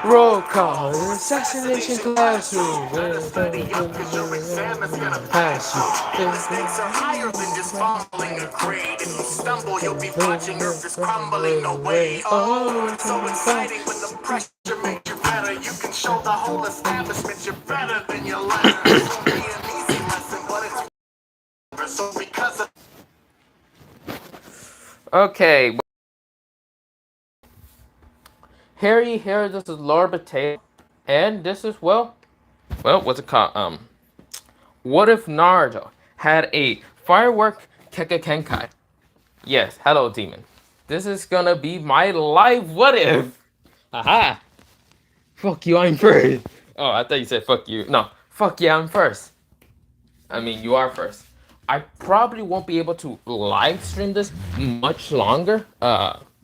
Roll call, assassination classroom. Pass you. The stakes are higher than just falling a grade. If you stumble, you'll be watching Earth is crumbling away. Oh, it's so exciting when the pressure makes you better. You can show the whole establishment you're better than your letter. This won't be an easy lesson, but it's so because of. Okay. Harry, here, this is Lord Potato. And this is, what's it called? What if Naruto had a firework Kekkei? Yes, hello, demon. This is gonna be my live what if. Haha. Fuck you, I'm first. Oh, I thought you said fuck you. No, fuck yeah, I'm first. I mean, you are first. I probably won't be able to live stream this much longer.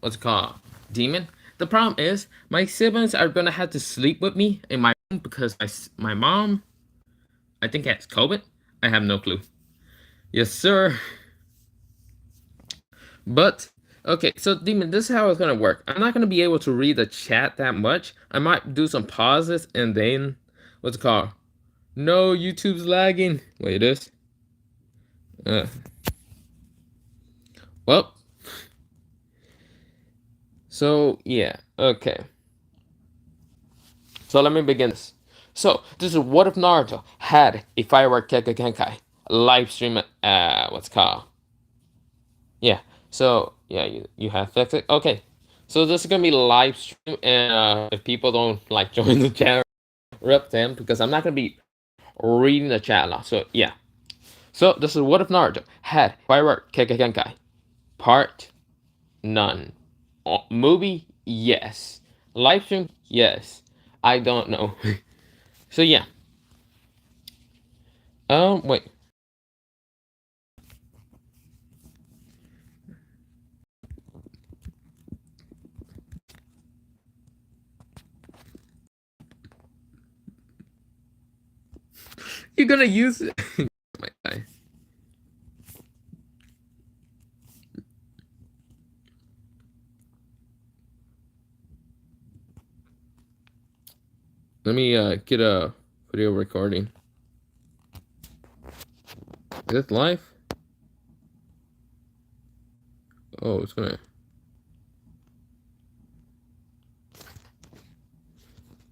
What's it called? Demon. The problem is, my siblings are gonna have to sleep with me in my room because my mom, I think, has COVID. I have no clue. Yes, sir. But okay, so Demon, this is how it's gonna work. I'm not gonna be able to read the chat that much. I might do some pauses and then what's it called? No, YouTube's lagging. Wait, it is. Uh, well, so yeah, okay. So let me begin this. So this is what if Naruto had a firework Genkai live stream. What's it called? Yeah. So yeah, you have fixed it. Okay. So this is gonna be live stream, and if people don't like join the channel, rip them because I'm not gonna be reading the chat a lot. So yeah. So this is what if Naruto had firework Genkai part none. Movie, yes. Live stream, yes. I don't know. So yeah. Wait. You're gonna use it. My guy. Let me get a video recording. Is it live? Oh, it's gonna.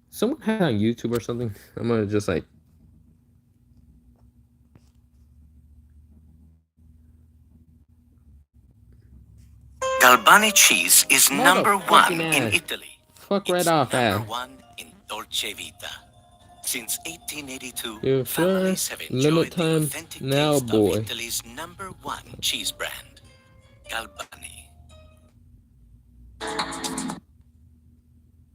Someone had on YouTube or something. I'm gonna just like. Galbani cheese is number one in Ass. Italy. Fuck right It's off, number ass. one in Dolce Vita. Since 1882, Yes, sir. families have Limit enjoyed the time authentic now, taste of boy. Italy's number one cheese brand, Galbani.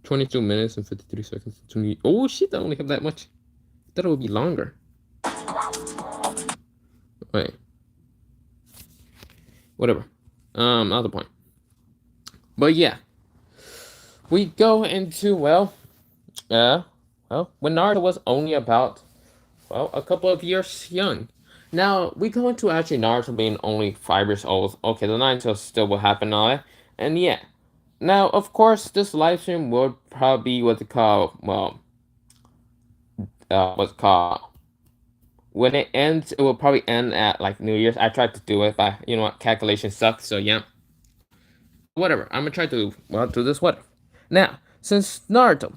22 minutes and 53 seconds. Oh shit! I only have that much. I thought it would be longer. Wait. Whatever. Not the point. But yeah, we go into when Naruto was only about a couple of years young. Now we go into actually Naruto being only 5 years old. Okay, the Naruto still will happen and all that, and yeah. Now of course this live stream would probably be what's it called? What's it called? When it ends, it will probably end at like New Year's. I tried to do it, but you know what? Calculation sucks. So yeah, whatever. I'm gonna try to do this. Whatever. Now, since Naruto,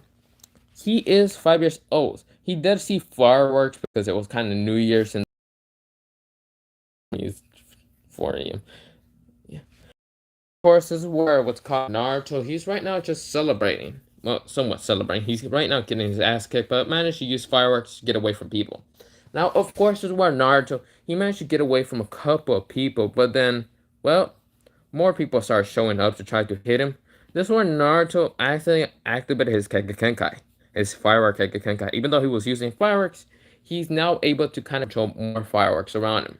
he is 5 years old. He did see fireworks because it was kind of New Year's and he's 4 a.m. Yeah. Of course, this is where what's called Naruto. He's right now just celebrating. Well, somewhat celebrating. He's right now getting his ass kicked, but managed to use fireworks to get away from people. Now, of course, this is where Naruto, he managed to get away from a couple of people, but then, well, more people start showing up to try to hit him. This is where Naruto actually activated his Kekkei, his firework Kekkei. Even though he was using fireworks, he's now able to kind of control more fireworks around him.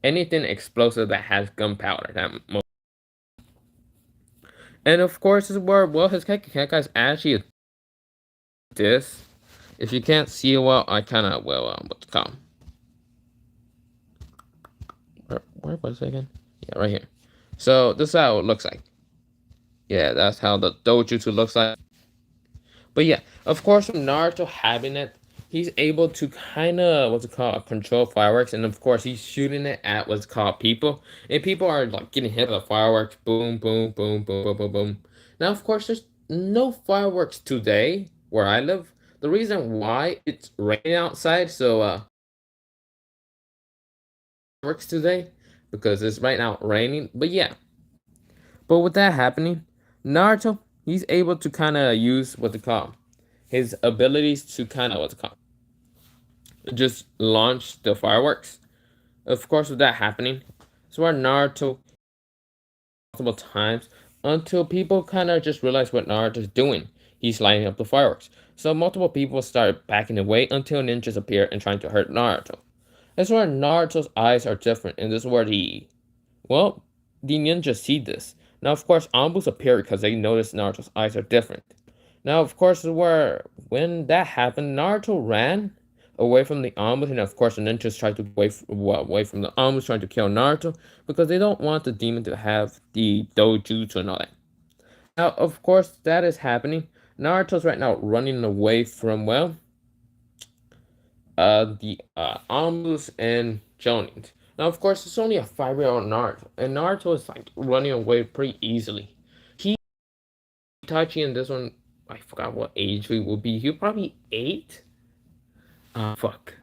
Anything explosive that has gunpowder. And of course, this is where, well, his Kekkei is actually this. If you can't see it well, I kind of, what's it called? Where was it again? Yeah, right here. So this is how it looks like. Yeah, that's how the dojutsu looks like. But yeah, of course, from Naruto having it, he's able to kind of what's it called control fireworks, and of course he's shooting it at what's called people, and people are like getting hit by the fireworks, boom, boom, boom, boom, boom, boom, boom. Now, of course, there's no fireworks today where I live. The reason why it's raining outside, so works today because it's right now raining. But yeah, but with that happening, Naruto he's able to kind of use what they call his abilities to kind of what's it called just launch the fireworks. Of course, with that happening, so our Naruto multiple times until people kind of just realize what Naruto's doing. He's lighting up the fireworks. So multiple people start backing away until ninjas appear and trying to hurt Naruto. That's where Naruto's eyes are different, and this is where well, the ninjas see this. Now, of course, Ambus appear because they notice Naruto's eyes are different. Now, of course, where when that happened, Naruto ran away from the Ambus, and of course, the ninjas tried to away from the Ambus, trying to kill Naruto because they don't want the demon to have the dojutsu and all that. Now, of course, that is happening. Naruto's right now running away from the Ambus and Jonins. Now, of course, it's only a 5-year-old Naruto, and Naruto is like running away pretty easily. He Itachi in this one, I forgot what age he will be. He'll probably 8. Fuck.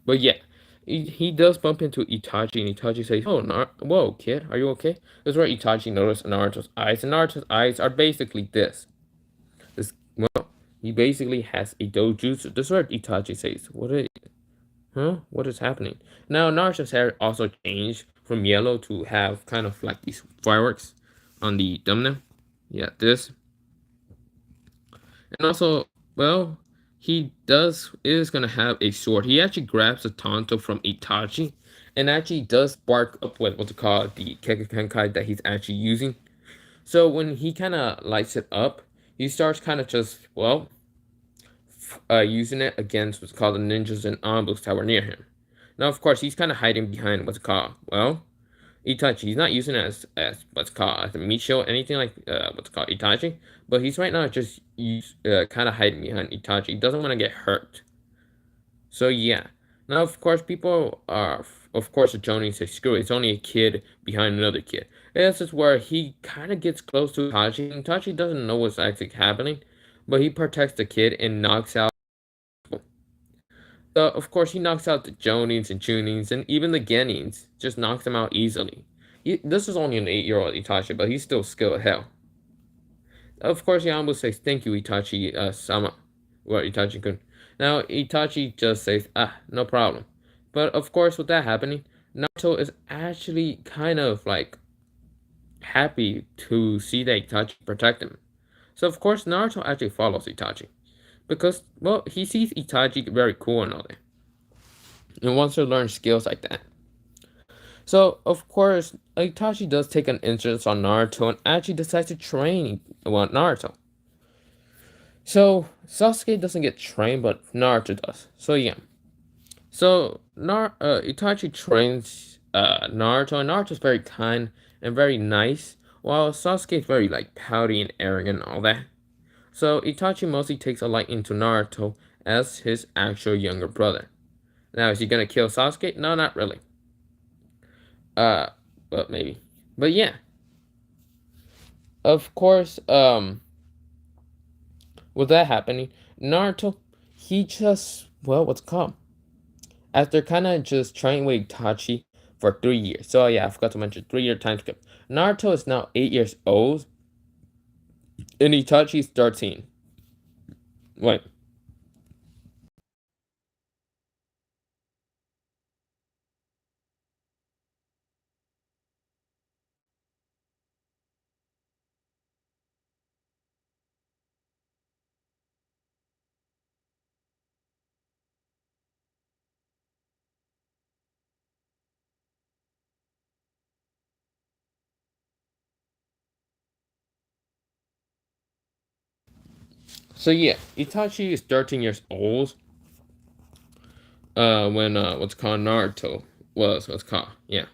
But yeah, he does bump into Itachi, and Itachi says, "Oh, whoa, kid, are you okay?" This is where Itachi noticed Naruto's eyes, and Naruto's eyes are basically this. Well, he basically has a dojutsu. This is where Itachi says, huh? What is happening?" Now, Naruto's hair also changed from yellow to have kind of like these fireworks on the thumbnail. Yeah, this. And also, well, he is gonna have a sword. He actually grabs a Tonto from Itachi and actually does spark up with what's it called the Kekkei that he's actually using. So when he kind of lights it up, he starts kind of just using it against what's called the ninjas and ambush that were near him. Now, of course, he's kind of hiding behind what's called Itachi. He's not using it as what's called as a meat shield, anything like what's called Itachi. But he's right now just kind of hiding behind Itachi. He doesn't want to get hurt. So yeah. Now of course people are of course the Jonin say screw it, it's only a kid behind another kid. And this is where he kind of gets close to Itachi. And Itachi doesn't know what's actually happening, but he protects the kid and knocks out. So of course he knocks out the Jonins and Chunins and even the Genins. Just knocks them out easily. This is only an 8-year-old Itachi, but he's still skilled as hell. Of course, Yambu says, "Thank you, Itachi sama." Well, Itachi-kun. Now, Itachi just says, no problem. But of course, with that happening, Naruto is actually kind of like happy to see that Itachi protect him. So, of course, Naruto actually follows Itachi. Because, well, he sees Itachi very cool and all that. And wants to learn skills like that. So, of course, Itachi does take an interest on Naruto and actually decides to train Naruto. So Sasuke doesn't get trained, but Naruto does. So yeah. So Itachi trains Naruto, and Naruto's very kind and very nice, while Sasuke is very like pouty and arrogant and all that. So Itachi mostly takes a liking to Naruto as his actual younger brother. Now is he gonna kill Sasuke? No, not really. Uh, but maybe. But yeah, of course. With that happening, Naruto, he just what's it called? After kind of just training with Itachi for 3 years. So yeah, I forgot to mention 3-year time skip. Naruto is now 8 years old, and Itachi is 13. Wait. So yeah, Itachi is 13 years old. When what's called Naruto was what's called yeah.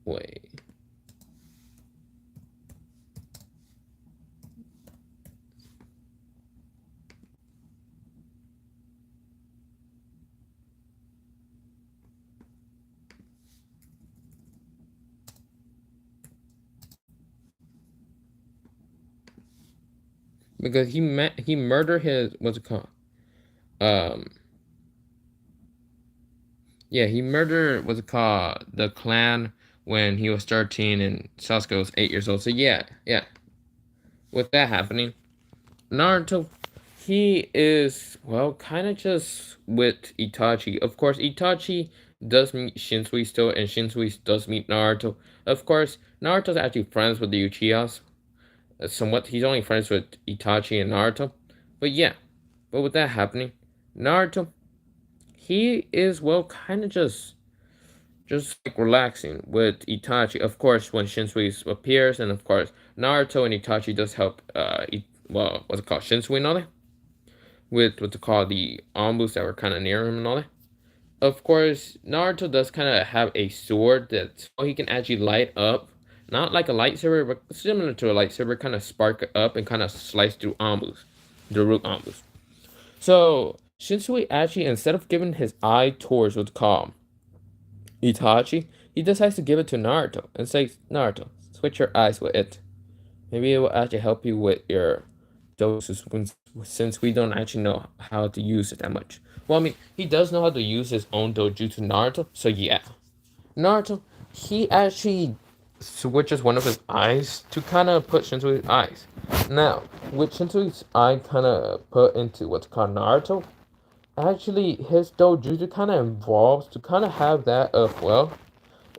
Wait. because he murdered his what's it called? Um, yeah, he murdered what's it called the clan when he was 13 and Sasuke was 8 years old. So yeah, yeah. With that happening, Naruto, he is well kind of just with Itachi. Of course, Itachi does meet Shinsui still, and Shinsui does meet Naruto. Of course, Naruto's actually friends with the Uchihas. Somewhat, he's only friends with Itachi and Naruto. But yeah, but with that happening, Naruto, he is well kind of just like relaxing with Itachi. Of course, when Shinsui appears, and of course Naruto and Itachi does help. Well, what's it called? Shinsui and all that with what's it called the ambus that were kind of near him and all that. Of course, Naruto does kind of have a sword that so he can actually light up, not like a lightsaber, but similar to a lightsaber, kind of spark up and kind of slice through ambus, the root ambus. So Shinsui actually, instead of giving his eye towards what's called Itachi, he decides to give it to Naruto and says, Naruto, switch your eyes with it. Maybe it will actually help you with your doses since we don't actually know how to use it that much. Well, I mean, he does know how to use his own dojutsu Naruto, so yeah. Naruto, he actually switches one of his eyes to kind of put Shinsui's eyes. Now, with Shinsui's eye kind of put into what's called Naruto, actually his dojutsu kind of evolves to kind of have that of, well,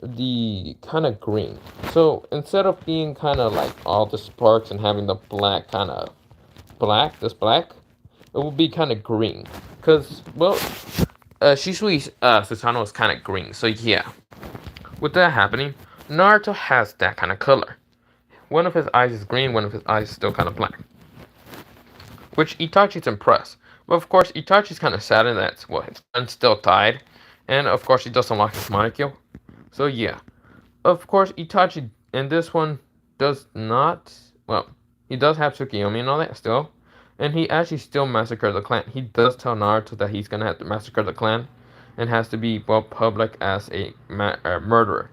the kind of green. So instead of being kind of like all the sparks and having the black kind of this black, it will be kind of green. Because, well, Shisui's Susanoo is kind of green. So yeah, with that happening, Naruto has that kind of color. One of his eyes is green, one of his eyes is still kind of black. Which Itachi's impressed. But of course, Itachi's kind of saddened that, well, his friend still died. And of course, he does unlock his Monikyo. So yeah. Of course, Itachi in this one does not, well, he does have Tsukiyomi and all that still. And he actually still massacred the clan. He does tell Naruto that he's gonna have to massacre the clan and has to be, well, public as a murderer.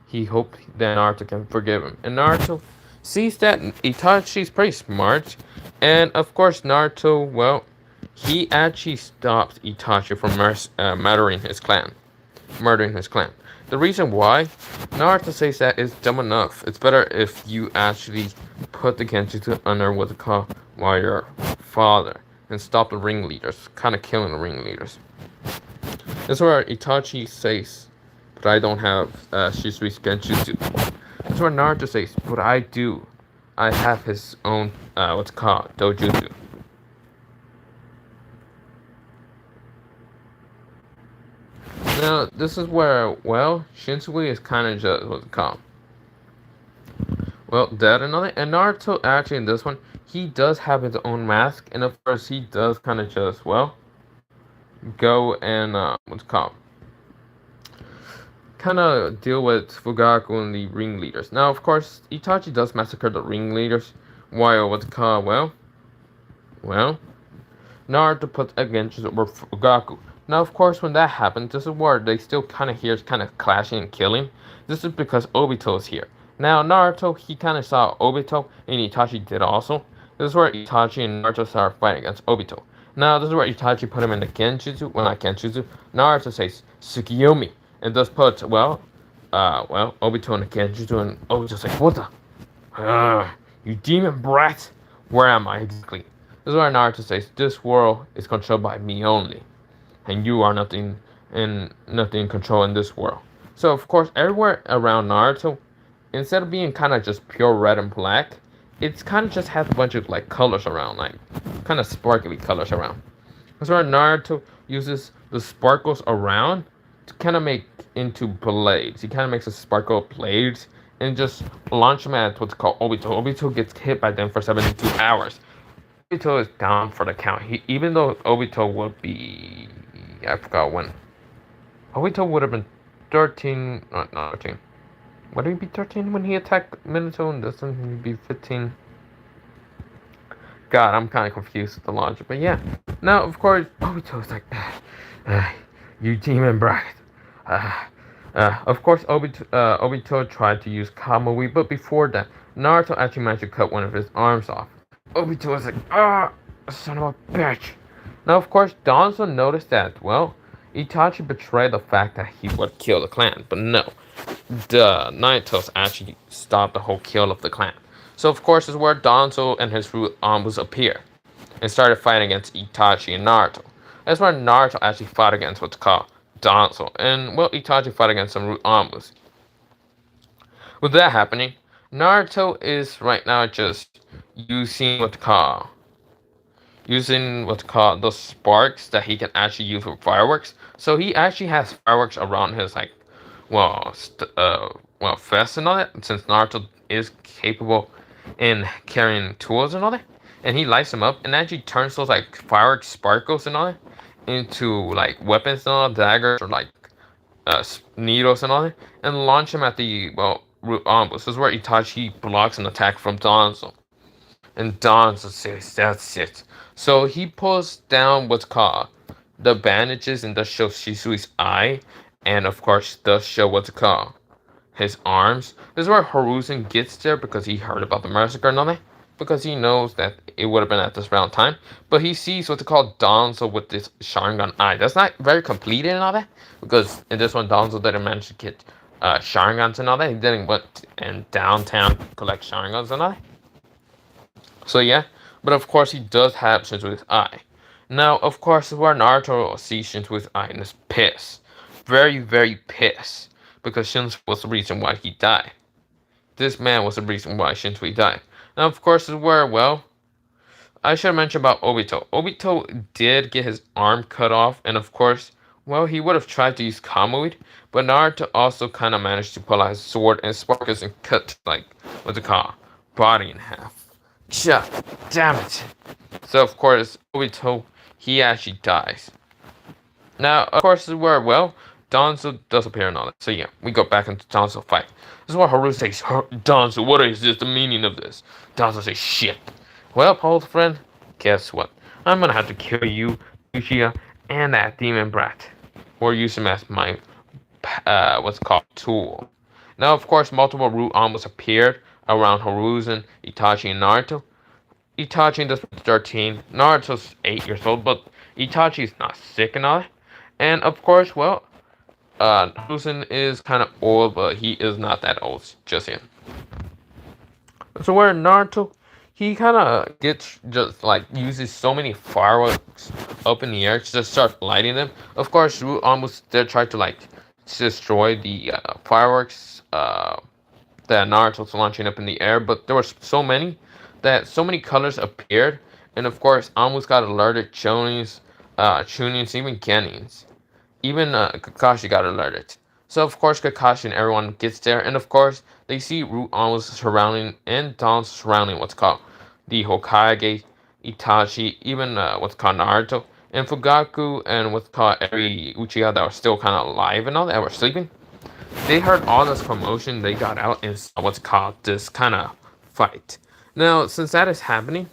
He hoped that Naruto can forgive him. And Naruto sees that Itachi's pretty smart. And of course, Naruto, well, he actually stops Itachi from murdering his clan. The reason why Naruto says that is dumb enough. It's better if you actually put the Genjutsu under what they call while your father and stop the ringleaders, kind of killing the ringleaders. That's where Itachi says, but I don't have Shisui's Genjutsu. That's where Naruto says, but I do. I have his own, what's it called, dojutsu. Now, this is where, well, Shinsui is kind of just, what's it called? Well, dead and all that. And Naruto, actually, in this one, he does have his own mask. And of course, he does kind of just, well, go and, what's it called? Kind of deal with Fugaku and the ringleaders. Now, of course, Itachi does massacre the ringleaders. While, what's it called? Well, Naruto puts against over Fugaku. Now, of course, when that happens, this is where they still kind of hear kind of clashing and killing. This is because Obito is here. Now, Naruto, he kind of saw Obito, and Itachi did also. This is where Itachi and Naruto start fighting against Obito. Now, this is where Itachi put him in the Genjutsu. Well, not Genjutsu. Naruto says, Tsukiyomi. And thus put, well, Obito in the Genjutsu, and Obito's like, what the? You demon brat! Where am I exactly? This is where Naruto says, this world is controlled by me only. And you are nothing in control in this world. So of course everywhere around Naruto, instead of being kind of just pure red and black, it's kind of just has a bunch of like colors around, like kind of sparkly colors around. That's where Naruto uses the sparkles around to kind of make into blades. He kind of makes a sparkle blades and just launch them at what's called Obito. Obito gets hit by them for 72 hours. Obito is down for the count. Even though Obito would be, I forgot when. Obito would have been 13, not 13. Would he be 13 when he attacked Minato, and doesn't he be 15? God, I'm kind of confused with the logic, but yeah. Now, of course, Obito's like, you demon brat. Of course, Obito tried to use Kamui, but before that, Naruto actually managed to cut one of his arms off. Obito was like, ah, son of a bitch. Now, of course, Danzo noticed that, well, Itachi betrayed the fact that he would kill the clan, but no, the Nightales actually stopped the whole kill of the clan. So, of course, is where Danzo and his root Ambus appear and started fighting against Itachi and Naruto. That's where Naruto actually fought against what's called Danzo, and well, Itachi fought against some root Ambus. With that happening, Naruto is right now just using what's called those sparks that he can actually use for fireworks. So he actually has fireworks around his like, well, vest and all that. Since Naruto is capable in carrying tools and all that, and he lights them up and actually turns those like fireworks sparkles and all that into like weapons and all, daggers or like needles and all that, and launch them at the This is where Itachi blocks an attack from Danzo. And Danzo says, that's it. So he pulls down what's called the bandages and does show Shisui's eye. And of course, does show what's called his arms. This is where Hiruzen gets there because he heard about the massacre and all that. Because he knows that it would have been at this round time. But he sees what's called Danzo with this Sharingan eye. That's not very completed and all that. Because in this one, Danzo didn't manage to get Sharingans and all that. He didn't went in downtown collect Sharingans and all that. So yeah, but of course he does have Shinsui's eye. Now, of course, where Naruto sees Shinsui's eye and is pissed. Very, very pissed. Because Shinsui was the reason why he died. This man was the reason why Shinsui died. Now, of course, is where, well, I should mention about Obito. Obito did get his arm cut off, and of course, well, he would have tried to use Kamui, but Naruto also kind of managed to pull out his sword and sparkles and cut, like, what's it called? Body in half. Cha, damn it. So, of course, Obito, he actually dies. Now, of course, this is where, well, Danzo does appear and all that. So, yeah, we go back into Danzo fight. This is where Haru says, Danzo, what is this, the meaning of this? Danzo says, shit. Well, old friend, guess what? I'm gonna have to kill you, Uchiha, and that demon brat. Or use him as my, what's called, tool. Now, of course, multiple root almost appeared around Hiruzen, Itachi, and Naruto. Itachi is 13, Naruto's 8 years old, but Itachi's not sick and all that. And of course, well, Hiruzen is kind of old, but he is not that old just yet. So where Naruto, he kind of gets just like uses so many fireworks up in the air to just start lighting them. Of course, Root almost did try to like destroy the fireworks that Naruto's launching up in the air, but there were so many that so many colors appeared, and of course, almost got alerted Chunins, even Genins. Even Kakashi got alerted. So of course Kakashi and everyone gets there, and of course they see Root almost surrounding and Dawn surrounding what's called the Hokage, Itachi, even what's called Naruto, and Fugaku, and what's called every Uchiha that were still kind of alive and all that were sleeping. They heard all this commotion, they got out and saw what's called this kind of fight. Now, since that is happening,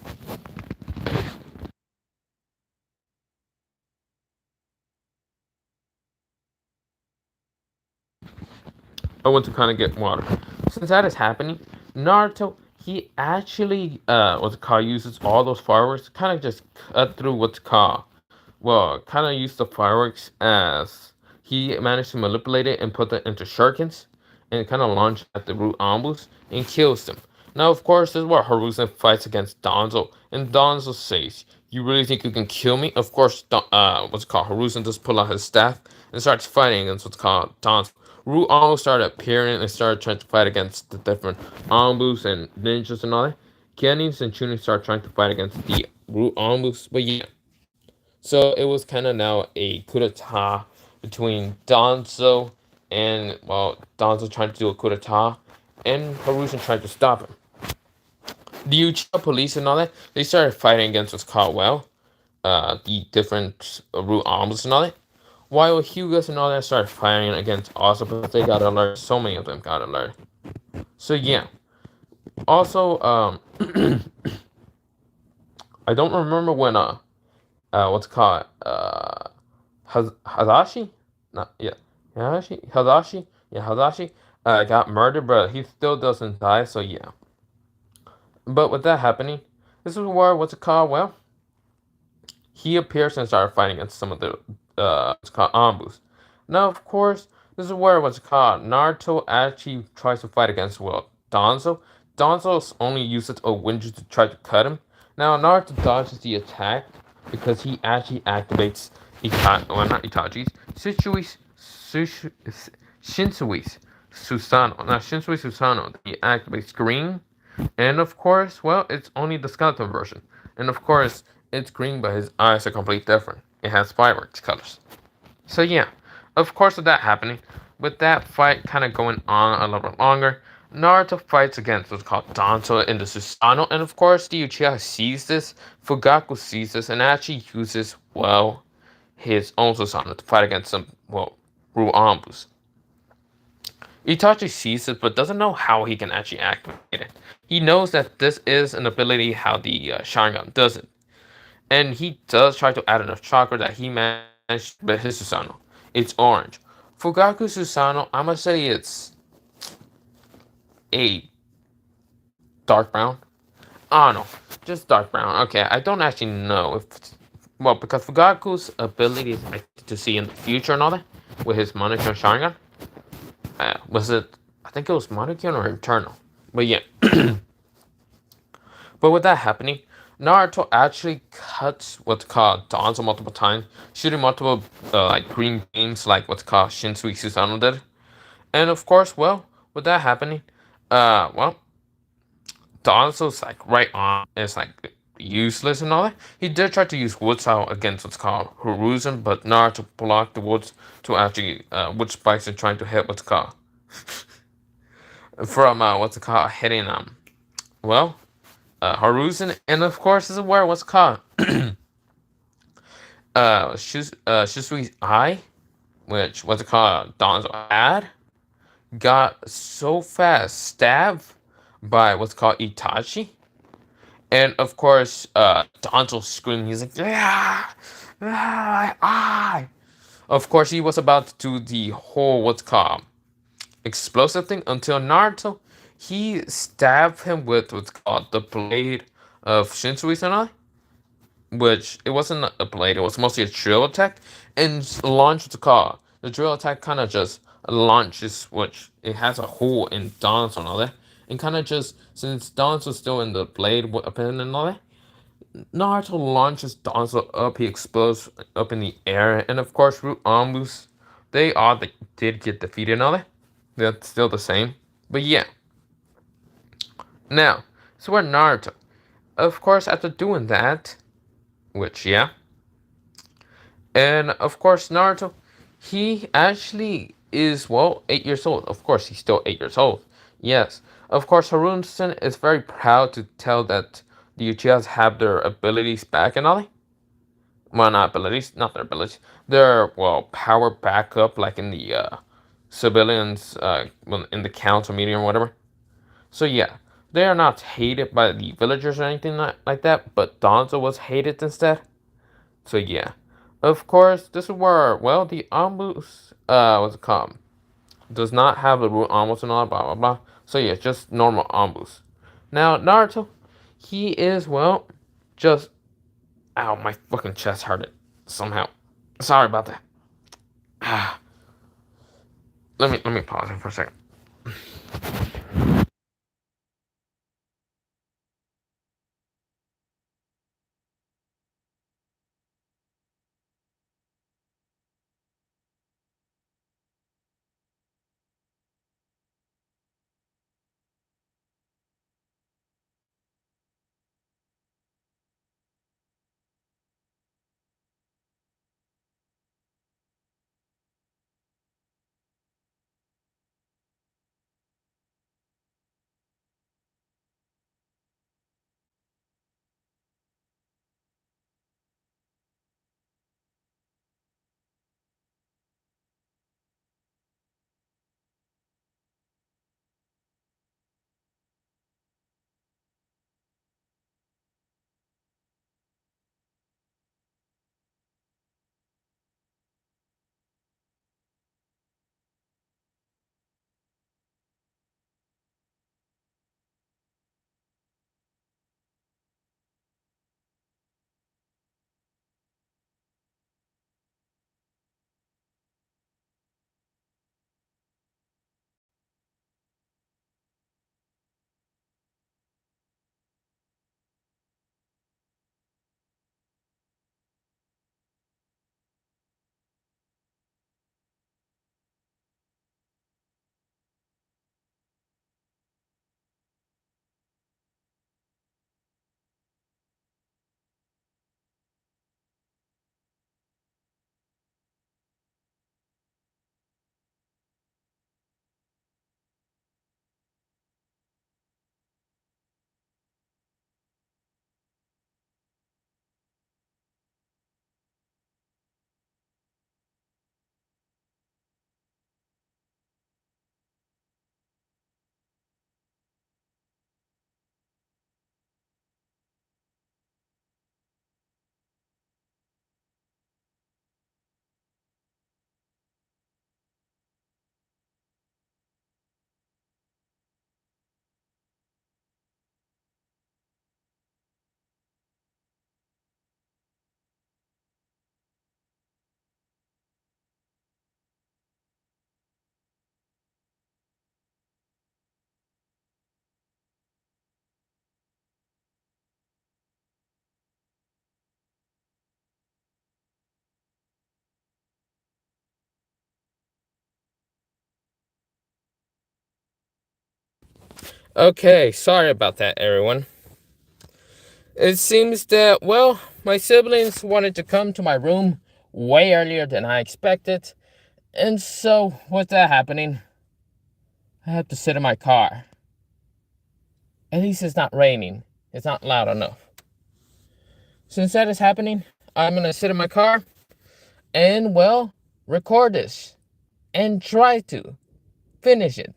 I want to kind of get water. Since that is happening, Naruto, he actually, what's it called, uses all those fireworks, kind of just cut through what's called, well, kind of use the fireworks as he managed to manipulate it and put it into shurikens and kind of launch at the root ambus and kills them. Now, of course, this is where Hiruzen fights against Danzo, and Danzo says, "You really think you can kill me?" Of course, what's it called, Hiruzen just pull out his staff and starts fighting against what's called Danzo. Root almost started appearing and started trying to fight against the different ambus and ninjas and all that. Genins and Chunin started trying to fight against the root ambus, but yeah. So it was kind of now a coup d'etat between Danzo and, well, Danzo trying to do a coup d'etat and Hiruzen tried to stop him. The Uchiha police and all that, they started fighting against what's called, well, the different root arms and all that. While Hugas and all that started fighting against also, but they got alerted. So many of them got alerted. So yeah. Also, I don't remember when what's it called Hadashi, not yeah, Hadashi got murdered, but he still doesn't die. So yeah. But with that happening, this is where what's it called? Well, he appears and started fighting against some of the what's called Ambus. Now, of course, this is where what's called Naruto actually tries to fight against Danzo. Danzo only uses a Winju to try to cut him. Now Naruto dodges the attack because he actually activates well, not Itachi's Shinsui's Susanoo. Now Shinsui Susanoo he activates green, and of course, well, it's only the skeleton version. And of course, it's green, but his eyes are completely different. It has fireworks colors. So yeah, of course with that happening, with that fight kind of going on a little bit longer, Naruto fights against what's called Danzo in the Susanoo, and of course the Uchiha sees this, Fugaku sees this, and actually uses, well, his own Susanoo to fight against some, well, Ruambus. Itachi sees it, but doesn't know how he can actually activate it. He knows that this is an ability how the Sharingan does it, and he does try to add enough chakra that he managed, but his Susanoo, it's orange. Fugaku Susanoo, I'm gonna say it's a dark brown. I don't know, just dark brown. Okay, I don't actually know if, well, because Fugaku's ability is to see in the future and all that with his Monokyon Sharingan. Was it? I think it was Monokyon or Eternal. But yeah. But with that happening, Naruto actually cuts what's called Danzo multiple times, shooting multiple like green beams like what's called Shinsui Susanoo did. And of course, well, with that happening, well, Danzo's like right on. It's like useless and all that. He did try to use wood style against what's called Hiruzen, but Naruto blocked the woods to actually wood spikes and trying to hit what's called from what's it called hitting well Hiruzen, and of course this is where what's called Shisui's eye, which what's it called Don's ad, got so fast stabbed by what's called Itachi, and of course Don's screaming. He's like, yeah, ah. Of course he was about to do the whole what's called explosive thing until Naruto he stabbed him with what's called the blade of Shinsui Sanai, which it wasn't a blade, it was mostly a drill attack, and launch what's called. The drill attack kind of just launches, which it has a hole in Don's and all that, and kind of just, since Don's was still in the blade weapon and all that, Naruto launches Danzo up, he explodes up in the air, and of course, Root Ambus, did get defeated and all that. They're still the same. But yeah. Now, so we're Naruto. Of course, after doing that, which, yeah. And of course, Naruto, he actually is, well, 8 years old. Of course, he's still 8 years old. Yes. Of course, Hiruzen is very proud to tell that the Uchihas have their abilities back and all that. Well, not abilities, not their abilities. Their, well, power back up, like in the civilians, in the council meeting or whatever. So yeah, they are not hated by the villagers or anything like that, but Danzo was hated instead. So yeah, of course, this is where, well, the Ambus, what's it called? Does not have the root Ambus and all, blah blah blah. So yeah, just normal Ambus. Now Naruto, he is, well, just, ow, my fucking chest hurted somehow. Sorry about that. Ah, let me pause it for a second. Okay, sorry about that, everyone. It seems that, well, my siblings wanted to come to my room way earlier than I expected. And so, with that happening, I have to sit in my car. At least it's not raining. It's not loud enough. Since that is happening, I'm gonna sit in my car and, well, record this. And try to finish it.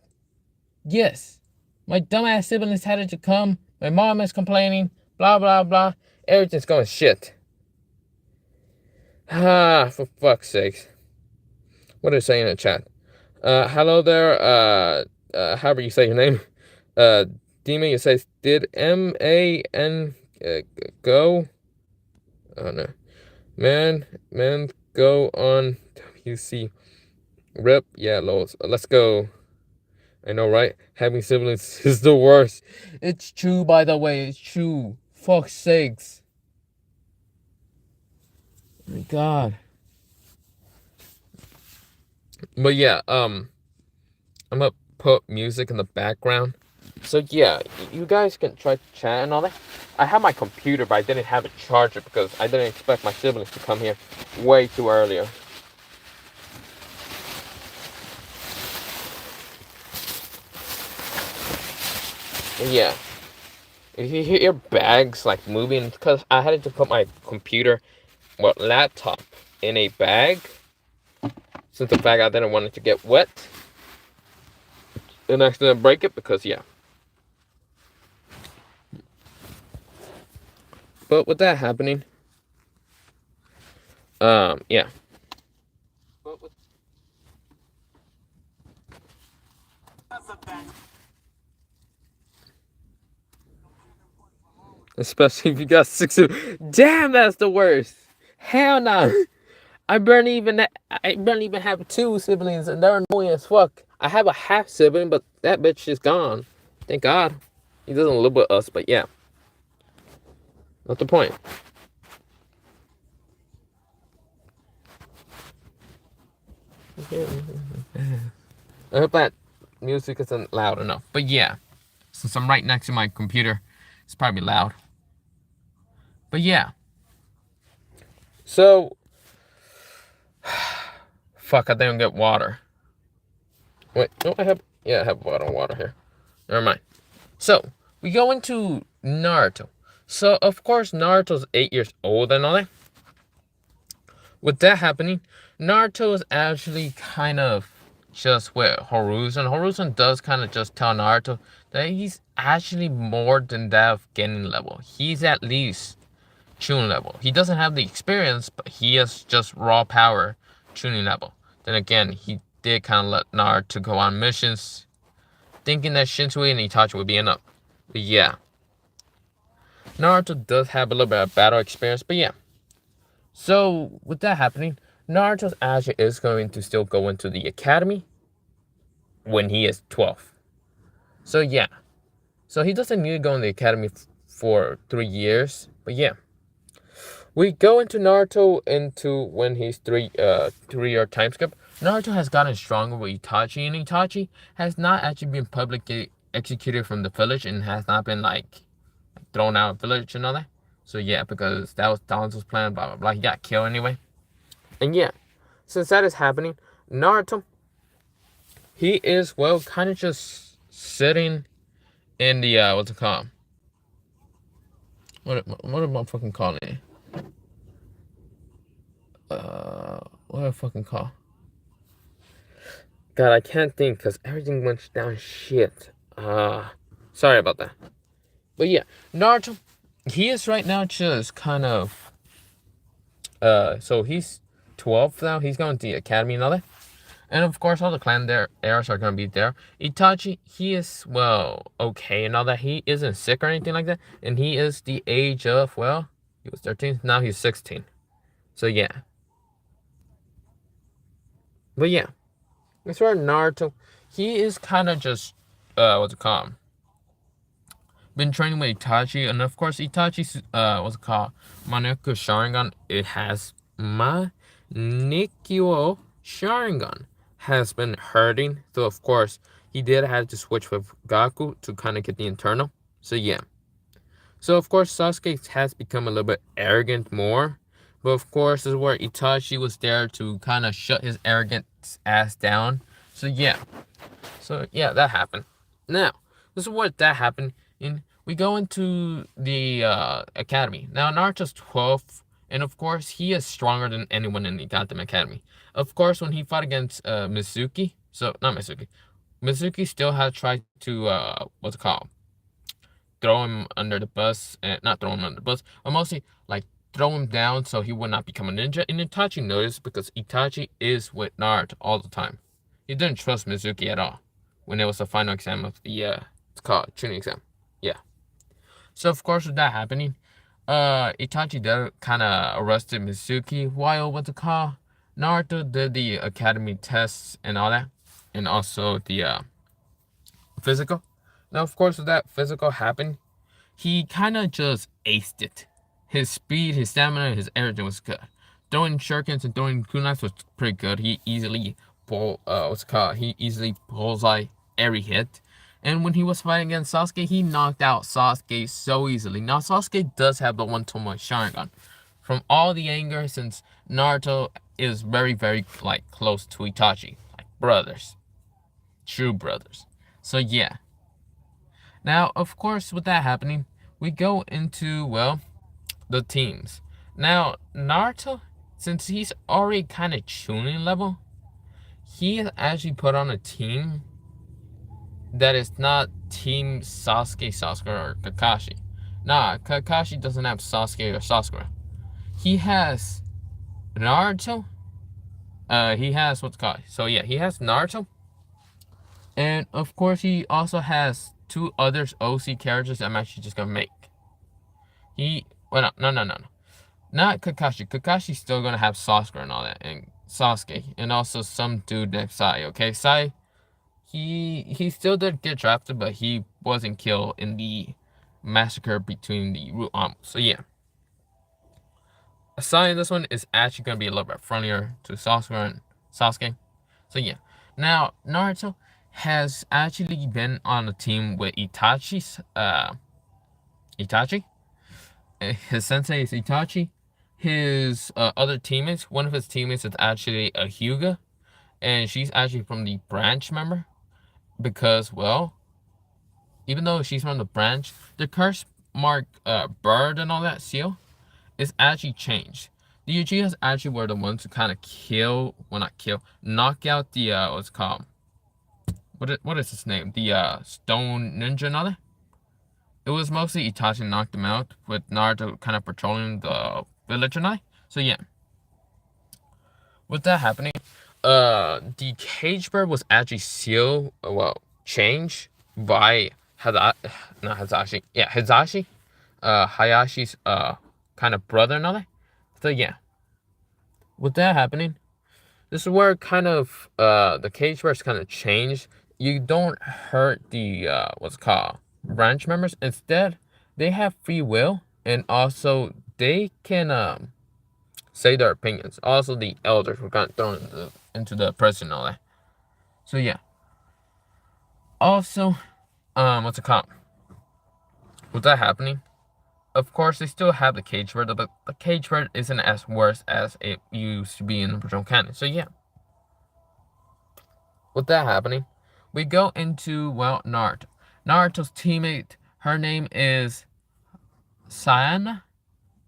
Yes. My dumbass siblings had to come. My mom is complaining. Blah, blah, blah. Everything's going shit. Ah, for fuck's sakes. What are they saying in the chat? Hello there, however you say your name. Demon, you say, did M-A-N go? Oh, no. Man, go on WC. Rip, yeah, Lols. Let's go. I know, right? Having siblings is the worst. It's true, by the way. It's true. Fuck's sakes. Oh my God. But yeah, I'm gonna put music in the background. So yeah, you guys can try to chat and all that. I have my computer, but I didn't have a charger because I didn't expect my siblings to come here way too earlier. Yeah. If you hear bags like moving, because I had to put my computer, well, laptop in a bag, since the bag I didn't want it to get wet and accidentally break it, because yeah. But with that happening, yeah. Especially if you got 6. Damn, that's the worst. Hell no. I barely even have 2 siblings, and they're annoying as fuck. I have a half sibling, but that bitch is gone. Thank God. He doesn't live with us, but yeah. Not the point. I hope that music isn't loud enough. But yeah, since I'm right next to my computer, it's probably loud. But yeah. So, fuck, I didn't get water. Wait, no, I have water here. Never mind. So, we go into Naruto. So, of course, Naruto's 8 years old and all that. With that happening, Naruto is actually kind of just with Horuzen. Horuzen does kind of just tell Naruto that he's actually more than that of Genin level. He's at least Chunin level. He doesn't have the experience, but he has just raw power Chunin level. Then again, he did kind of let Naruto go on missions, thinking that Shinsui and Itachi would be enough. But yeah, Naruto does have a little bit of battle experience, but yeah. So, with that happening, Naruto actually is going to still go into the academy when he is 12. So, yeah. So, he doesn't need to go in the academy for 3 years. But, yeah. We go into Naruto into when he's 3-year time skip. Naruto has gotten stronger with Itachi, and Itachi has not actually been publicly executed from the village and has not been, like, thrown out of village and all that. So yeah, because that was Danzo's plan, blah, blah, blah. He got killed anyway. And yeah, since that is happening, Naruto, he is, well, kind of just sitting in the, what's it called? What am I fucking calling it? What do I fucking call? God, I can't think because everything went down shit. Sorry about that. But yeah, Naruto, he is right now just kind of, so he's 12 now. He's going to the academy and all that. And of course, all the clan heirs are going to be there. Itachi, he is, well, okay and all that. He isn't sick or anything like that. And he is the age of, well, he was 13. Now he's 16. So yeah. But yeah. As far as Naruto, he is kind of just, what's it called? Been training with Itachi. And of course, Itachi's, what's it called? Manekyo Sharingan. It has Manekyo Sharingan has been hurting. So of course, he did have to switch with Gaku to kind of get the internal. So yeah. So of course Sasuke has become a little bit arrogant more. But of course this is where Itachi was there to kind of shut his arrogant ass down. So yeah. So yeah, that happened. Now, this is what that happened. We go into the academy. Now Naruto's 12th, and of course he is stronger than anyone in the goddamn academy. Of course, when he fought against Mizuki, so not Mizuki, Mizuki still had tried to what's it called? Throw him under the bus, and not throw him under the bus, but mostly like throw him down so he would not become a ninja. And Itachi noticed because Itachi is with Naruto all the time. He didn't trust Mizuki at all when it was the final exam of the it's called tuning exam. Yeah. So of course with that happening, Itachi did kind of arrested Mizuki while what's it called? Naruto did the academy tests and all that, and also the physical. Now of course with that physical happened, he kind of just aced it. His speed, his stamina, his everything was good. Throwing shurikens and throwing kunais was pretty good. He easily He easily bullseye every hit. And when he was fighting against Sasuke, he knocked out Sasuke so easily. Now Sasuke does have the one Tomoe Sharingan. From all the anger, since Naruto is very, very like close to Itachi, like brothers, true brothers. So yeah. Now, of course, with that happening, we go into, well, the teams. Now, Naruto, since he's already kind of tuning level, he has actually put on a team that is not Team Sasuke, or Kakashi. Nah, Kakashi doesn't have Sasuke or Sakura. He has Naruto. He has what's called. So yeah, he has Naruto. And of course, he also has two other OC characters I'm actually just gonna make. No. Not Kakashi. Kakashi's still gonna have Sakura and all that, and Sasuke, and also some dude named Sai. Okay, Sai, he still did get drafted, but he wasn't killed in the massacre between the root arms. So yeah, Sai in this one is actually gonna be a little bit friendlier to Sakura and Sasuke. So yeah, now Naruto has actually been on a team with Itachi. His sensei is Itachi. His other teammates, one of his teammates is actually a Hyuga, and she's actually from the branch member. Because, well, even though she's from the branch, the curse mark bird and all that seal is actually changed. The Uchihas actually were the ones who kind of knock out the what's it called? What is his name? The stone ninja and all that. It was mostly Itachi knocked him out, with Naruto kind of patrolling the village and all. So yeah. With that happening, the cage bird was actually sealed, changed by Hizashi, Hayashi's kind of brother and all that. So yeah. With that happening, this is where kind of the cage birds kind of changed. You don't hurt the what's it called, branch members. Instead, they have free will, and also they can say their opinions. Also, the elders were kind of thrown into the prison and all that. So yeah. Also, what's it called? With that happening, of course they still have the cage bird, but the cage bird isn't as worse as it used to be in the original canon. So yeah. With that happening, we go into, well, Naruto. Naruto's teammate, her name is Sayana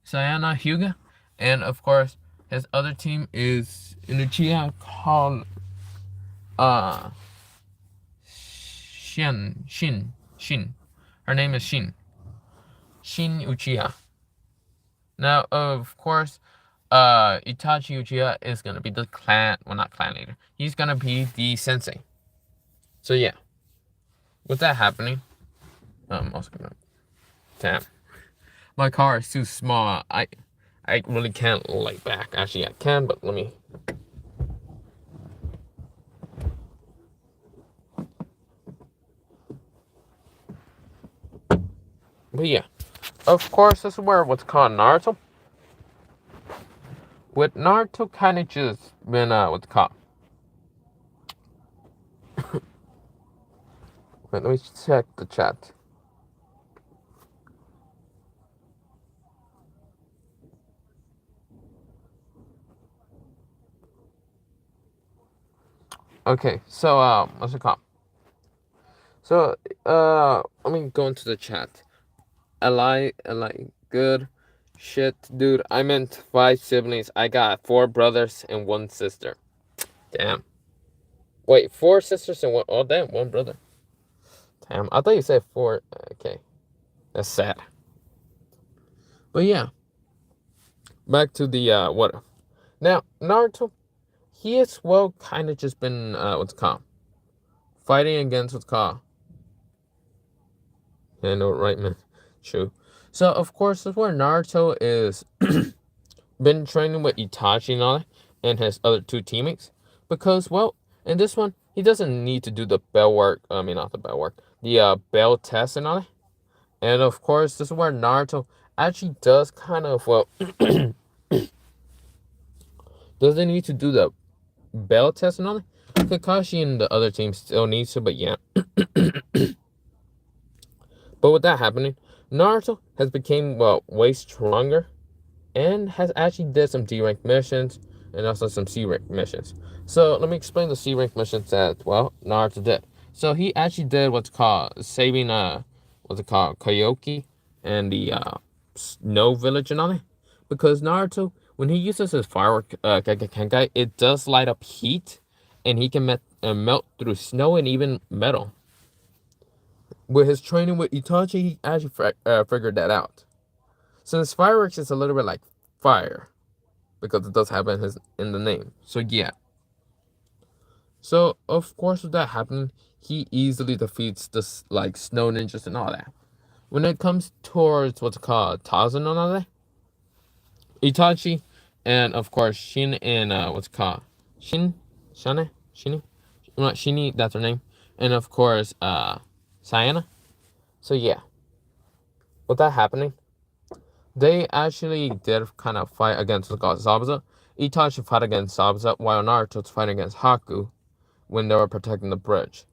Hyuga, and of course his other team is in Uchiha called Shin. Her name is Shin Uchiha. Now of course Itachi Uchiha is gonna be the not clan leader. He's gonna be the sensei. So yeah. With that happening, also gonna, damn, my car is too small. I really can't lay back. Actually, I can, but let me. But yeah, of course, this is where what's called Naruto. With Naruto kind of just been what's called. Wait, let me check the chat. Okay, so what's it called? So let me go into the chat. Eli, good shit, dude. I meant 5 siblings. I got 4 brothers and 1 sister. Damn. Wait, 4 sisters and one. Oh, damn, 1 brother. Damn, I thought you said 4. Okay, that's sad. But yeah, back to the what? Now Naruto, he has well kind of just been what's it called, fighting against what's called. Yeah, no, right, man. True. So of course, that's where Naruto is been training with Itachi and all that, and his other 2 teammates. Because, well, in this one, he doesn't need to do the bell work. I mean, not the bell work. The bell test and all that. And of course, this is where Naruto actually does kind of, well, doesn't need to do the bell test and all that. Kakashi and the other team still needs to, but yeah. But with that happening, Naruto has become, well, way stronger and has actually did some D rank missions and also some C rank missions. So let me explain the C rank missions that well Naruto did. So he actually did what's called saving what's it called Kyoki and the snow village and all that. Because Naruto, when he uses his firework Genkai, it does light up heat, and he can melt through snow and even metal. With his training with Itachi, he actually figured that out. Since fireworks is a little bit like fire, because it does have in the name. So yeah. So of course with that happening, he easily defeats this like snow ninjas and all that. When it comes towards what's called Tazen and all that, Itachi and of course Shin and what's called Shini, not Shini, that's her name, and of course Sayana. So yeah, with that happening, they actually did kind of fight against the god Zabuza. Itachi fought against Zabuza while Naruto's fighting against Haku when they were protecting the bridge.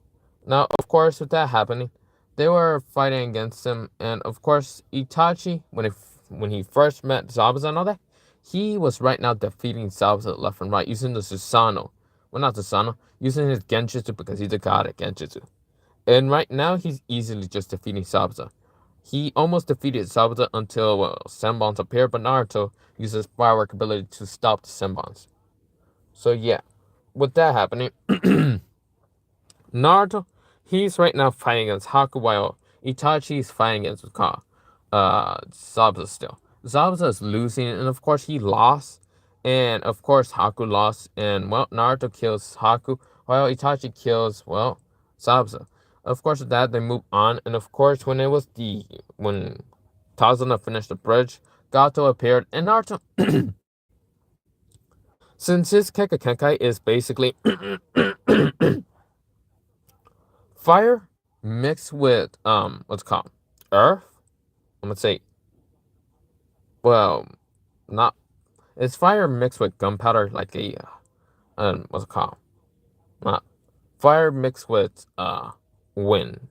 Now, of course, with that happening, they were fighting against him, and of course, Itachi, when he first met Zabuza and all that, he was right now defeating Zabuza left and right using the Susanoo. Well, not Susanoo, using his Genjutsu because he's a god at Genjutsu. And right now, he's easily just defeating Zabuza. He almost defeated Zabuza until Senbons appeared, but Naruto uses Firework ability to stop the Senbons. So yeah, with that happening, Naruto, he's right now fighting against Haku while Itachi is fighting against Zabuza still. Zabuza is losing, and of course he lost. And of course Haku lost, and well, Naruto kills Haku while Itachi kills, well, Zabuza. Of course with that they move on, and of course when Tazuna finished the bridge, Gato appeared, and Naruto since his Kekkei is basically fire mixed with what's it called earth. I'm gonna say, well, not it's fire mixed with gunpowder, like a what's it called? Not fire mixed with wind.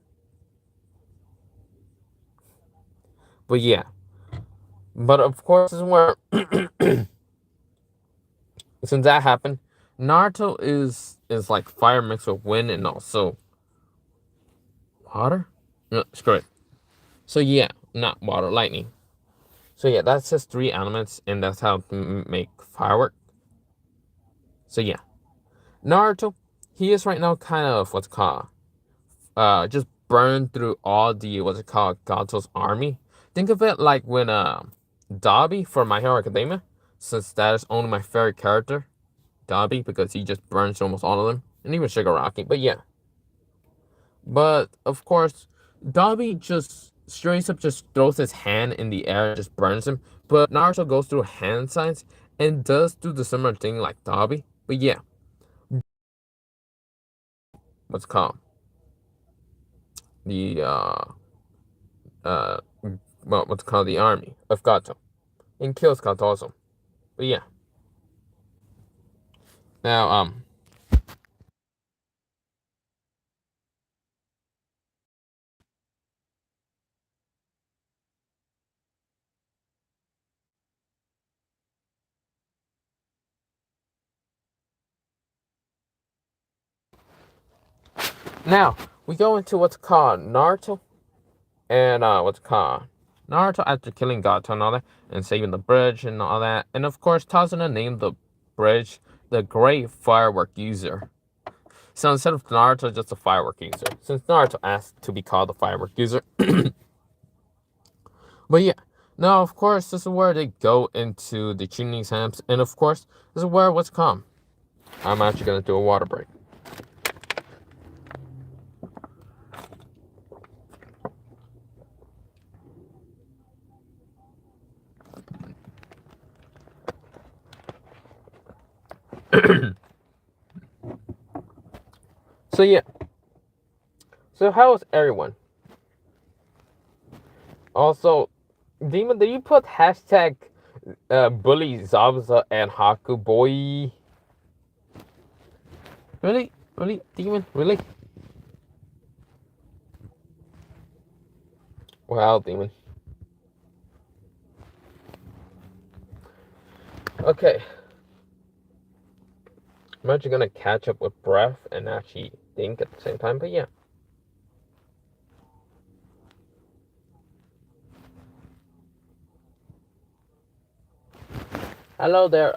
But yeah, but of course, this is where since that happened, Naruto is like fire mixed with wind and also water. No, screw it. So yeah, not water, lightning. So yeah, that's just 3 elements, and that's how to make firework. So yeah, Naruto, he is right now kind of what's called just burned through all the what's it called Gato's army. Think of it like when Dobby for My Hero Academia, since that is only my favorite character, Dobby, because he just burns almost all of them, and even Shigaraki. But yeah, but of course, Dobby just straight up just throws his hand in the air and just burns him. But Naruto goes through hand signs and does do the similar thing like Dobby. But yeah, what's it called the uh well, what's it called the army of Gato and kills Gato also. But yeah, now Now we go into what's called Naruto and what's called Naruto after killing Gato and all that, and saving the bridge and all that, and of course Tazuna named the bridge the Great Firework User. So instead of Naruto, just a Firework User, since Naruto asked to be called the Firework User. But yeah, now of course this is where they go into the tuning exams, and of course this is where what's come. I'm actually gonna do a water break. So yeah. So how is everyone? Also, Demon, did you put hashtag bully Zabuza and Haku boy? Really? Really? Demon? Really? Wow, Demon. Okay. I'm actually gonna catch up with breath and actually think at the same time, but yeah. Hello there,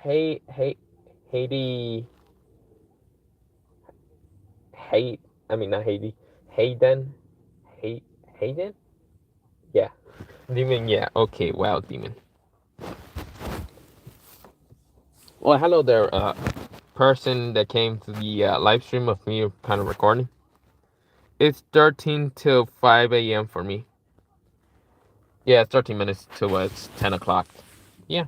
Haiti, I mean not Haiti, Hayden, Hayden? Yeah. Demon, yeah, okay, wow, Demon. Well, hello there, person that came to the live stream of me kind of recording. It's 13 till 5 a.m. for me. Yeah, it's 13 minutes till it's 10 o'clock. Yeah.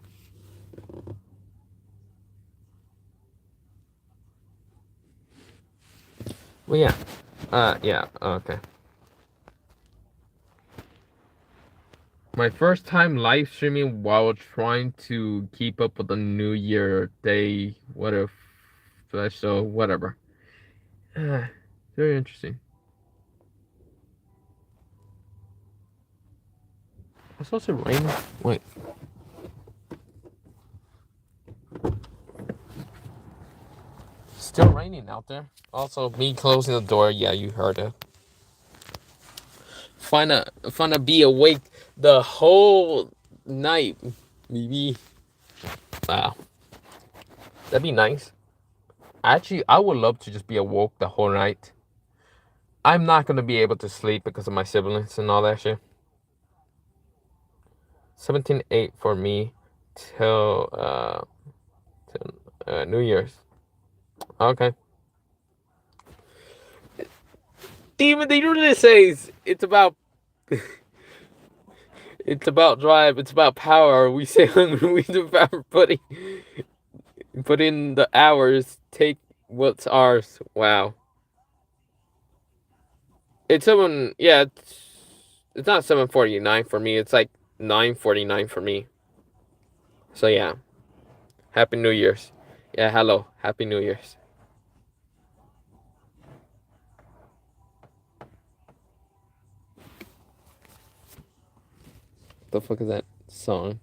Well, yeah. Yeah, okay. My first time live streaming while trying to keep up with the New Year Day, what if, so, whatever. Very interesting. It's also raining. Wait. Still raining out there. Also, me closing the door. Yeah, you heard it. Fun to be awake the whole night, maybe. Wow, that'd be nice. Actually, I would love to just be awoke the whole night. I'm not gonna be able to sleep because of my siblings and all that shit. 17-8 for me till New Year's. Okay. Demon, they usually says it's about it's about drive, it's about power. We say we about put in the hours, take what's ours. Wow. It's seven. Yeah, it's not 7:49 for me. It's like 9:49 for me. So yeah, Happy New Year's. Yeah, hello, Happy New Year's. The fuck is that song?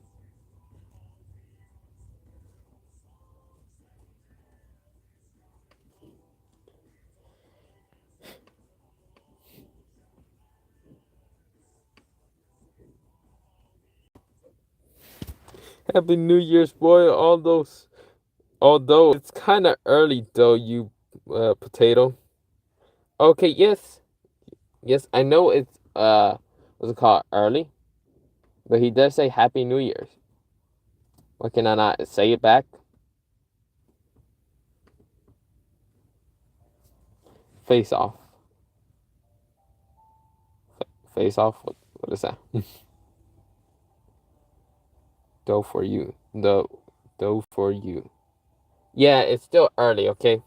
Happy New Year's, boy. Although it's kind of early though, you potato. Okay, yes, I know it's what's it called, early, but he does say Happy New Year's. Why can I not say it back? Face off, face off. What is that? Dough for you, dough for you. Yeah, it's still early. Okay,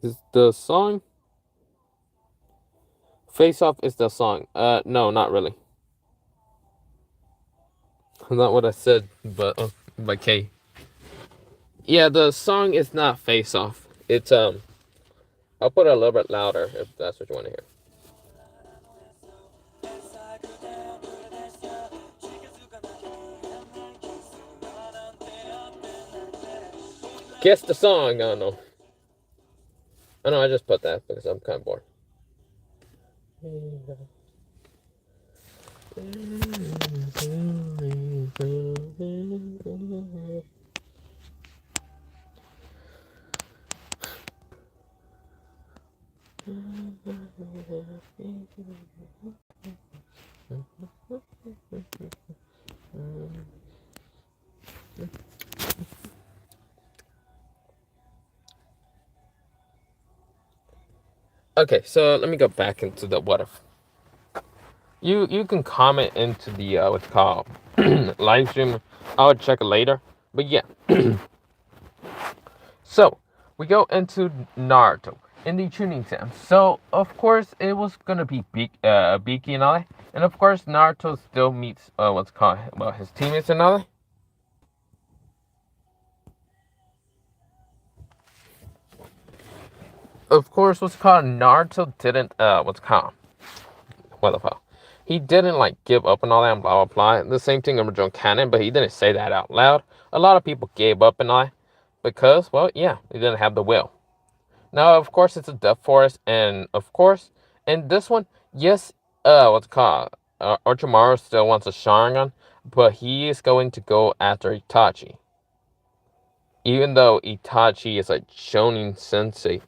is the song Face Off is the song? No, not really. Not what I said, but by K. Yeah, the song is not Face Off. It's I'll put it a little bit louder if that's what you want to hear. Guess the song. No, no. Oh no, I just put that because I'm kind of bored. Okay, so let me go back into the what if. You can comment into the what's called live stream. I'll check it later. But yeah, so we go into Naruto in the tuning exam. So of course it was gonna be Beaky and all that, and of course Naruto still meets what's called his teammates and all that. Of course, what's called Naruto didn't what's called what the fuck. He didn't like give up and all that and blah blah blah. The same thing in original canon, but he didn't say that out loud. A lot of people gave up and all that because, well, yeah, he didn't have the will. Now, of course, it's a death forest, and of course, in this one, yes, what's it called? Orochimaru still wants a Sharingan, but he is going to go after Itachi. Even though Itachi is a Jonin Sensei,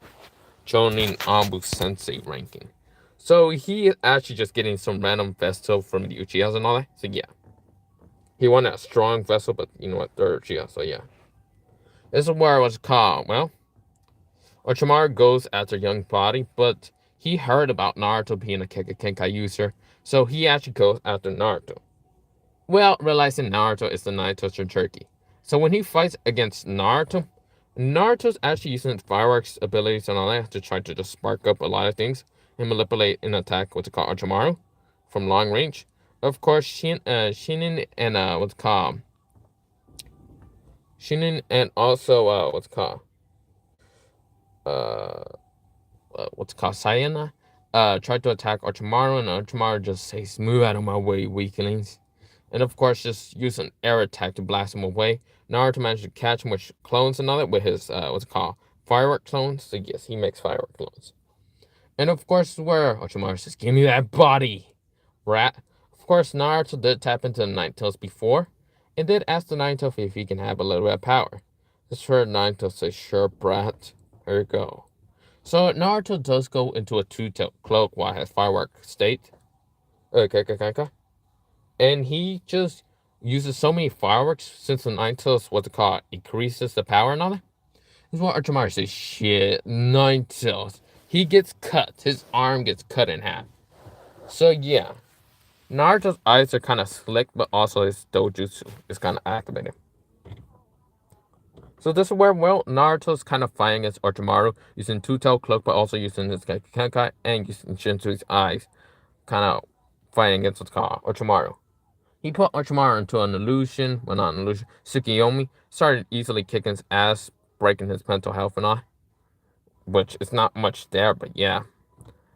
Jonin Ambu Sensei ranking. So he is actually just getting some random vessel from the Uchihas and all that. So yeah. He wanted a strong vessel, but you know what, they're Uchiha, so yeah. This is where it was called. Well, Orochimaru goes after young body, but he heard about Naruto being a Kekkei user, so he actually goes after Naruto. Well, realizing Naruto is the Naruto Jinchuriki. So when he fights against Naruto, Naruto's actually using Firework's abilities and all that to try to just spark up a lot of things and manipulate and attack what's called Orochimaru from long range. Of course, Shinin and what's called Shinin and also uh what's called Sayana tried to attack Orochimaru, and Orochimaru just says, "Move out of my way, weaklings." And of course, just use an air attack to blast him away. Naruto managed to catch him with clones and all that with his what's it called firework clones. So yes, he makes firework clones. And of course, where Orochimaru says, "Give me that body, rat." Of course, Naruto did tap into the Nine Tails before, and did ask the Nine Tails if he can have a little bit of power. This heard Nine Tails say, "Sure, brat. Here you go." So Naruto does go into a two-tailed cloak while his firework state. And he just uses so many fireworks since the Nine Tails, what's it called, increases the power and all that. This is what Orochimaru says, shit, Nine Tails. He gets cut. His arm gets cut in half. So yeah. Naruto's eyes are kind of slick, but also his dojutsu is kind of activated. So this is where, well, Naruto's kind of fighting against Orochimaru, using two-tailed cloak, but also using his Genkai and using Shinsui's eyes, kind of fighting against what's called Orochimaru. He put Orochimaru into an illusion, well, not an illusion, Tsukiyomi, started easily kicking his ass, breaking his mental health and all, which is not much there, but yeah.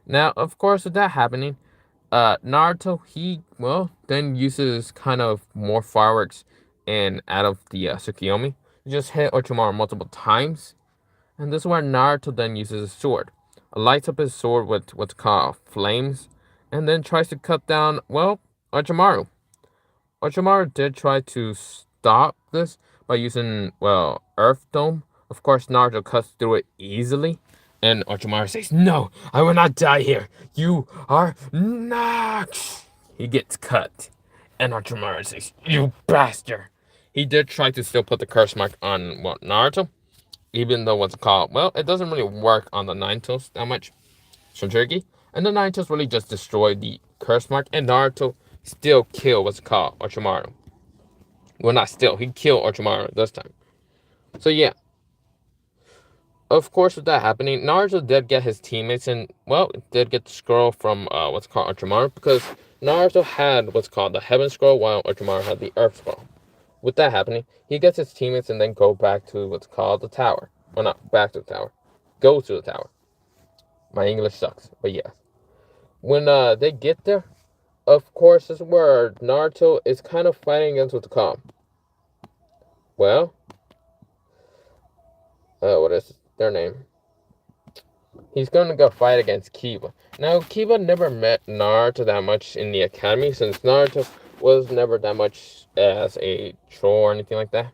Now, of course, with that happening, Naruto, he, well, then uses kind of more fireworks and out of the Tsukiyomi. He just hit Orochimaru multiple times, and this is where Naruto then uses his sword. Lights up his sword with what's called flames, and then tries to cut down, well, Orochimaru. Orochimaru did try to stop this by using, well, Earth Dome. Of course, Naruto cuts through it easily. And Orochimaru says, "No, I will not die here. You are next." He gets cut. And Orochimaru says, "You bastard." He did try to still put the curse mark on, well, Naruto. Even though what's it called, well, it doesn't really work on the Nine Tails that much. Shinjuki. And the Nine Tails really just destroyed the curse mark. And Naruto still kill what's called Orochimaru. Well, not still. He killed Orochimaru this time. So yeah. Of course, with that happening, Naruto did get his teammates and, well, did get the scroll from what's called Orochimaru, because Naruto had what's called the Heaven Scroll while Orochimaru had the Earth Scroll. With that happening, he gets his teammates and then go back to what's called the tower. Well, not back to the tower. Go to the tower. My English sucks, but yes. When they get there, of course, this is where Naruto is kind of fighting against what's called. Well, what is their name? He's going to go fight against Kiba. Now, Kiba never met Naruto that much in the academy, since Naruto was never that much as a troll or anything like that.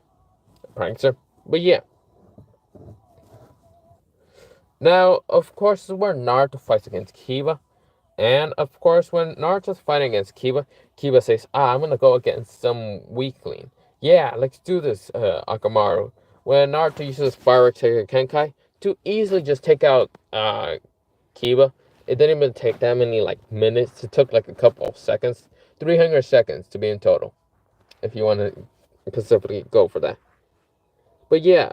A prankster. But yeah. Now, of course, this is where Naruto fights against Kiba. And, of course, when Naruto's fighting against Kiba, Kiba says, I'm going to go against some weakling. Yeah, let's do this, Akamaru. When Naruto uses Firework Genkai to easily just take out Kiba, it didn't even take that many minutes. It took like a couple of seconds, 300 seconds to be in total, if you want to specifically go for that. But yeah,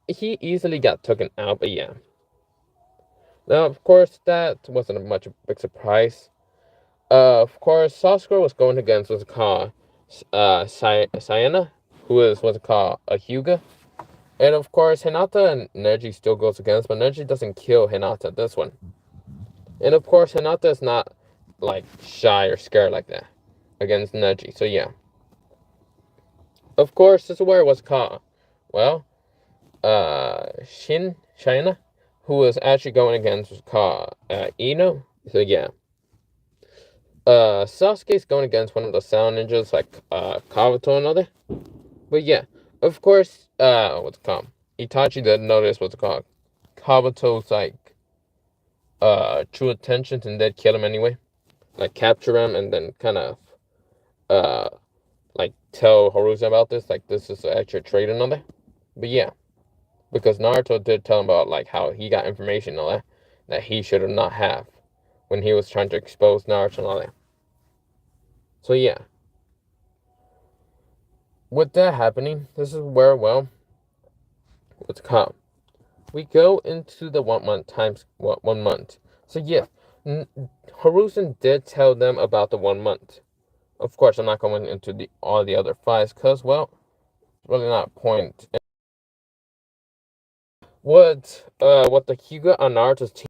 he easily got taken out. But yeah, now of course that wasn't much of a big surprise. Of course, Sasuke was going against what's called Sayana, who is what's called a Hyuga. And of course, Hinata and Neji still goes against, but Neji doesn't kill Hinata this one. And of course, Hinata is not shy or scared like that against Neji. So yeah. Of course, this is where it was caught. Well, China, who was actually going against was called Ino. So yeah. Sasuke's going against one of the sound ninjas like Kabuto and other. But yeah, of course, what's it called? Itachi didn't notice what's it called. Kabuto's true intentions and they'd kill him anyway. Like capture him and then kind of tell Haruka about this, this is actually a trade and all that. But yeah, because Naruto did tell him about how he got information and all that he should have not have when he was trying to expose Naruto and all that. So yeah, with that happening, this is where what's called. We go into the 1 month times 1 month. So yeah, Harusen did tell them about the 1 month. Of course, I'm not going into all the other fights because, well, it's really not a point. What the Hyuga on Naruto's team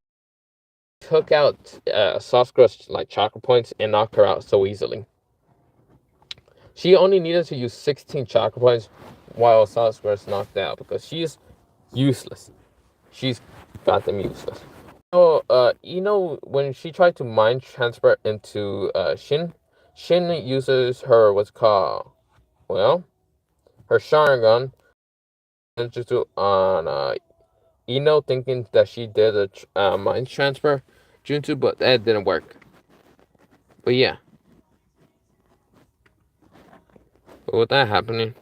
took out Sasuke's chakra points and knocked her out so easily. She only needed to use 16 chakra points while Sasuke's knocked out because she's useless. She's goddamn useless. So, when she tried to mind transfer into Shin uses her what's called, well, her Sharingan ninjutsu on Ino, thinking that she did a mind transfer jutsu, but that didn't work. But yeah, but with that happening,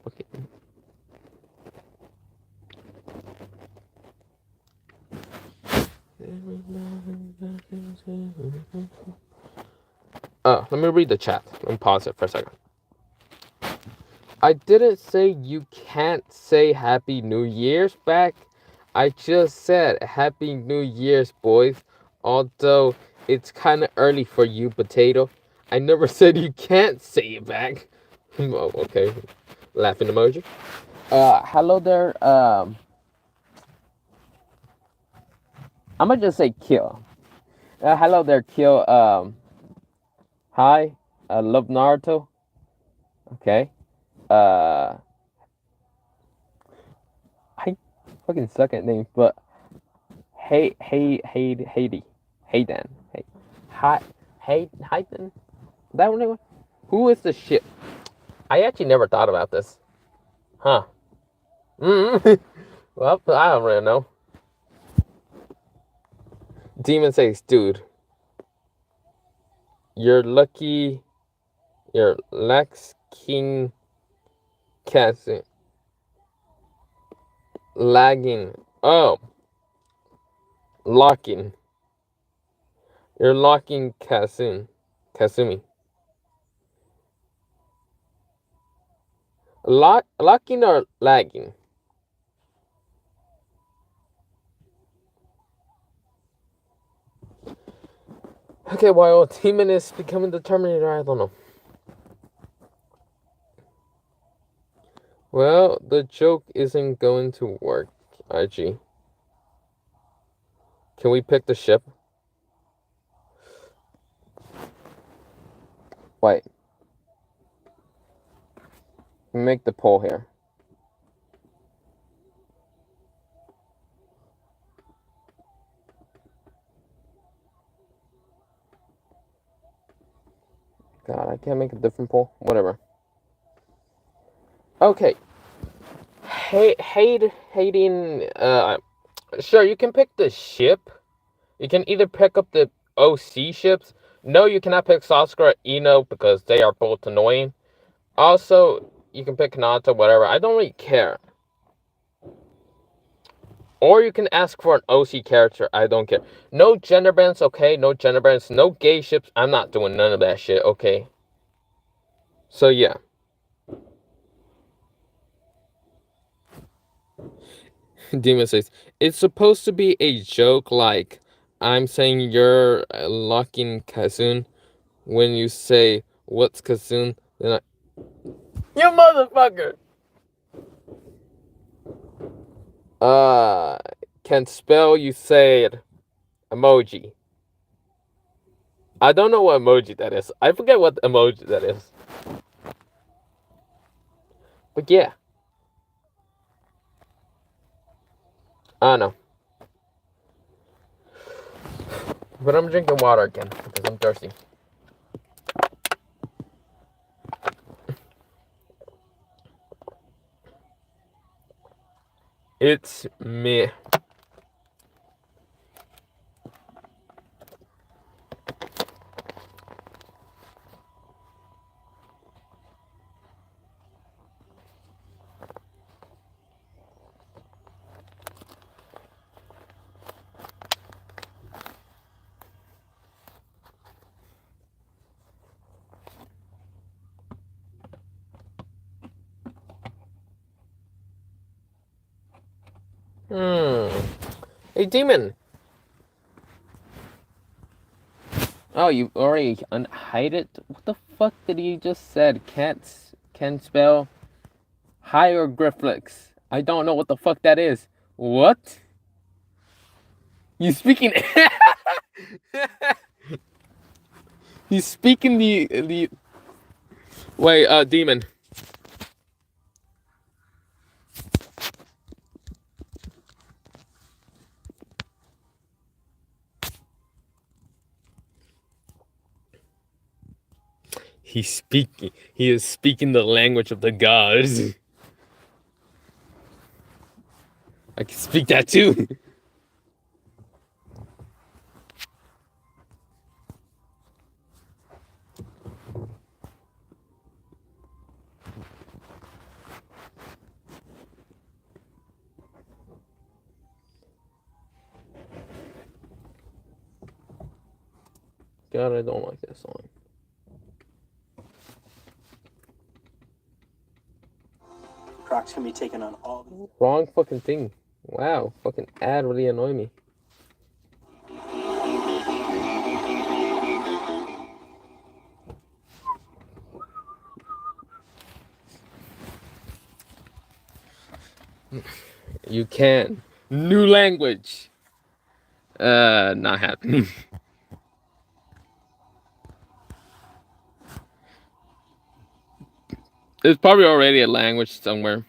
okay. Let me read the chat. Let me pause it for a second. I didn't say you can't say Happy New Year's back. I just said Happy New Year's, boys. Although it's kind of early for you, Potato. I never said you can't say it back. Oh, okay. Laughing emoji. Hello there. I'm gonna just say Kill. Hello there, Kill. Hi. I love Naruto. Okay. I fucking suck at names, but Hayden. Hayden. That one? Who is the shit? I actually never thought about this. Huh. Well, I don't really know. Demon says, dude, you're lucky. You're Lex King Cassie. Lagging. Oh. Locking. You're locking Kasumi. Locking or lagging? Okay, while Demon is becoming the Terminator, I don't know. Well, the joke isn't going to work, IG. Can we pick the ship? Wait. Make the poll here. God, I can't make a different poll. Whatever. Okay. Hating. Sure, you can pick the ship. You can either pick up the OC ships. No, you cannot pick Sasuke or Ino because they are both annoying. Also, you can pick Naruto, whatever. I don't really care. Or you can ask for an OC character. I don't care. No gender bands, okay? No gender bands. No gay ships. I'm not doing none of that shit, okay? So, yeah. Demon says, it's supposed to be a joke like, I'm saying you're locking Kazun. When you say, what's Kazun? Then I... You motherfucker! Can spell, you said emoji. I don't know what emoji that is. I forget what emoji that is. But yeah. I don't know. But I'm drinking water again because I'm thirsty. It's me. Hey, demon. Oh, you already unhide it? What the fuck did you just said? Can't spell hieroglyphics. I don't know what the fuck that is. What? You speaking? He's speaking the. Wait, demon. He is speaking the language of the gods. I can speak that too. God, I don't like that song. Croc's gonna be taking on all the Wrong fucking thing. Wow, fucking ad really annoy me. You can. New language. Not happening. There's probably already a language somewhere.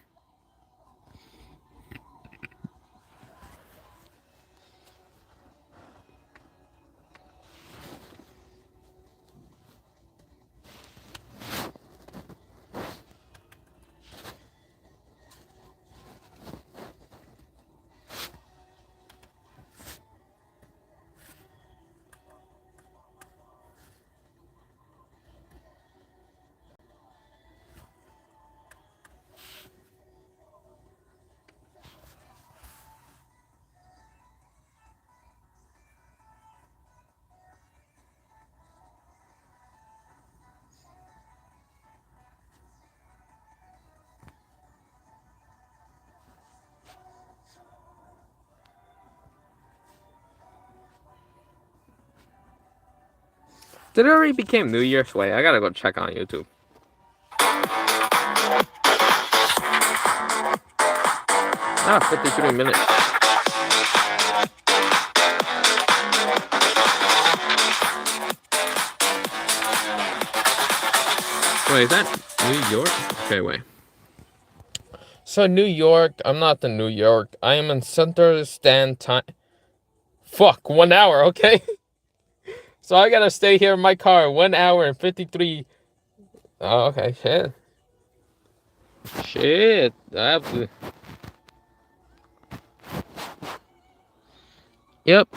Did it already became New Year's? Wait, I gotta go check on YouTube. Ah, 53 minutes. Wait, is that New York? Okay, wait. So New York, I'm not in New York. I am in Center Stand Time. Fuck, 1 hour, okay? So I gotta stay here in my car 1 hour and 53. Oh, okay, shit. Shit. Yep,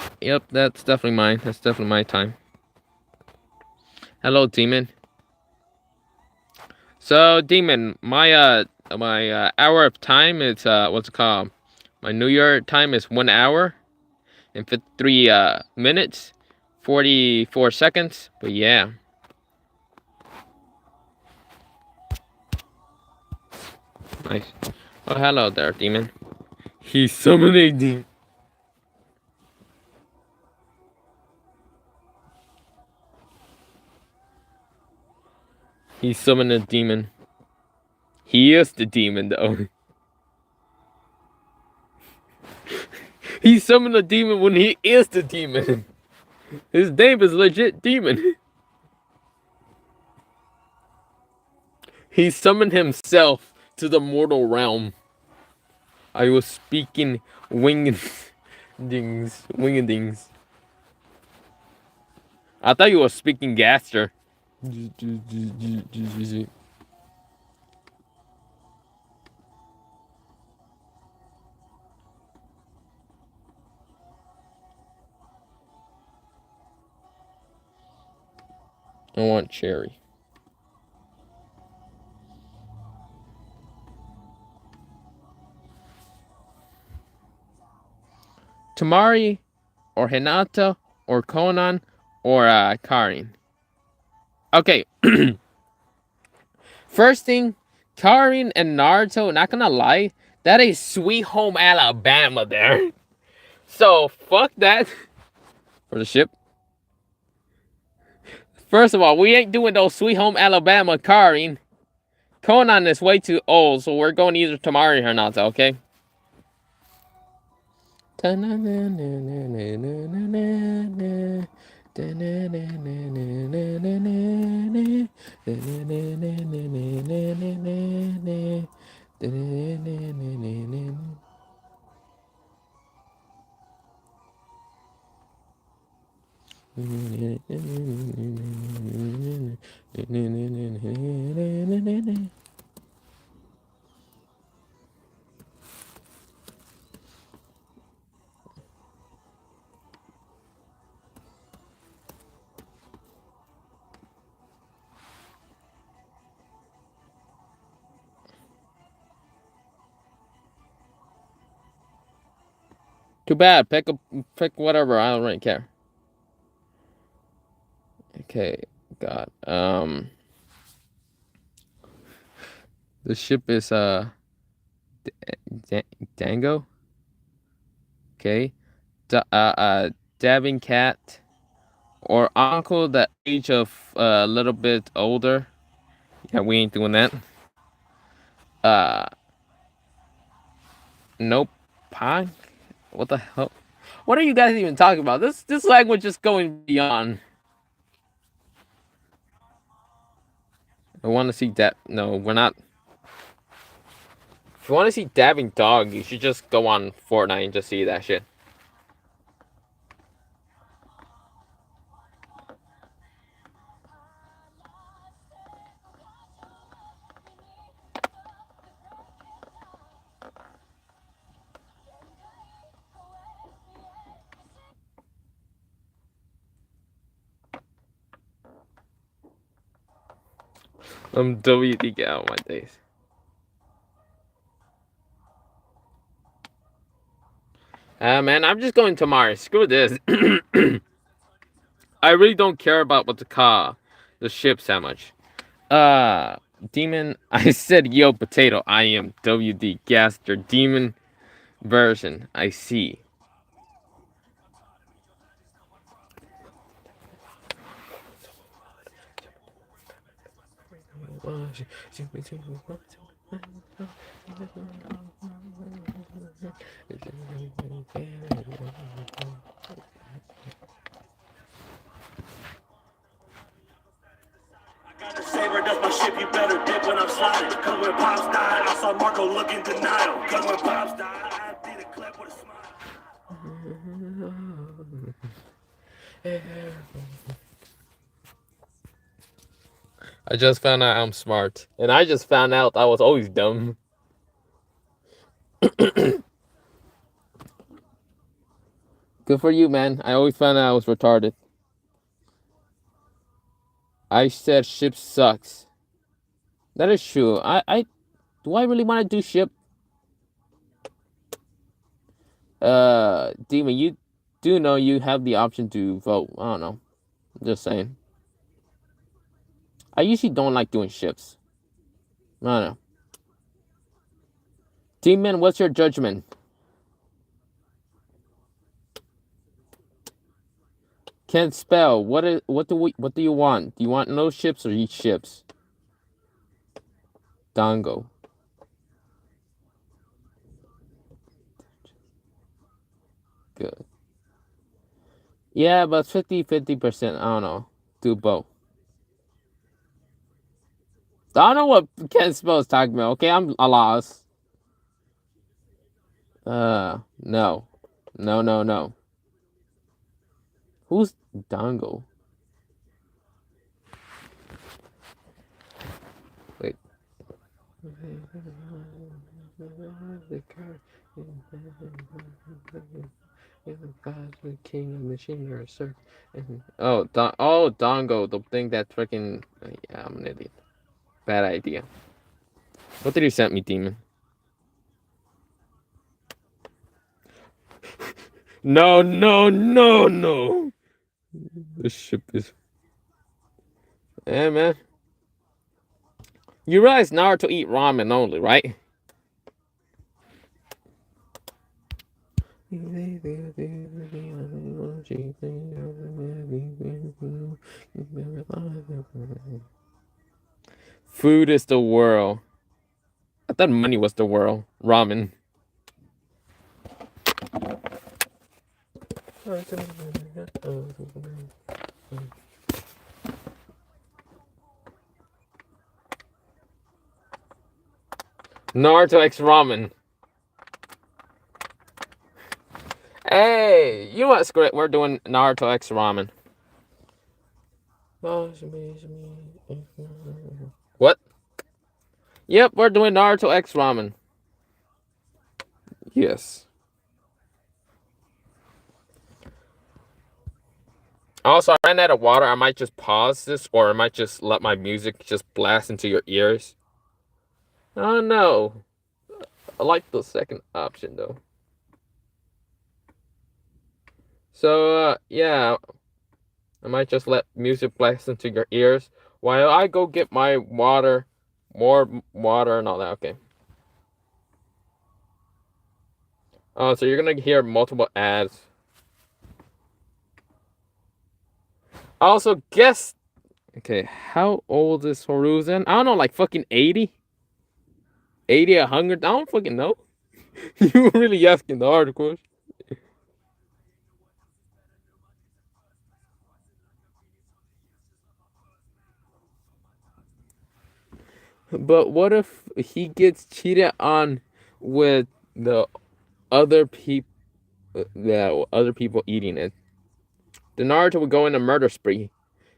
that's definitely mine. That's definitely my time. Hello, Demon. So, Demon, my hour of time is what's it called? My New York time is 1 hour and 53 minutes, 44 seconds. But yeah. Nice. Oh, hello there, Demon. He's summoning demon. He summoned a demon. He is the demon, though. He summoned a demon when he is the demon. His name is legit demon. He summoned himself to the mortal realm. I was speaking wingedings. I thought you were speaking Gaster. I want cherry. Tamari, or Hinata, or Conan, or Karin. Okay. First thing, Karin and Naruto, not gonna lie, that is Sweet Home Alabama there. So, fuck that. For the ship. First of all, we ain't doing those Sweet Home Alabama, Karin. Conan is way too old, so we're going either Tamari or Hinata, okay? Too bad. Pick whatever. I don't really care. Okay, God. The ship is Dango. Okay. Dabbing cat or uncle the age of a little bit older. Yeah, we ain't doing that. Nope. Pie. What the hell? What are you guys even talking about? This language is going beyond. I want to see that. No, we're not. If you want to see dabbing dog, you should just go on Fortnite and just see that shit. I'm WD get out my days. Man, I'm just going to Mars. Screw this. I really don't care about what the ships that much. Demon. I said yo potato. I am WD Gaster Demon version. I see. Savor, that's my ship, you better dip when I'm sliding. Cause when Pops died, I saw Marco look in denial. Cause when Pops died, I had Peter clap with a smile. I just found out I'm smart. And I just found out I was always dumb. Good for you, man. I always found out I was retarded. I said ship sucks. That is true. Do I really want to do ship? Demon, you do know you have the option to vote. I don't know. I'm just saying. I usually don't like doing ships. I don't know. Demon, what's your judgment? Can't spell. What do you want? Do you want no ships or eat ships? Dongo. Good. Yeah, but 50%. I don't know. Do both. I don't know what Can't spell is talking about. Okay, I'm lost. No. No. Who's Dongo? Wait. The king of machine sir. Oh, Dongo, the thing that freaking. Yeah, I'm an idiot. Bad idea. What did you send me, Demon? No. This ship is. Yeah, man. You realize Naruto eat ramen only, right? Food is the world. I thought money was the world. Ramen. Naruto X ramen. Hey, you know what's great? We're doing Naruto X ramen. What? Yep, we're doing Naruto X ramen. Yes. Also, I ran out of water. I might just pause this, or I might just let my music just blast into your ears. I don't know. I like the second option, though. So, yeah. I might just let music blast into your ears while I go get my water, more water and all that. Okay. Oh, so you're gonna hear multiple ads. Also, guess. Okay, how old is Horuzen? I don't know, like fucking 80? 80, 100? I don't fucking know. You were really asking the hard question. But what if he gets cheated on with the other people? Yeah, other people eating it. The Naruto would go in a murder spree.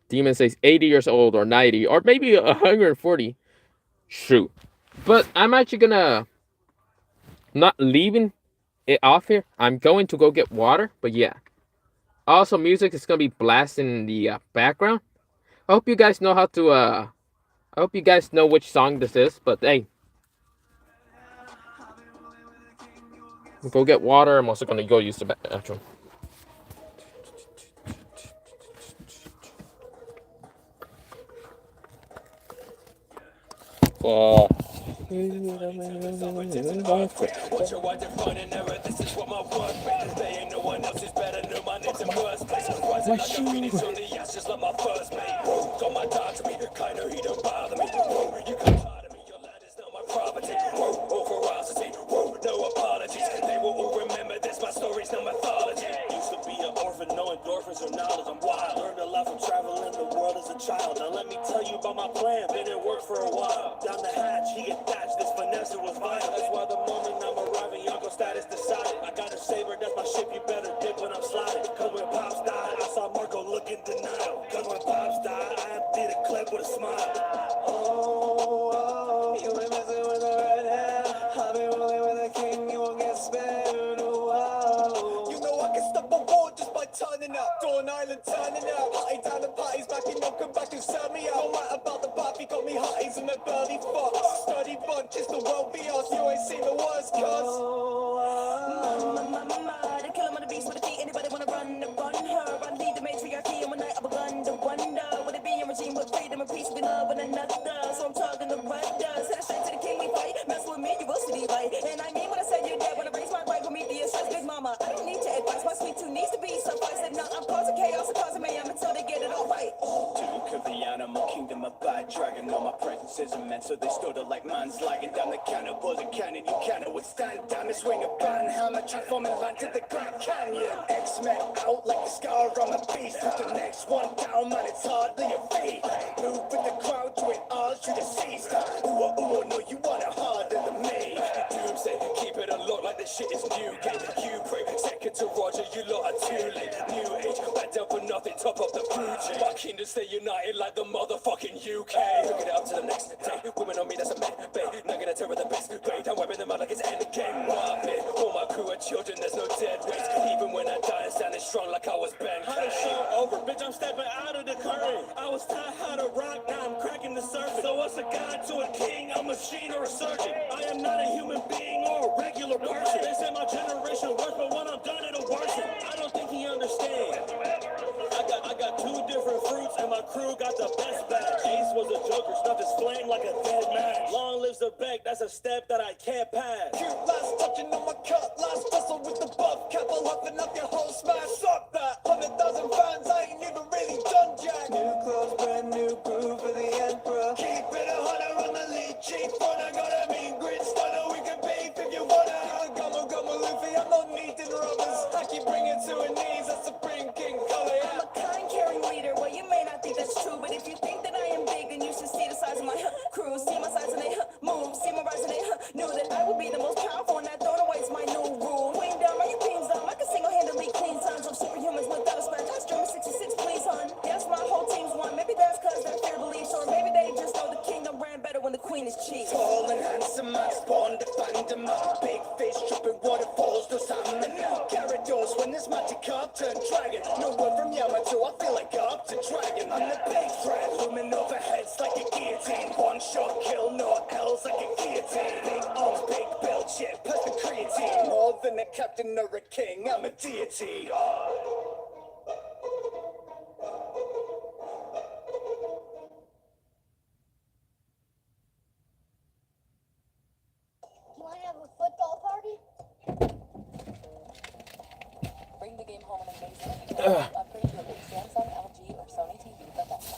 Demon says 80 years old or 90 or maybe 140. Shoot. But I'm actually gonna not leaving it off here. I'm going to go get water, but yeah. Also, music is gonna be blasting in the background. I hope you guys know how to I hope you guys know which song this is, but hey. Go get water. I'm also gonna go use the bathroom. What's your wife defining error? This is what my work means. There ain't no one else who's better. No man in the first place. Rising like a phoenix from the ashes like my first mate. Got my dog to me, kinda he don't bother me. You can't hide me, your lad is not my property. Or ferocity, no apologies. They will all remember this, my story's no mythology. Used to be an orphan, no endorphins or knowledge. I'm wild. Learned a lot from traveling the world as a a child. Now let me tell you about my plan. Been in work for a while. Down the hatch, he get thatched. This finesse was vital. That's why the moment I'm arriving, Yonko status decided. I got a saber, that's my ship. You better dip when I'm sliding. Cause when Pops died, I saw Marco look in denial. Cause when Pops died, I emptied a clip with a smile. Oh, you ain't messing with the red hair. I've been rolling with a king, you won't get spared. Oh, you know I can stop a war just by turning up. Dawn Island turning up. Party down the parties back in, come back and serve me out. No matter about the party, got me hotties and the burly fox. Sturdy bunch is the world be us. You ain't seen the worst, cuz. The killer on the beast with a T. Anybody wanna run her? I lead the matriarchy, and one night I begun to wonder would it be a regime with freedom and peace, we love one another. So I'm talking to wonders. Head straight to the king we fight. Mess with me, you will see the light. And I mean when I said you're dead, when I raise my right with me, the says big mama. I don't need to advise, my sweet tooth needs to be sufficed. And now I'm causing chaos and causing mayhem until they get it all right. Duke of the animal kingdom, a bad dragon. All my presence is immense, so they stood up like man sliding down the cannibals and cannon. You cannot withstand damage, swing a ban hammer, transforming land to the Grand Canyon. X-Men out like the scar on a beast. With the next one down, man, it's hardly a feat. Move with the crowd, doing all through the seas. Ooh, no, you want it harder than me. Doomsday, keep it unlocked like the shit is new. Game you pray, second to Roger, you lot are too late. New age, back down for nothing, top up the food chain. My kingdom stay united like the motherfucking UK. Look it up to the next day. Women on me, that's a man, babe. Not gonna tell her the best grade. I'm wiping them out like it's end game. Whopping. All my crew are children, there's no dead weights. Even when I die, I'm standing strong like I was Ben. How the show over, bitch, I'm stepping out of the current. I was taught how to rock, now I'm cracking the surface. So what's a god to a king, a machine or a surgeon? I am not a human being or a regular person. They say my generation works, but when I'm done, it'll worsen. I don't think he understands. I got two different fruits, and my crew got the best batch. Ace was a joker, stuff his flame like a dead match. Long lives the Beck, that's a step that I can't pass. Cute last touching on my cut, last tussle with the buff cap, I'll huffing up your whole smash. Suck that, 100,000 fans, I ain't even really done jack. New clothes, brand new groove for the emperor. Keep it 100 on the lead, cheap fun, I got a mean grid stunner, we can beef if you wanna. Gumma Luffy, I'm not needing rubbers. I keep bringing to her knees, that's Supreme King color. I'm a kind, caring leader, well you may not think that's true, but if you think that I am big, then you should see the size of my crew. See my size and they move, see my rise and they knew that I would be the most powerful, and that throwing away is my new rule. Queen dumb, are you queens dumb? I can single-handedly clean tons of superhumans without a scratch. I stream 66, please, hun. Yes, my whole team's won. Maybe that's cause they're fear beliefs, or maybe they just know the kingdom ran better when the queen is cheap. Tall and handsome, I spawned to find them up. Big fish dripping waterfalls, no salmon. Gyarados when this magic up turned dragon. No word from Yamato, I feel like up to dragon. I'm the big threat, looming overheads like a guillotine. One shot kill, no L's like a guillotine. Big arms, big belt, shit, perfect creatine. More than a captain or a king, I'm a deity. Want to have a football party? Bring the game home in amazing. You can upgrade to a big Samsung, LG, or Sony TV for best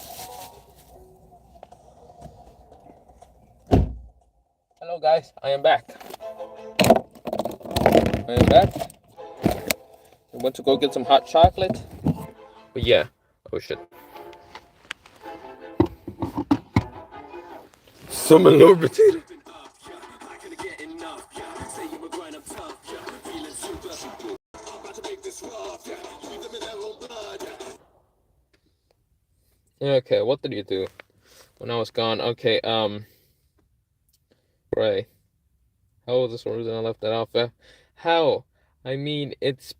Hello guys, I am back. I went to go get some hot chocolate. But yeah, oh shit. Summon Lord Potato. Okay, what did you do when I was gone? Okay, right. How was this one reason I left that off? How? I mean, it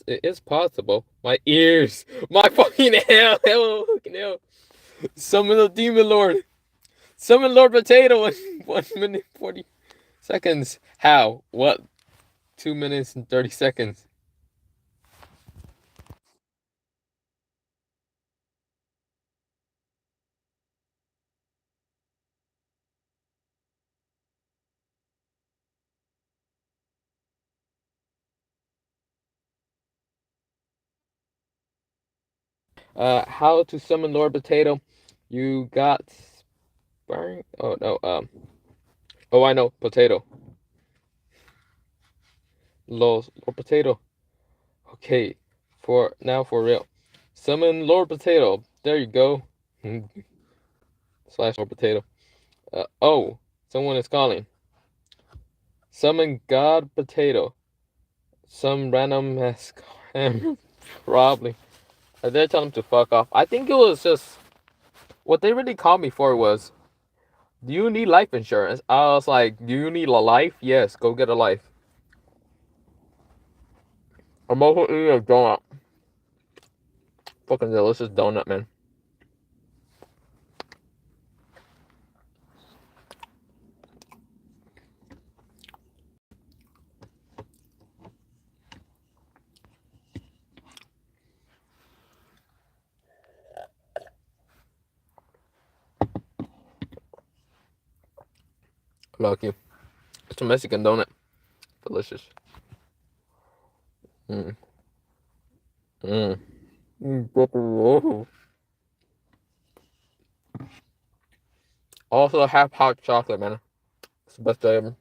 is possible. My ears, my fucking hell, fucking hell. Summon the Demon Lord. Summon Lord Potato in 1 minute 40 seconds. How? What? 2 minutes and 30 seconds. How to summon Lord Potato? You got sparring? Oh no, oh I know, Potato. Lord Potato. Okay, for real. Summon Lord Potato. There you go. Slash or potato. Oh, someone is calling. Summon God Potato. Some random ass probably. They're telling him to fuck off. I think it was just what they really called me for was, do you need life insurance? I was like, do you need a life? Yes, go get a life. I'm also eating a donut. Fucking delicious donut, man. Lucky. It's a Mexican donut. Delicious. Mm. Mm. Also have hot chocolate, man. It's the best day ever.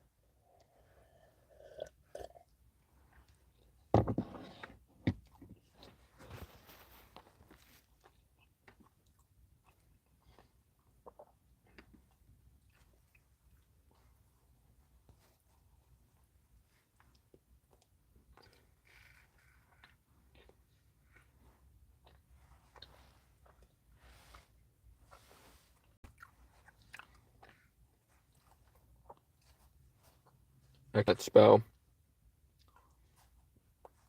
I can't spell.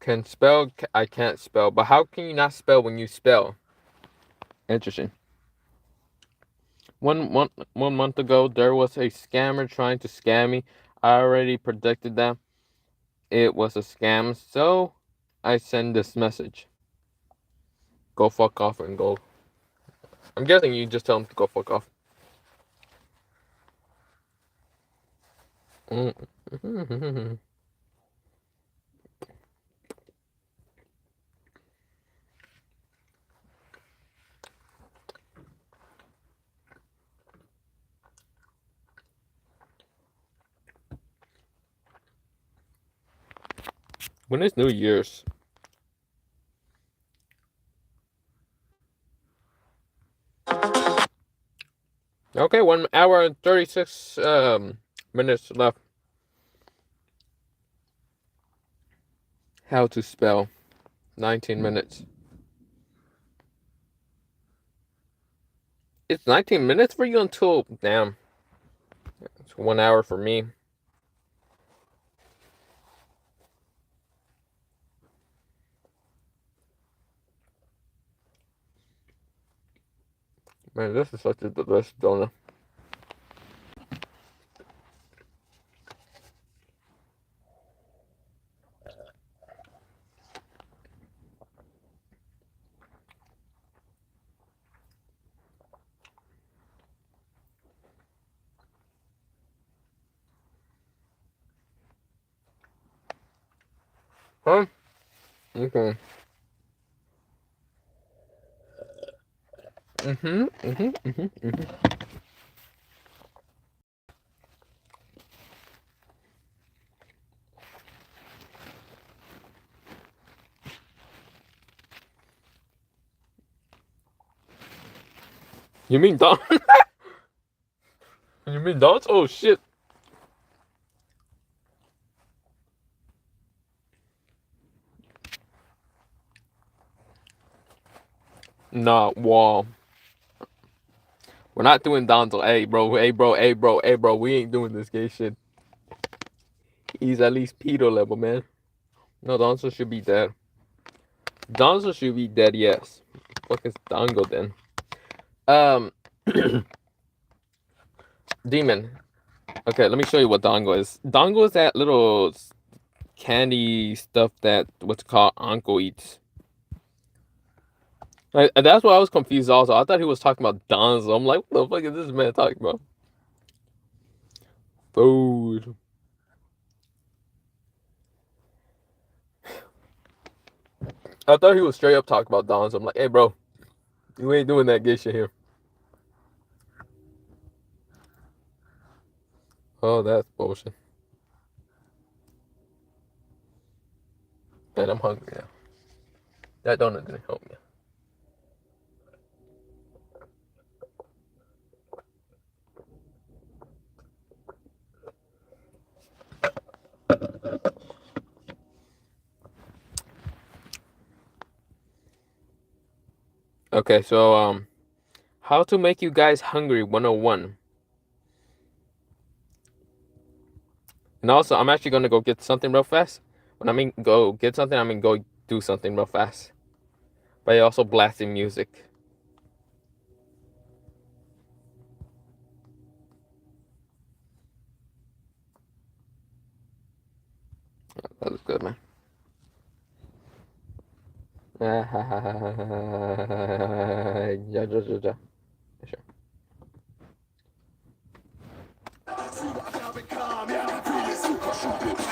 Can spell. I can't spell. But how can you not spell when you spell? Interesting. One month ago, there was a scammer trying to scam me. I already predicted that it was a scam, so I send this message. Go fuck off and go. I'm guessing you just tell him to go fuck off. When is New Year's? Okay, 1 hour and 36 minutes left. How to spell. 19 minutes. It's 19 minutes for you until, damn. It's 1 hour for me. Man, this is such a delicious donut. Huh? Okay. You mean Don? You mean donuts? Oh shit. Nah, wall. We're not doing Donzo. Hey, bro. Hey, bro. Hey, bro. Hey, bro. We ain't doing this gay shit. He's at least pedo level, man. No, Donzo should be dead. Donzo should be dead, yes. Fuck is Dongo then? Demon. Okay, let me show you what Dongo is. Dongo is that little candy stuff that what's called Uncle eats. That's why I was confused also. I thought he was talking about Donzo. I'm like, what the fuck is this man talking about? Food. I thought he was straight up talking about Donzo. I'm like, hey, bro, you ain't doing that gay shit here. Oh, that's bullshit. Man, I'm hungry now. That donut didn't help me. Okay, so how to make you guys hungry 101. And also, I'm actually gonna go get something real fast. When I mean go get something, I mean go do something real fast. But also blasting music. That was good, man. Ja, ja, ja, ja. Sure.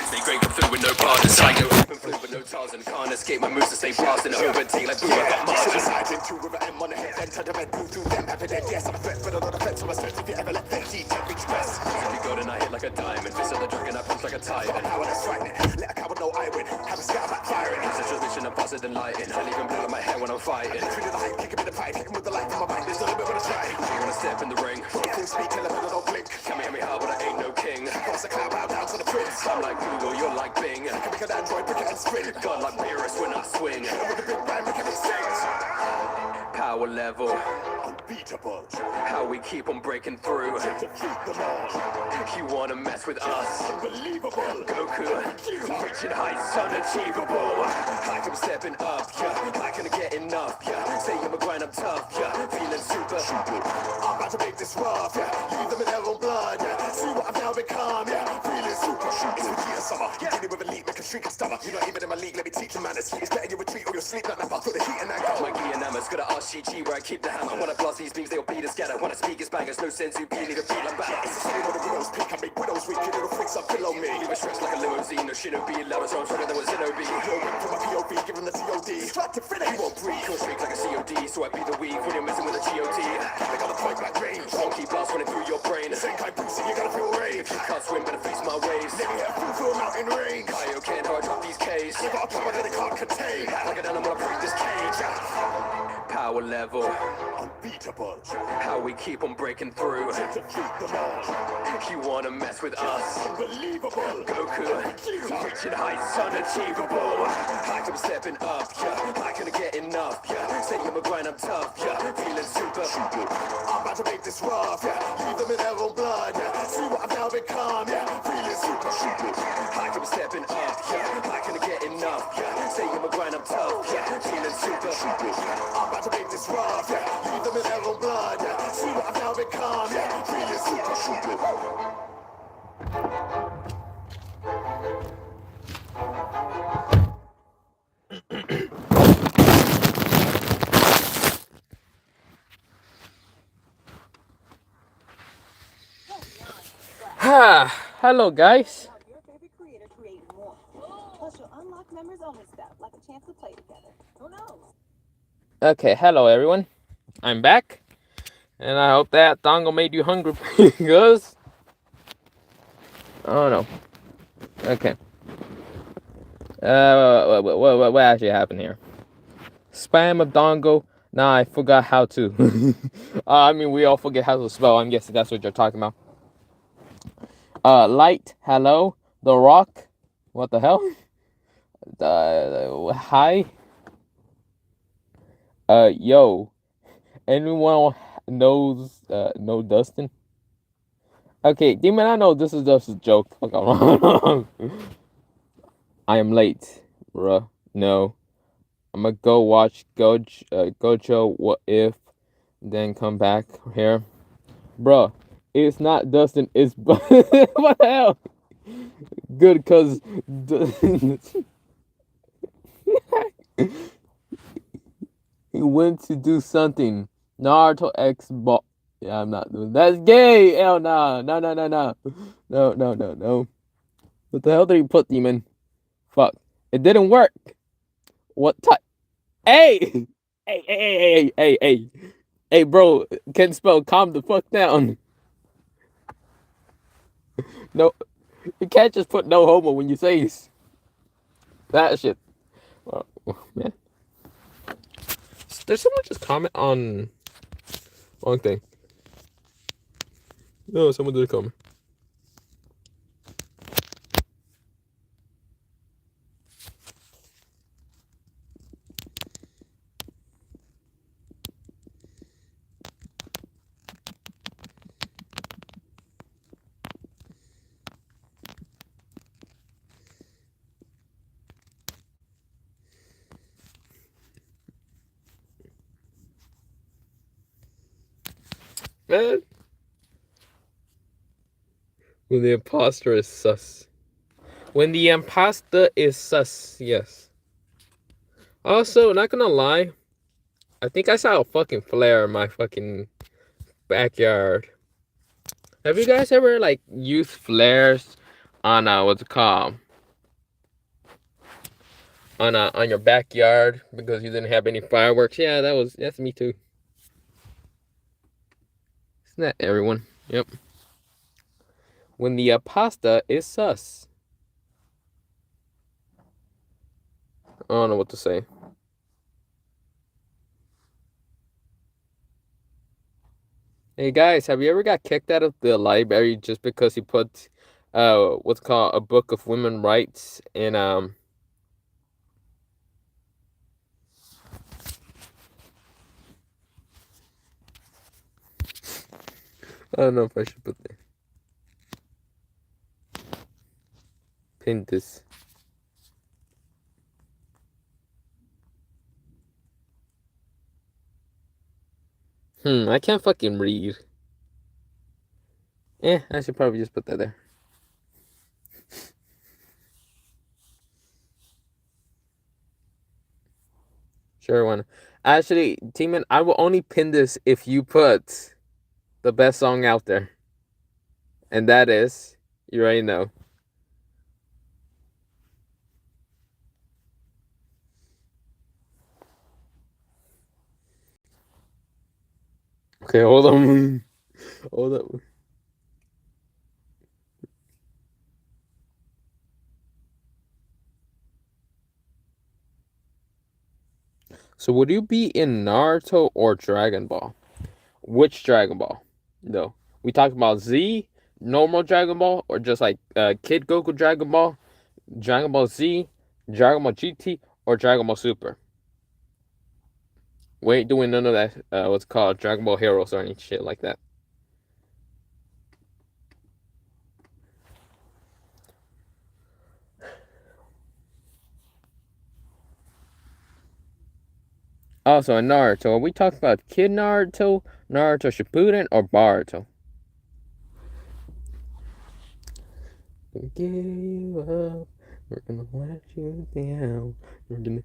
Stay great with food with no partners. I go open fluid with no tars and can't escape my moves to stay blasting. Over tea like boom, I got margin. Two with an M on the head, then turn the red blue through them. Happy dead, yes, I'm a threat, but I'm not a threat to myself. If you ever let them cheat, take express. If you go, then I hit like a diamond. Fist of the dragon, I punch like a titan. How that's frightening. Let a coward know I win. Have a scout back firing. It's a transmission of faster than lightning. I leave him blood on my hair when I'm fighting. Through the height, kick him in the pipe, hit him with the light from my back. There's no limit when I try. You wanna step in the ring? Full speed, tell him I don't blink. Come at me hard, but I ain't no king. Cross the cloud, bow down to the prince. I'm like Google, you're like Bing. I can make an android, pick it and sprint. God like Beerus when I swing. And with the big bang, make everything sings. Power level. Unbeatable. How we keep on breaking through. To defeat them all. You wanna mess with us? Unbelievable. Goku. Reaching heights unachievable. Like I'm stepping up, yeah. I can get enough, yeah. Say I'm a grind, I'm tough, yeah. Feeling super. I'm about to make this rough, yeah. Leave them in their own blood, yeah. See what I've now become, yeah. Feeling super. It's the year summer. You dealing with a leak, make a shrink and stomach. You're not even in my league, let me teach you manners. It's better you retreat or you'll sleep like that. Put the heat in that go. My gear nammers, got an RCG where I keep the hammer. When I blast these beams, they'll beat us scatter. When I speak, it's bangers, no sense you be, need a beat like batters. It's the same when the widows peak, I make widows weak. You little freaks up below me. Leave a stretch like a limousine, no shinobi. Loud as I'm stronger than was Zenobi. You're weak from my POV, give them the TOD. Strike to finish, you won't breathe. Kill streak like a COD, so I be the weak when you're messing with a GOT. They got a point blank range. Wonky blast running through your brain. Genkai boosting, you gotta feel rage. If you can't swim, better face my waves. Let me hit a fool through a mountain range. Kaioken, how I drop these K's. I got a power that it can't contain. Like an animal, I break this cage. Power level. Unbeatable. How we keep on breaking through. To defeat them all. You wanna mess with us? Unbelievable. Goku. Reaching heights unachievable. Like I'm stepping up, yeah. I can get enough, yeah. Say I'm a grind, I'm tough, yeah. Feeling super. I'm about to make this rough, yeah. Leave them in their own blood, yeah. See what I've now become, yeah. Feeling super. Like I'm stepping up, yeah. I can get enough, yeah. Say I'm a grind, I'm tough, yeah. Feeling super. I'm about to make this rough, yeah. Leave them in their own blood, yeah. See what I've now become, yeah. Feeling super. Hello, guys. Help your favorite creator create more. Plus, you'll unlock members only stuff, like a chance to play together. Who knows? Okay, hello, everyone. I'm back. And I hope that dongle made you hungry because. Oh no. Okay. What actually happened here? Spam a dongle. Nah, I forgot how to. I mean, we all forget how to spell. I'm guessing that's what you're talking about. Light. Hello. The Rock. What the hell? Hi. Yo. Anyone knows? Know Dustin? Okay, Demon. I know this is just a joke. Fuck wrong. I am late, bruh. No. I'm gonna go watch Gojo What If, then come back here. Bruh, it's not Dustin, it's what the hell? Good, cause he went to do something. Naruto X ball. Yeah, I'm not doing that's gay. Hell nah. No. No. What the hell did he put Demon? Fuck. It didn't work. What type? Hey! Hey, bro, can't spell calm the fuck down. No, you can't just put no homo when you say that shit. Oh, man. Did someone just comment on one thing? No, someone did comment. Man. When the imposter is sus. When the imposter is sus, yes. Also, not gonna lie, I think I saw a fucking flare in my fucking backyard. Have you guys ever like used flares on what's it called? On your backyard because you didn't have any fireworks? Yeah, that's me too. Isn't that everyone? Yep. When the pasta is sus. I don't know what to say. Hey guys, have you ever got kicked out of the library just because you put what's called a book of women rights in I don't know if I should put the pin this. I can't fucking read. I should probably just put that there. Sure one. Actually, Teeman, I will only pin this if you put the best song out there. And that is, you already know. Okay, hold on. Hold on. So would you be in Naruto or Dragon Ball? Which Dragon Ball? No. We talked about Z, normal Dragon Ball, or just like Kid Goku Dragon Ball, Dragon Ball Z, Dragon Ball GT, or Dragon Ball Super? We ain't doing none of that, what's called Dragon Ball Heroes or any shit like that. Also, in Naruto, are we talking about Kid Naruto, Naruto Shippuden, or Boruto? We give you up. We're gonna let you down. We're gonna.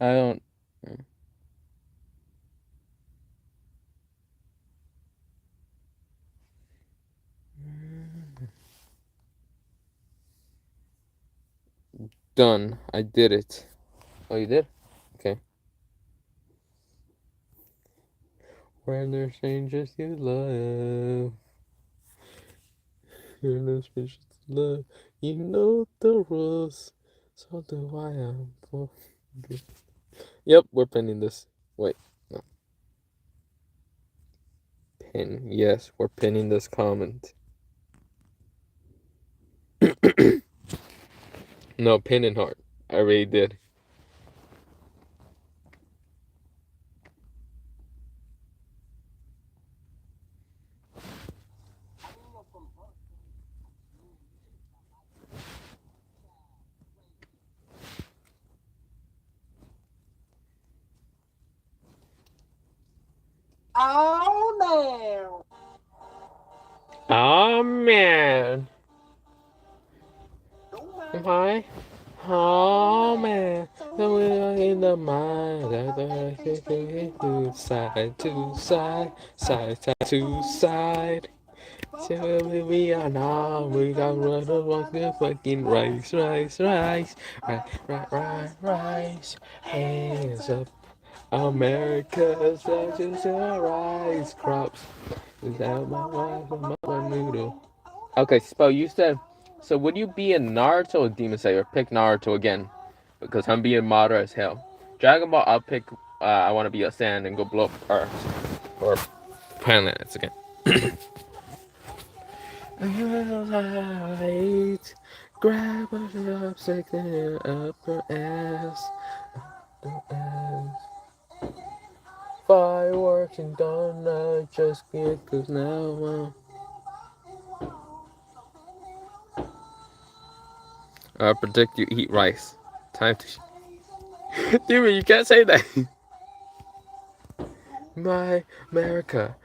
I don't. Done. I did it. Oh, you did? Okay. When there's strangers you love, when there's strangers you love, you know the rules. So do I. Am for. Yep, we're pinning this. Wait, no. Pin. Yes, we're pinning this comment. No, pin and heart. I already did. Oh no! Oh man. Hi. Oh man. We are in the mind. Side to side. Side to side. So we are now. We got run of the fucking rice. Rise. Hands up. America's just rise. Crops. Without my wife, my noodle. Okay, Spo, you said, so would you be in Naruto or Demon Slayer? Pick Naruto again, because I'm being moderate as hell. Dragon Ball, I'll pick I want to be a sand and go blow up Earth or planets again. Light, grab a chopstick and up her ass. Fireworks and gonna just get cause now. I predict you eat rice. Time to. Dude, you can't say that. My America,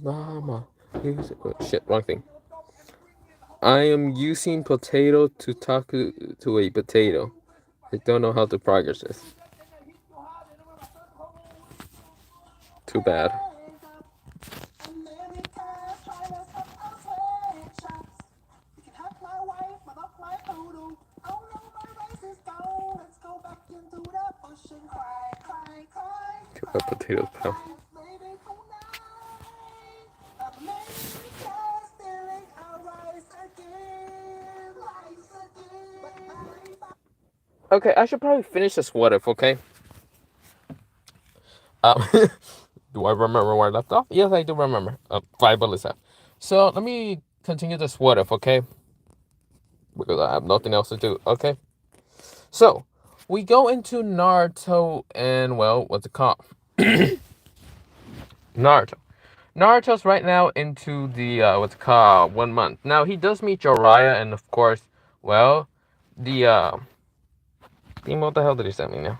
mama. Oh, shit, wrong thing. I am using potato to talk to a potato. I don't know how to progress this. Too bad. Too bad potatoes, pal. Okay, I should probably finish this what if, okay? Um, do I remember where I left off? Yes, I do remember. 5 bullets left. So let me continue this what if, okay? Because I have nothing else to do, okay? So we go into Naruto and well, what's it called? Naruto. Naruto's right now into the what's it called 1 month. Now he does meet Jiraiya and of course, well, the what the hell did he send me now?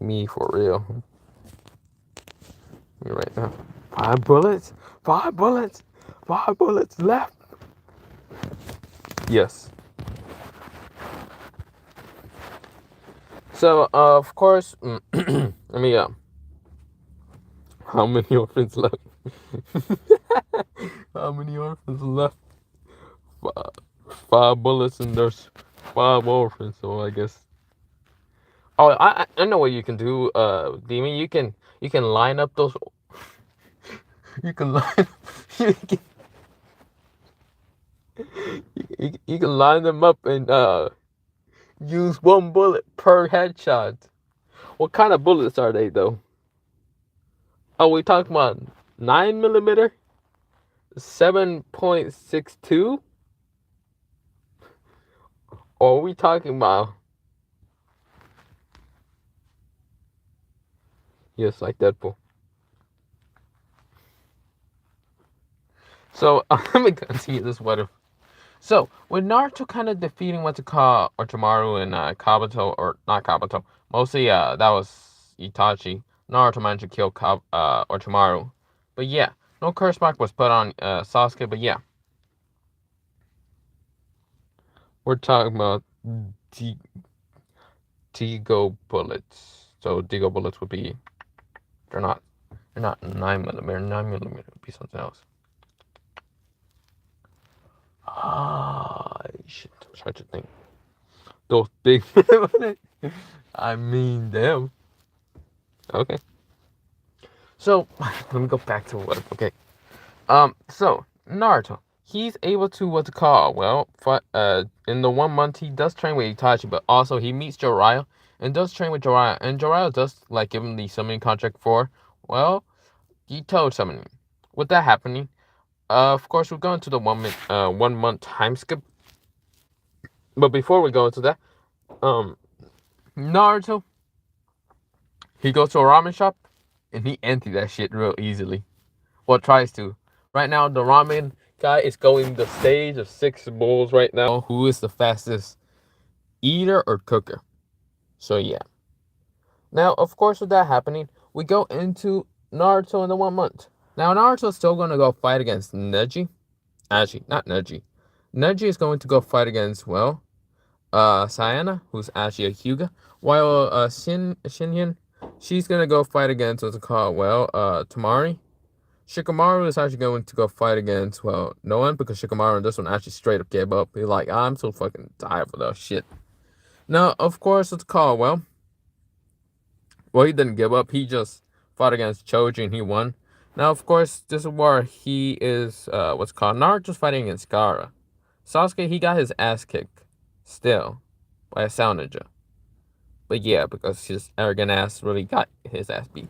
Me for real. Me right now. 5 bullets. 5 bullets. 5 bullets left. Yes. So of course, let me how many orphans left? How many orphans left? 5 bullets and there's 5 orphans. So I guess. Oh, I know what you can do, Demon. You can line up those. You can line. You can, you can line them up and use 1 bullet per headshot. What kind of bullets are they though? Oh, we talking about 9mm, 7.62, or are we talking about? Yes, like Deadpool. So let me continue this weather. So with Naruto kind of defeating what's it called Orochimaru and Kabuto, or not Kabuto, mostly that was Itachi. Naruto managed to kill Orochimaru, but yeah, no curse mark was put on Sasuke. But yeah, we're talking about Digo bullets. So Digo bullets would be they're not 9mm. 9mm would be something else. Shit, I was trying to think. Those big. I mean them. Okay. So let me go back to what. Okay. So Naruto, he's able to what's it called? Well, in the 1 month he does train with Itachi, but also he meets Jiraiya and does train with Jiraiya, and Jiraiya does like give him the summoning contract for well, Gito summoning. With that happening, of course we're going to the 1 month time skip. But before we go into that, Naruto, he goes to a ramen shop and he empties that shit real easily. Well, tries to. Right now, the ramen guy is going the stage of 6 bulls right now. Who is the fastest eater or cooker? So yeah. Now, of course, with that happening, we go into Naruto in the 1 month. Now, Naruto's still going to go fight against Neji. Actually, not Neji. Neji is going to go fight against, well, Sayana, who's actually a Hyuga, while Shinhyun, she's gonna go fight against what's it called? Well, Tamari. Shikamaru is actually going to go fight against well no one because Shikamaru in this one actually straight up gave up. He's like, I'm so fucking tired for that shit. Now, of course, it's called well, he didn't give up. He just fought against Choji and he won. Now, of course, this is where he is what's called Naruto's fighting against Gaara. Sasuke, he got his ass kicked still. by a sound ninja. But yeah, because his arrogant ass really got his ass beat.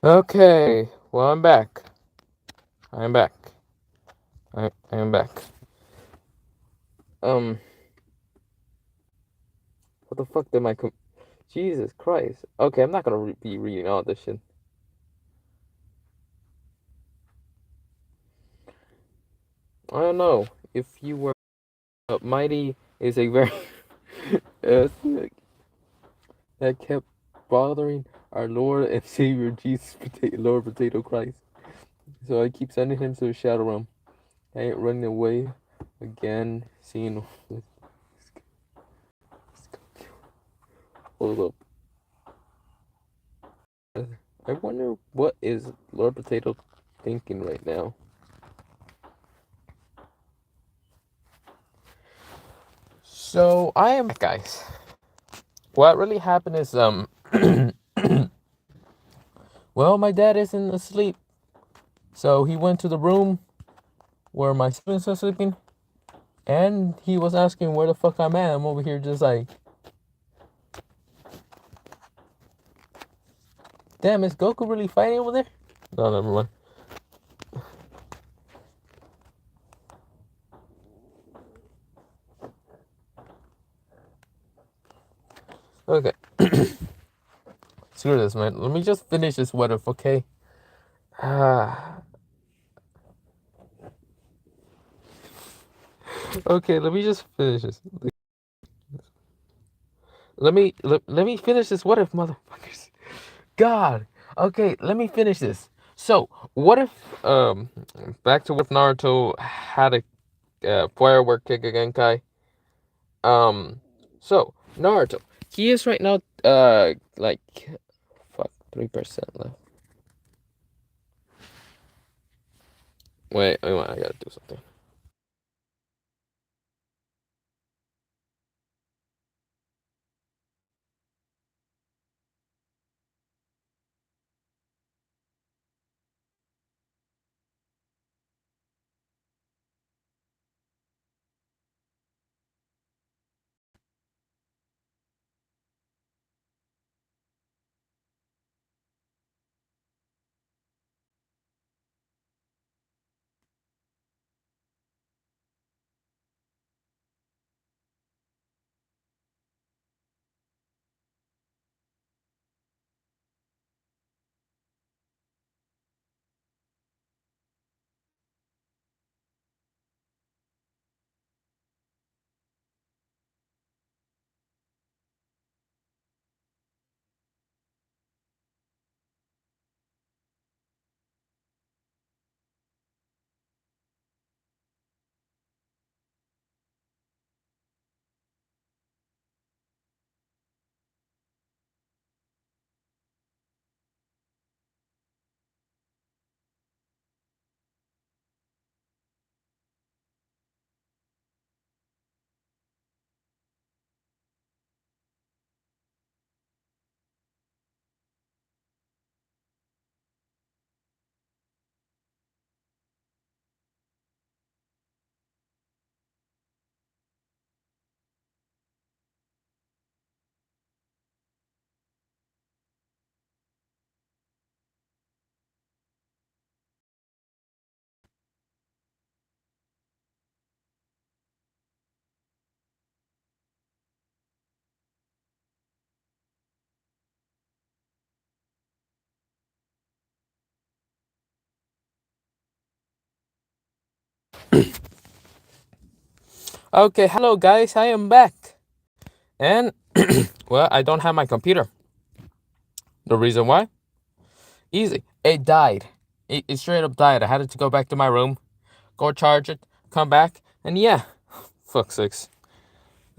Okay, well, I'm back. I'm back. I am back. Um, what the fuck did my Jesus Christ. Okay, I'm not gonna be reading all this shit. I don't know if you were mighty is a very thing that kept bothering our Lord and Savior Jesus, Lord Potato Christ. So I keep sending him to the shadow realm. I ain't running away again. Seeing. Hold up. I wonder what is Lord Potato thinking right now. So I am guys. What really happened is well, my dad isn't asleep. So he went to the room where my siblings are sleeping, and he was asking where the fuck I'm at. I'm over here just like, damn, is Goku really fighting over there? No, never mind. Okay. Screw this, man. Let me just finish this what if, okay? Okay, let me just finish this. Let me finish this what if, motherfuckers. God. Okay, let me finish this. So, what if back to what if Naruto had a firework Kekkei Genkai? So Naruto, he is right now like fuck 3% left. Wait, I gotta do something. Okay, hello guys, I am back. And well, I don't have my computer. The reason why? Easy. It died. It straight up died. I had to go back to my room, go charge it, come back, and yeah. Fuck sakes.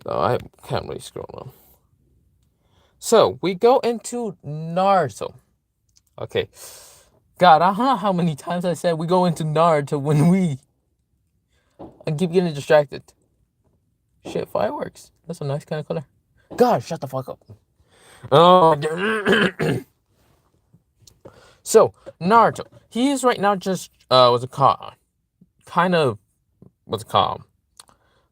Oh, I can't really scroll on. So we go into Naruto. Okay. God, I don't know how many times I said we go into Naruto when I keep getting distracted. Shit, fireworks. That's a nice kind of color. God, shut the fuck up. Oh, so Naruto, he is right now just what's it called? Kind of what's it called?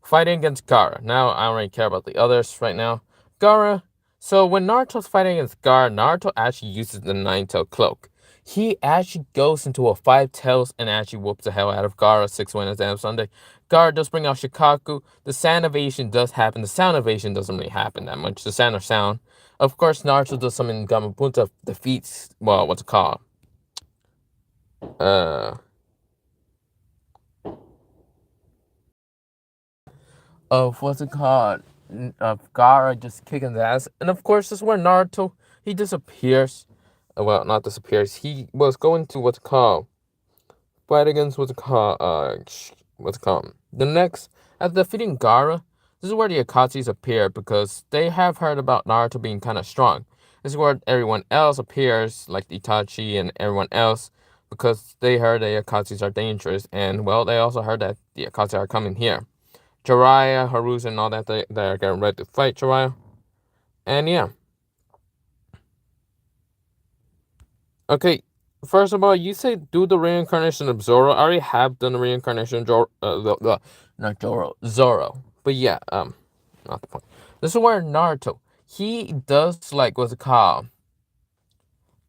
Fighting against Gaara. Now I don't really care about the others right now. Gaara. So when Naruto's fighting against Gaara, Naruto actually uses the Nine-Tail Cloak. he actually goes into a 5 tails and actually whoops the hell out of Gaara 6 wins and Sunday. Gaara does bring out Shikaku. The sound evasion does happen. The sound evasion doesn't really happen that much. The sound or sound. Of course, Naruto does something Gamabunta defeats, well, what's it called? Of what's it called? Of Gaara just kicking the ass. And of course, this is where Naruto, he disappears. Well, not disappears. He was going to what's it called? Fight against what's it called? What's it called? The next, after defeating Gaara, this is where the Akatsuki appear because they have heard about Naruto being kind of strong. This is where everyone else appears, like Itachi and everyone else, because they heard the Akatsuki are dangerous, and well, they also heard that the Akatsuki are coming here. Jiraiya, Haruka, and all that, they're getting ready to fight Jiraiya. And yeah. Okay, first of all, you say do the reincarnation of Zoro. I already have done the reincarnation of Zoro. But yeah, not the point. This is where Naruto, he does, like, what's it called?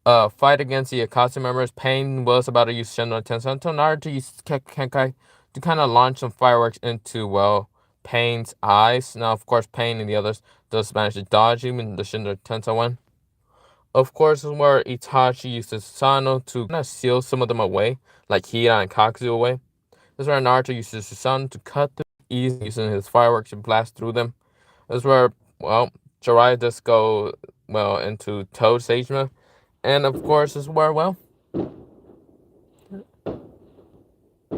Fight against the Akatsuki members. Pain was about to use Shinra Tensei until Naruto used Kekkei to kind of launch some fireworks into, well, Pain's eyes. Now, of course, Pain and the others does manage to dodge even the Shinra Tensei one. Of course, this is where Itachi uses Sano to kind of seal some of them away, like Hira and Kakuzu away. This is where Naruto uses his Sano to cut them easily using his fireworks to blast through them. This is where, well, Jiraiya just go, well, into Toad Sage mode. And of course, this is where, well,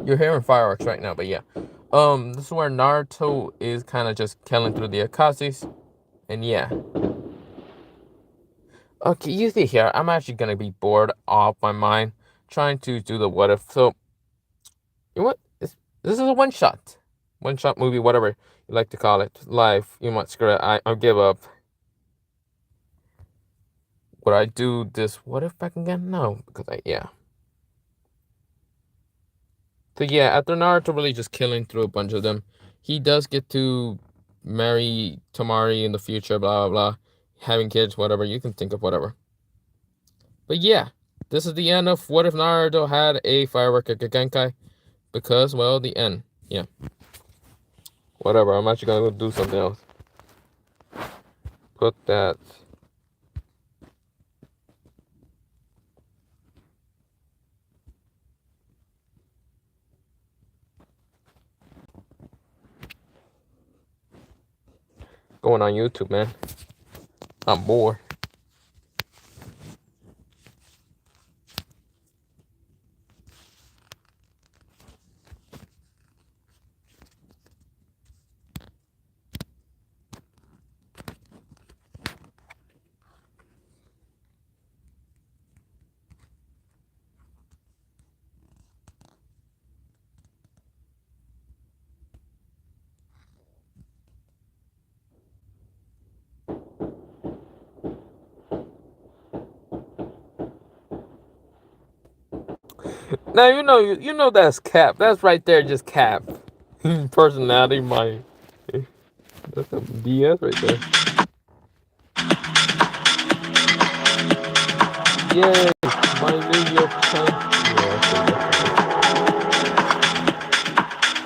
you're hearing fireworks right now, but yeah. This is where Naruto is kind of just killing through the Akatsuki. And yeah. Okay, you see here, I'm actually gonna be bored off my mind trying to do the what if. So, you know what? This is a one shot movie, whatever you like to call it. Live, you might screw it. I give up. Would I do this what if back again? No, because yeah. So yeah, after Naruto really just killing through a bunch of them, he does get to marry Tamari in the future, blah blah blah, having kids, whatever, you can think of whatever. But yeah, this is the end of what if Naruto had a firework at Genkai, because, well, the end. Yeah. Whatever, I'm actually gonna go do something else. Put that. Going on YouTube, man. I'm bored. Now you know that's Cap. That's right there, just Cap. Personality, my. That's a DS right there. Yay! My New York Times.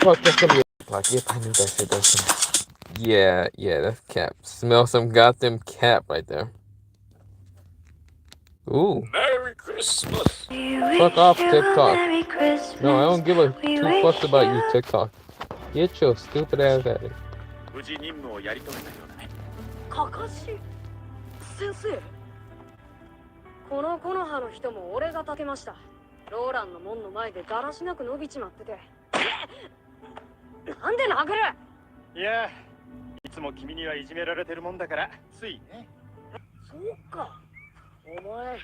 Fuck, that's gonna be a clock. Yep, I knew that shit. That's yeah, that's Cap. Smell some goddamn Cap right there. Ooh. Merry Christmas. Fuck off, TikTok. No, I don't give a two fucks about you, TikTok. Get your stupid ass at it. 無事任務をやり遂げたようだね。かかし先生、この木の葉の人も俺が立てました。ローランの門の前でだらしなく伸びちまってて。なんで殴る？いや、いつも君にはいじめられてるもんだからついね。そうか。お前。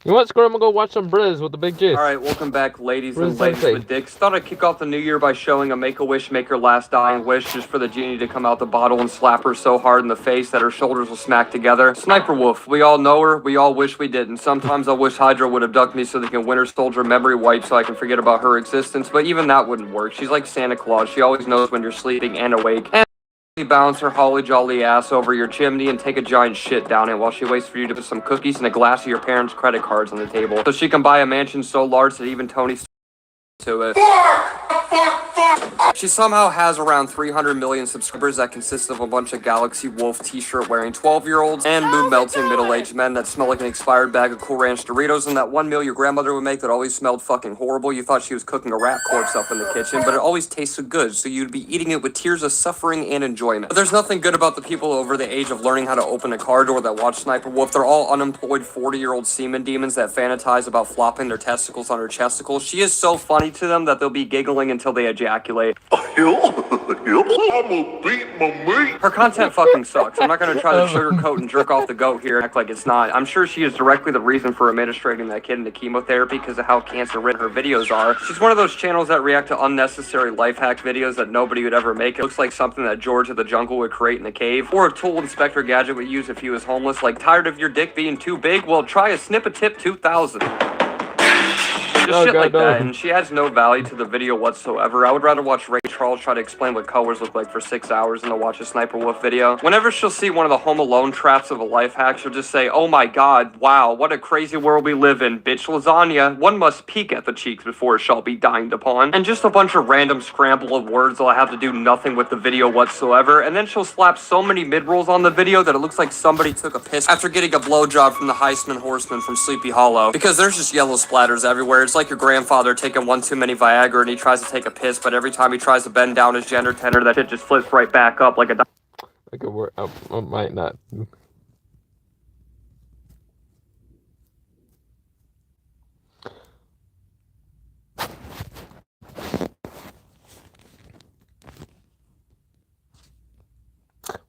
You know what? Screw it, I'm gonna go watch some Briz with the big J. Alright, welcome back, ladies and ladies with dicks. Thought I'd kick off the new year by showing a Make-A-Wish, Make Her Last Dying Wish, just for the genie to come out the bottle and slap her so hard in the face that her shoulders will smack together. Sniper Wolf, we all know her, we all wish we didn't. Sometimes I wish Hydra would abduct me so they can Winter Soldier memory wipe so I can forget about her existence, but even that wouldn't work. She's like Santa Claus, she always knows when you're sleeping and awake. And bounce her holly jolly ass over your chimney and take a giant shit down it while she waits for you to put some cookies and a glass of your parents' credit cards on the table so she can buy a mansion so large that even Tony to it. She somehow has around 300 million subscribers that consist of a bunch of Galaxy Wolf t-shirt wearing 12-year-olds and mood-melting middle-aged men that smell like an expired bag of Cool Ranch Doritos and that one meal your grandmother would make that always smelled fucking horrible. You thought she was cooking a rat corpse up in the kitchen, but it always tasted good, so you'd be eating it with tears of suffering and enjoyment. But there's nothing good about the people over the age of learning how to open a car door that watch Sniper Wolf. They're all unemployed 40-year-old semen demons that fantasize about flopping their testicles on her chesticles. She is so funny to them that they'll be giggling until they ejaculate. I'ma beat my meat. Her content fucking sucks. I'm not gonna try to sugarcoat and jerk off the goat here and act like it's not. I'm sure she is directly the reason for administrating that kid into chemotherapy because of how cancer-ridden her videos are. She's one of those channels that react to unnecessary life hack videos that nobody would ever make. It looks like something that George of the Jungle would create in a cave, or a tool Inspector Gadget would use if he was homeless. Like, tired of your dick being too big? Well, try a Snip-a-Tip 2000. Just shit like that, and she adds no value to the video whatsoever. I would rather watch Ray Charles try to explain what colors look like for 6 hours than to watch a Sniper Wolf video. Whenever she'll see one of the Home Alone traps of a life hack, she'll just say, "Oh my god, wow, what a crazy world we live in. Bitch lasagna, one must peek at the cheeks before it shall be dined upon." And just a bunch of random scramble of words that'll have to do nothing with the video whatsoever, and then she'll slap so many mid-rolls on the video that it looks like somebody took a piss after getting a blowjob from the Heisman Horseman from Sleepy Hollow, because there's just yellow splatters everywhere. It's like your grandfather taking one too many Viagra and he tries to take a piss, but every time he tries to bend down his gender tender, that shit just flips right back up like a... Like a word, I might not.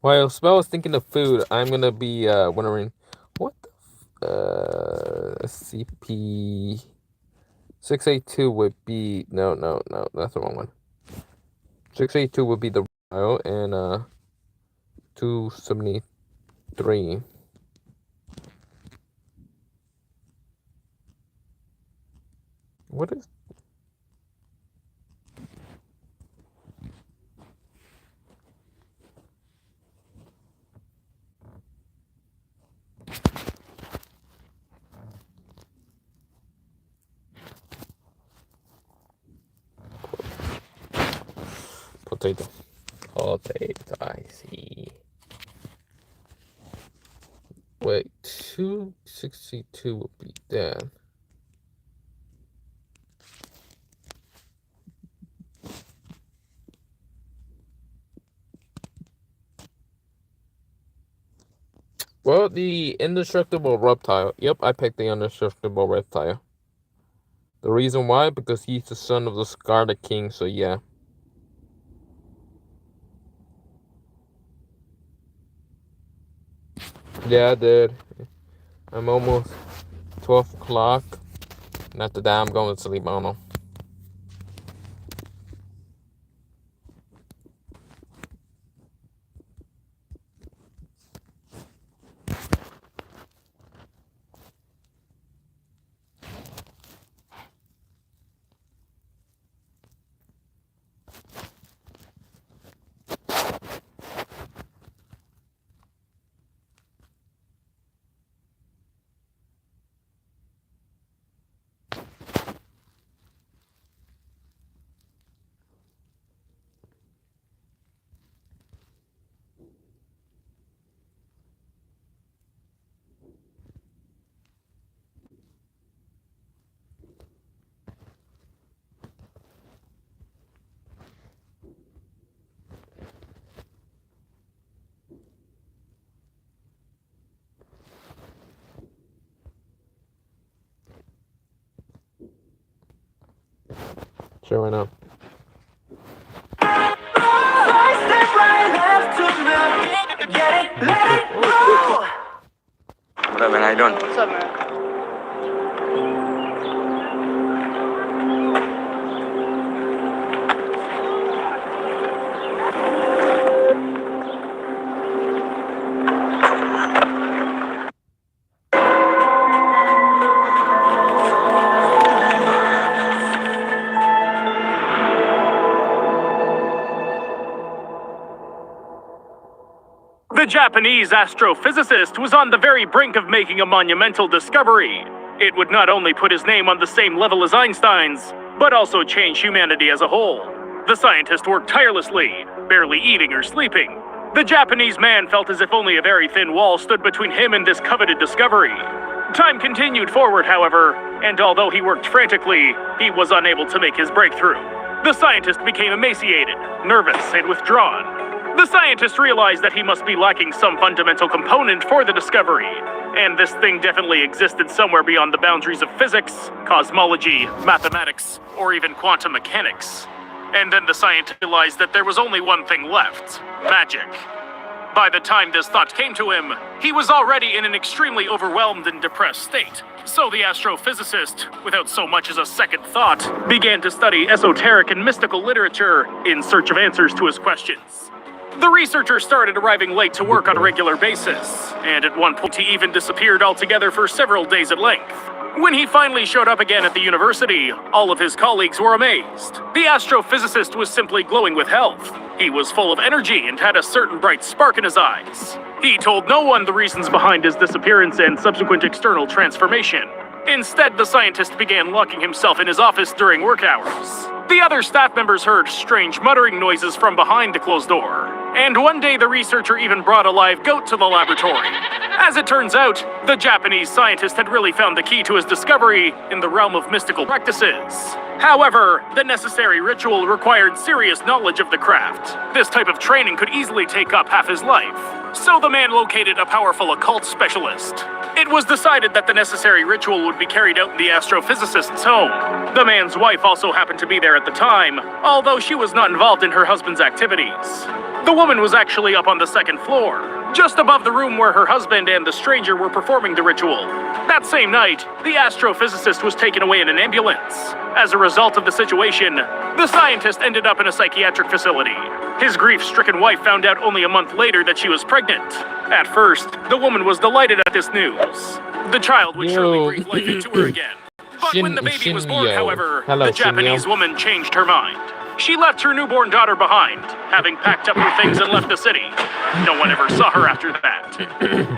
While Spell is thinking of food, I'm gonna be wondering what the CP 682 would be. No, that's the wrong one. 682 would be the Royal, and 273. What is? Potato, I see. Wait, 262 will be that. Well, the indestructible reptile. Yep, I picked the indestructible reptile. The reason why? Because he's the son of the Scarlet King, so yeah. Yeah, dude. I'm almost 12 o'clock. And after that, I'm going to sleep. I don't know. Sure, why not? What up, man? How you doing? What's up, man? The Japanese astrophysicist was on the very brink of making a monumental discovery. It would not only put his name on the same level as Einstein's, but also change humanity as a whole. The scientist worked tirelessly, barely eating or sleeping. The Japanese man felt as if only a very thin wall stood between him and this coveted discovery. Time continued forward, however, and although he worked frantically, he was unable to make his breakthrough. The scientist became emaciated, nervous, and withdrawn. The scientist realized that he must be lacking some fundamental component for the discovery, and this thing definitely existed somewhere beyond the boundaries of physics, cosmology, mathematics, or even quantum mechanics. And then the scientist realized that there was only one thing left: magic. By the time this thought came to him, he was already in an extremely overwhelmed and depressed state. So the astrophysicist, without so much as a second thought, began to study esoteric and mystical literature in search of answers to his questions. The researcher started arriving late to work on a regular basis, and at one point he even disappeared altogether for several days at length. When he finally showed up again at the university, all of his colleagues were amazed. The astrophysicist was simply glowing with health. He was full of energy and had a certain bright spark in his eyes. He told no one the reasons behind his disappearance and subsequent external transformation. Instead, the scientist began locking himself in his office during work hours. The other staff members heard strange muttering noises from behind the closed door. And one day the researcher even brought a live goat to the laboratory. As it turns out, the Japanese scientist had really found the key to his discovery in the realm of mystical practices. However, the necessary ritual required serious knowledge of the craft. This type of training could easily take up half his life. So the man located a powerful occult specialist. It was decided that the necessary ritual would be carried out in the astrophysicist's home. The man's wife also happened to be there at the time, although she was not involved in her husband's activities. The woman was actually up on the second floor, just above the room where her husband and the stranger were performing the ritual. That same night, the astrophysicist was taken away in an ambulance. As a result of the situation, the scientist ended up in a psychiatric facility. His grief-stricken wife found out only a month later that she was pregnant. At first, the woman was delighted at this news. The child would surely breathe life into her again. But when the baby was born, however, the Japanese woman changed her mind. She left her newborn daughter behind, having packed up her things and left the city. No one ever saw her after that.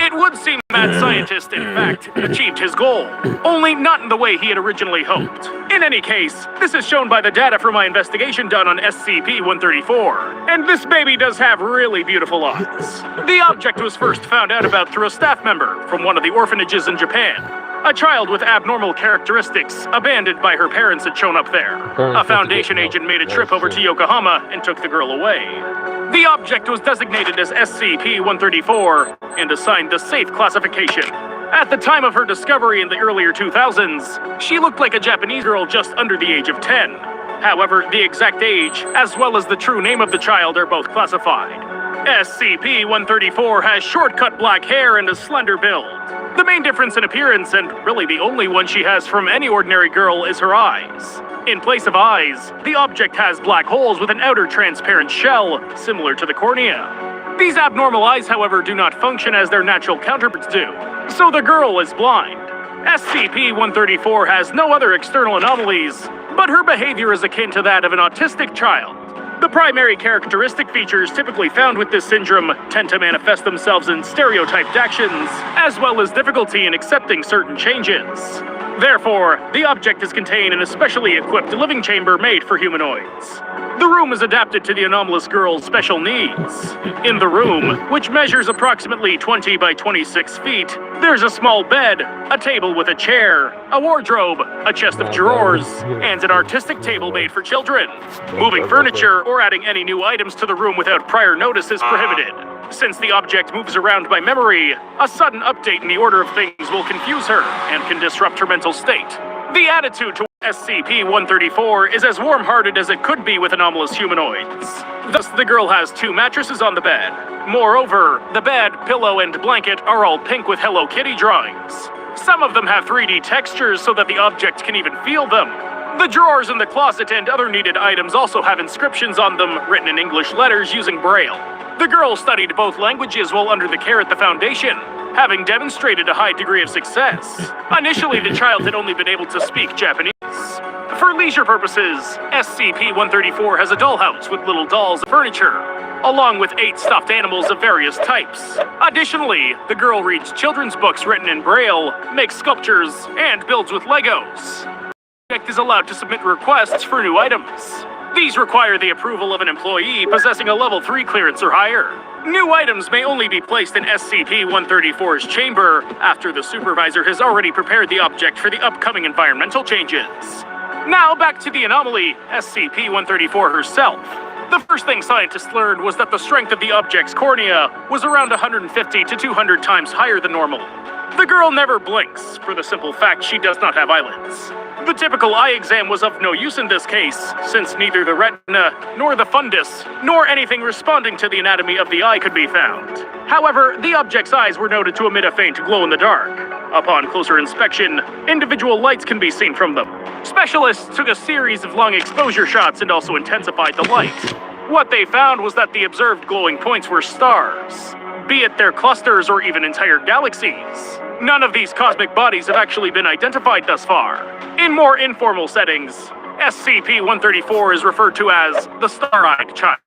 It would seem the mad scientist, in fact, achieved his goal, only not in the way he had originally hoped. In any case, this is shown by the data from my investigation done on SCP-134, and this baby does have really beautiful eyes. The object was first found out about through a staff member from one of the orphanages in Japan. A child with abnormal characteristics, abandoned by her parents, had shown up there. A Foundation agent made a trip over to Yokohama and took the girl away. The object was designated as SCP-134 and assigned the safe classification. At the time of her discovery in the earlier 2000s, she looked like a Japanese girl just under the age of 10. However, the exact age, as well as the true name of the child, are both classified. SCP-134 has short-cut black hair and a slender build. The main difference in appearance, and really the only one she has from any ordinary girl, is her eyes. In place of eyes, the object has black holes with an outer transparent shell, similar to the cornea. These abnormal eyes, however, do not function as their natural counterparts do, so the girl is blind. SCP-134 has no other external anomalies, but her behavior is akin to that of an autistic child. The primary characteristic features typically found with this syndrome tend to manifest themselves in stereotyped actions, as well as difficulty in accepting certain changes. Therefore, the object is contained in a specially equipped living chamber made for humanoids. The room is adapted to the anomalous girl's special needs. In the room, which measures approximately 20 by 26 feet, there's a small bed, a table with a chair, a wardrobe, a chest of drawers, and an artistic table made for children. Moving furniture or adding any new items to the room without prior notice is prohibited. Since the object moves around by memory, a sudden update in the order of things will confuse her and can disrupt her mental state. The attitude to SCP-134 is as warm-hearted as it could be with anomalous humanoids. Thus, the girl has 2 mattresses on the bed. Moreover, the bed, pillow, and blanket are all pink with Hello Kitty drawings. Some of them have 3D textures so that the object can even feel them. The drawers in the closet and other needed items also have inscriptions on them written in English letters using Braille. The girl studied both languages while under the care at the Foundation, having demonstrated a high degree of success. Initially, the child had only been able to speak Japanese. For leisure purposes, SCP-134 has a dollhouse with little dolls and furniture. along with 8 stuffed animals of various types. Additionally, the girl reads children's books written in Braille, makes sculptures, and builds with Legos. The object is allowed to submit requests for new items. These require the approval of an employee possessing a level 3 clearance or higher. New items may only be placed in SCP-134's chamber after the supervisor has already prepared the object for the upcoming environmental changes. Now back to the anomaly, SCP-134 herself. The first thing scientists learned was that the strength of the object's cornea was around 150 to 200 times higher than normal. The girl never blinks, for the simple fact she does not have eyelids. The typical eye exam was of no use in this case, since neither the retina, nor the fundus, nor anything responding to the anatomy of the eye could be found. However, the object's eyes were noted to emit a faint glow in the dark. Upon closer inspection, individual lights can be seen from them. Specialists took a series of long exposure shots and also intensified the light. What they found was that the observed glowing points were stars, be it their clusters or even entire galaxies. None of these cosmic bodies have actually been identified thus far. In more informal settings, SCP-134 is referred to as the Star-Eyed Child.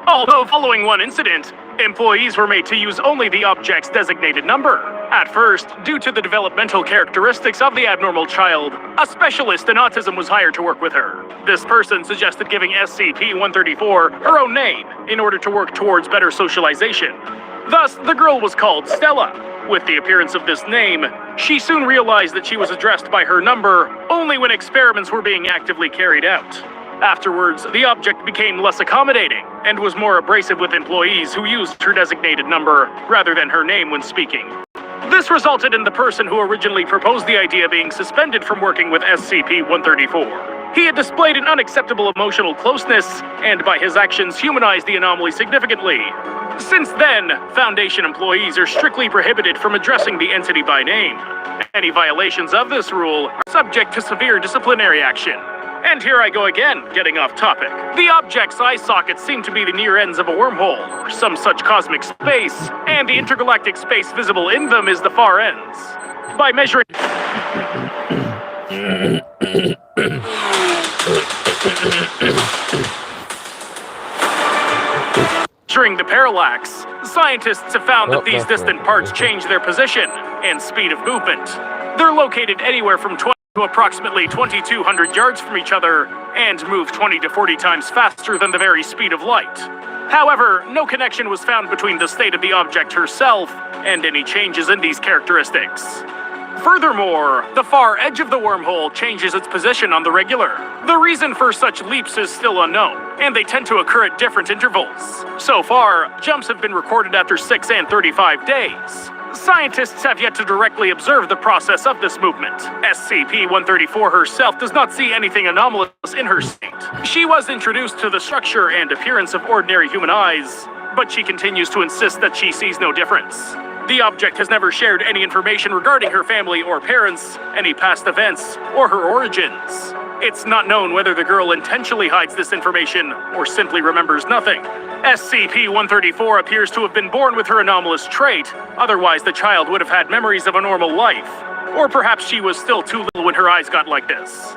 Although following one incident, employees were made to use only the object's designated number. At first, due to the developmental characteristics of the abnormal child, a specialist in autism was hired to work with her. This person suggested giving SCP-134 her own name in order to work towards better socialization. Thus, the girl was called Stella. With the appearance of this name, she soon realized that she was addressed by her number only when experiments were being actively carried out. Afterwards, the object became less accommodating and was more abrasive with employees who used her designated number rather than her name when speaking. This resulted in the person who originally proposed the idea being suspended from working with SCP-134. He had displayed an unacceptable emotional closeness, and by his actions humanized the anomaly significantly. Since then, Foundation employees are strictly prohibited from addressing the entity by name. Any violations of this rule are subject to severe disciplinary action. And here I go again, getting off topic. The object's eye sockets seem to be the near ends of a wormhole, or some such cosmic space, and the intergalactic space visible in them is the far ends. By measuring during the parallax, scientists have found that these distant parts change their position and speed of movement. They're located anywhere from 20 to approximately 2,200 yards from each other and move 20 to 40 times faster than the very speed of light. However, no connection was found between the state of the object herself and any changes in these characteristics. Furthermore, the far edge of the wormhole changes its position on the regular. The reason for such leaps is still unknown, and they tend to occur at different intervals. So far, jumps have been recorded after 6 and 35 days. Scientists have yet to directly observe the process of this movement. SCP-134 herself does not see anything anomalous in her state. She was introduced to the structure and appearance of ordinary human eyes, but she continues to insist that she sees no difference. The object has never shared any information regarding her family or parents, any past events, or her origins. It's not known whether the girl intentionally hides this information or simply remembers nothing. SCP-134 appears to have been born with her anomalous trait, otherwise the child would have had memories of a normal life. Or perhaps she was still too little when her eyes got like this.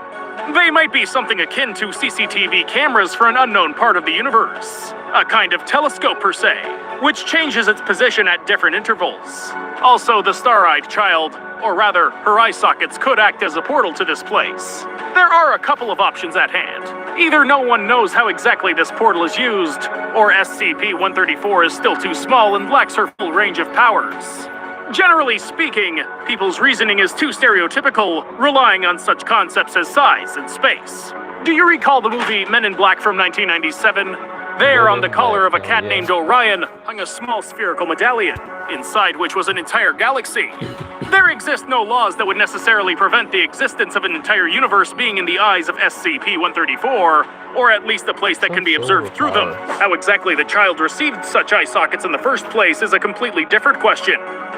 They might be something akin to CCTV cameras for an unknown part of the universe. A kind of telescope per se, which changes its position at different intervals. Also, the Star-Eyed Child, or rather, her eye sockets could act as a portal to this place. There are a couple of options at hand. Either no one knows how exactly this portal is used, or SCP-134 is still too small and lacks her full range of powers. Generally speaking, people's reasoning is too stereotypical, relying on such concepts as size and space. Do you recall the movie Men in Black from 1997? There, on the collar of a cat named Orion, hung a small spherical medallion, inside which was an entire galaxy. There exist no laws that would necessarily prevent the existence of an entire universe being in the eyes of SCP-134, or at least a place that can be observed through them. How exactly the child received such eye sockets in the first place is a completely different question.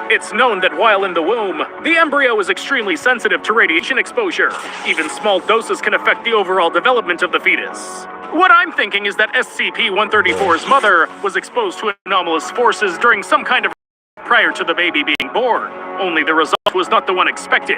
It's known that while in the womb, the embryo is extremely sensitive to radiation exposure. Even small doses can affect the overall development of the fetus. What I'm thinking is that SCP-134's mother was exposed to anomalous forces during some kind of prior to the baby being born. Only the result was not the one expected.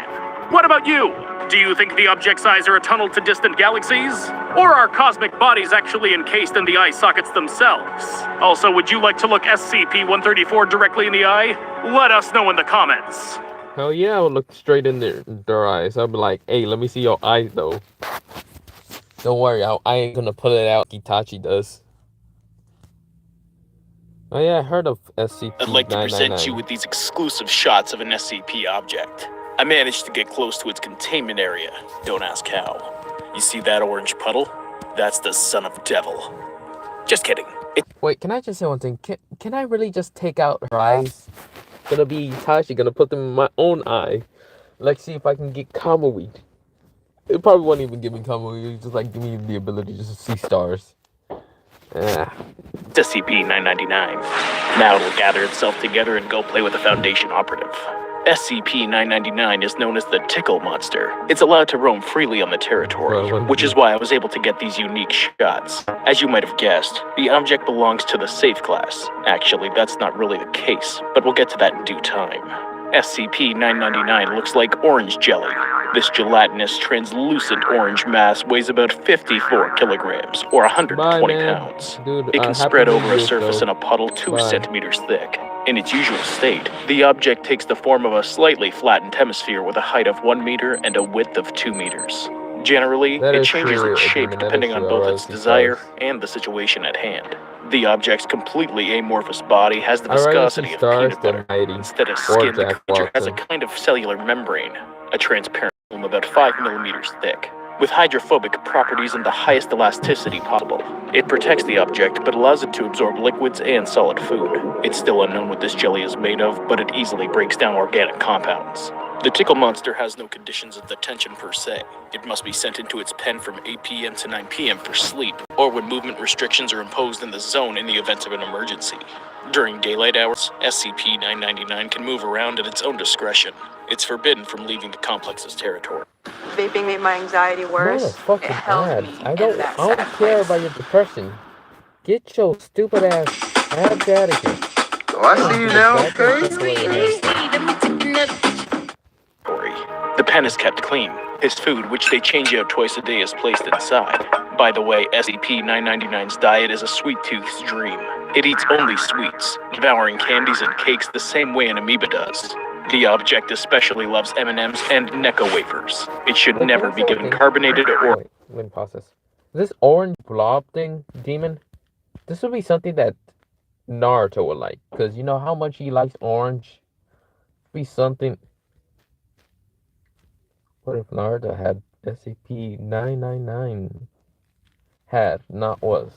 What about you? Do you think the object's eyes are a tunnel to distant galaxies? Or are cosmic bodies actually encased in the eye sockets themselves? Also, would you like to look SCP-134 directly in the eye? Let us know in the comments. Hell yeah, I would look straight in their eyes. I'd be like, hey, let me see your eyes though. Don't worry, I ain't gonna pull it out like Itachi does. Oh yeah, I heard of SCP-999. I'd like to present you with these exclusive shots of an SCP object. I managed to get close to its containment area. Don't ask how. You see that orange puddle? That's the son of devil. Just kidding. Wait, can I just say one thing? Can I really just take out her eyes? Gonna be Itachi, gonna put them in my own eye. Like, see if I can get Kamui. It probably won't even give me Kamui, it's just like give me the ability to just see stars. SCP-999. Now it'll gather itself together and go play with the Foundation operative. SCP-999 is known as the Tickle Monster. It's allowed to roam freely on the territory, which is why I was able to get these unique shots. As you might have guessed, the object belongs to the safe class. Actually, that's not really the case, but we'll get to that in due time. SCP-999 looks like orange jelly. This gelatinous, translucent orange mass weighs about 54 kilograms, or 120 pounds. Dude, it can spread over a surface in a puddle 2 centimeters thick. In its usual state, the object takes the form of a slightly flattened hemisphere with a height of 1 meter and a width of 2 meters. Generally, it changes its shape depending on both its desire and the situation at hand. The object's completely amorphous body has the viscosity of peanut butter. Instead of skin, the creature has a kind of cellular membrane, a transparent film about 5 millimeters thick, with hydrophobic properties and the highest elasticity possible. It protects the object, but allows it to absorb liquids and solid food. It's still unknown what this jelly is made of, but it easily breaks down organic compounds. The Tickle Monster has no conditions of detention per se. It must be sent into its pen from 8 p.m. to 9 p.m. for sleep, or when movement restrictions are imposed in the zone in the event of an emergency. During daylight hours, SCP-999 can move around at its own discretion. It's forbidden from leaving the complex's territory. Vaping made my anxiety worse. It helped me I don't care about your depression. Get your stupid ass out of here. Oh, I see you now, okay? The pen is kept clean. His food, which they change out twice a day, is placed inside. By the way, SCP-999's diet is a sweet tooth's dream. It eats only sweets, devouring candies and cakes the same way an amoeba does. The object especially loves M&Ms and Necco wafers. It should never be given carbonated or... Wait, process. This orange blob thing, demon, this would be something that Naruto would like. Because you know how much he likes orange? Be something... What if Naruto had SCP-999? Had, not was.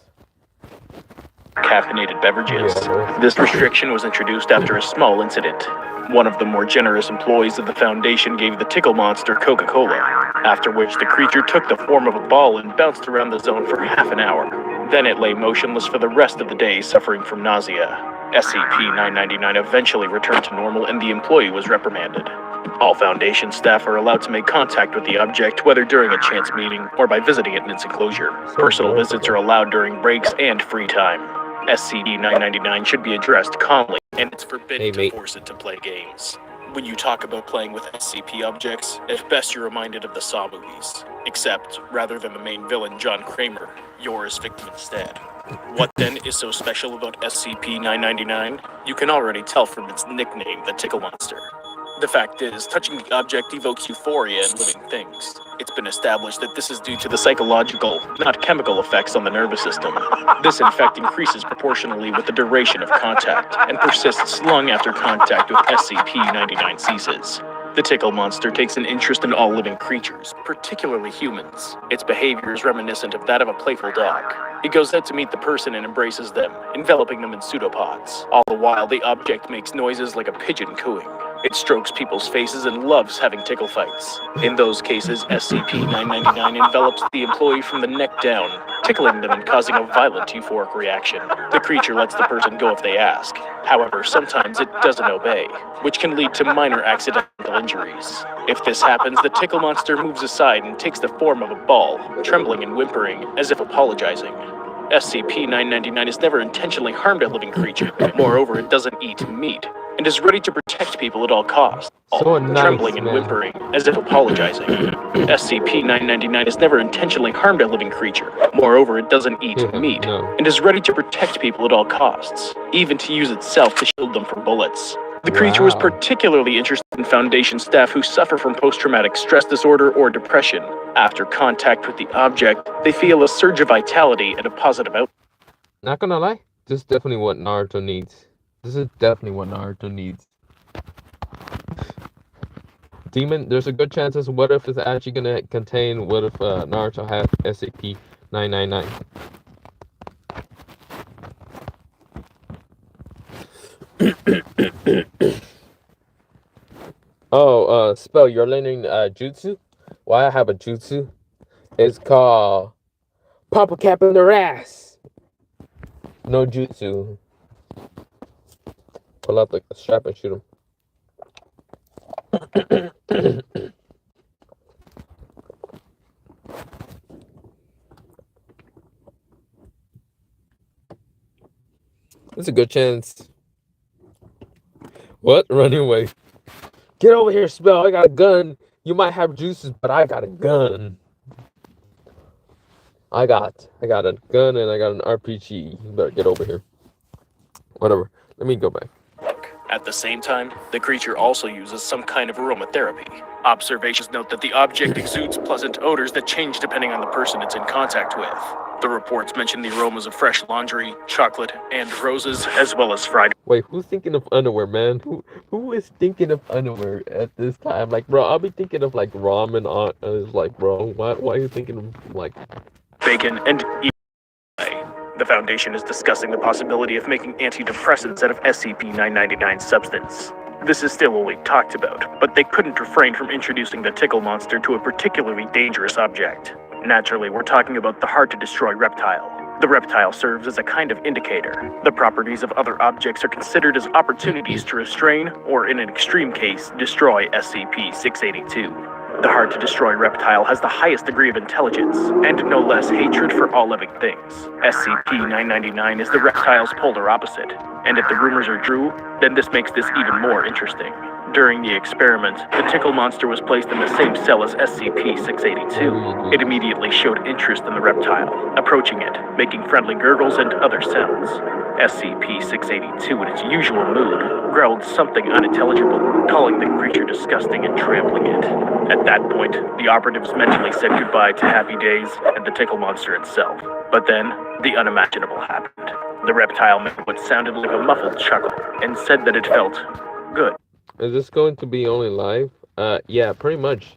Caffeinated beverages. This restriction was introduced after a small incident. One of the more generous employees of the Foundation gave the Tickle Monster Coca-Cola, after which the creature took the form of a ball and bounced around the zone for half an hour. Then it lay motionless for the rest of the day, suffering from nausea. SCP-999 eventually returned to normal and the employee was reprimanded. All Foundation staff are allowed to make contact with the object, whether during a chance meeting or by visiting it in its enclosure. Personal visits are allowed during breaks and free time. SCP-999 should be addressed calmly, and it's forbidden to force it to play games. When you talk about playing with SCP objects, at best you're reminded of the Saw movies. Except, rather than the main villain, John Kramer, you're his victim instead. What then is so special about SCP-999? You can already tell from its nickname, the Tickle Monster. The fact is, touching the object evokes euphoria in living things. It's been established that this is due to the psychological, not chemical effects on the nervous system. This in fact increases proportionally with the duration of contact, and persists long after contact with SCP-99 ceases. The Tickle Monster takes an interest in all living creatures, particularly humans. Its behavior is reminiscent of that of a playful dog. It goes out to meet the person and embraces them, enveloping them in pseudopods. All the while, the object makes noises like a pigeon cooing. It strokes people's faces and loves having tickle fights. In those cases, SCP-999 envelops the employee from the neck down, tickling them and causing a violent euphoric reaction. The creature lets the person go if they ask. However, sometimes it doesn't obey, which can lead to minor accidental injuries. If this happens, the Tickle Monster moves aside and takes the form of a ball, trembling and whimpering, as if apologizing. SCP-999 has never intentionally harmed a living creature. Moreover, it doesn't eat meat. and is ready to protect people at all costs, So nice, trembling and man. whimpering as if apologizing. SCP-999 has never intentionally harmed a living creature. Moreover, it doesn't eat meat, No. and is ready to protect people at all costs, even to use itself to shield them from bullets. The creature was Wow. particularly interested in Foundation staff who suffer from post-traumatic stress disorder or depression. After contact with the object, they feel a surge of vitality and a positive outlook. Not gonna lie, this is definitely what Naruto needs. This is definitely what Naruto needs. Demon, there's a good chance as what if it's actually gonna contain what if Naruto has SCP-999. Oh, spell, you're learning jutsu? Well, I have a jutsu. It's called Pop a Cap in their ass. No jutsu. Pull out the strap and shoot him. There's a good chance. What? Running away. Get over here, Spell. I got a gun. You might have juices, but I got a gun. I got a gun and I got an RPG. You better get over here. Whatever. Let me go back. At the same time, the creature also uses some kind of aromatherapy. Observations note that the object exudes pleasant odors that change depending on the person it's in contact with. The reports mention the aromas of fresh laundry, chocolate, and roses, as well as fried. Wait, who's thinking of underwear, man? Who is thinking of underwear at this time? Like, bro, I'll be thinking of like ramen. It's like, bro, why are you thinking of like bacon and the Foundation is discussing the possibility of making antidepressants out of SCP-999 substance. This is still only talked about, but they couldn't refrain from introducing the tickle monster to a particularly dangerous object. Naturally, we're talking about the hard-to-destroy reptile. The reptile serves as a kind of indicator. The properties of other objects are considered as opportunities to restrain, or in an extreme case, destroy SCP-682. The hard-to-destroy reptile has the highest degree of intelligence, and no less hatred for all living things. SCP-999 is the reptile's polar opposite, and if the rumors are true, then this makes this even more interesting. During the experiment, the tickle monster was placed in the same cell as SCP-682. It immediately showed interest in the reptile, approaching it, making friendly gurgles and other sounds. SCP-682, in its usual mood, growled something unintelligible, calling the creature disgusting and trampling it. At that point, the operatives mentally said goodbye to happy days and the tickle monster itself. But then, the unimaginable happened. The reptile made what sounded like a muffled chuckle, and said that it felt good. Is this going to be only live? Yeah, pretty much.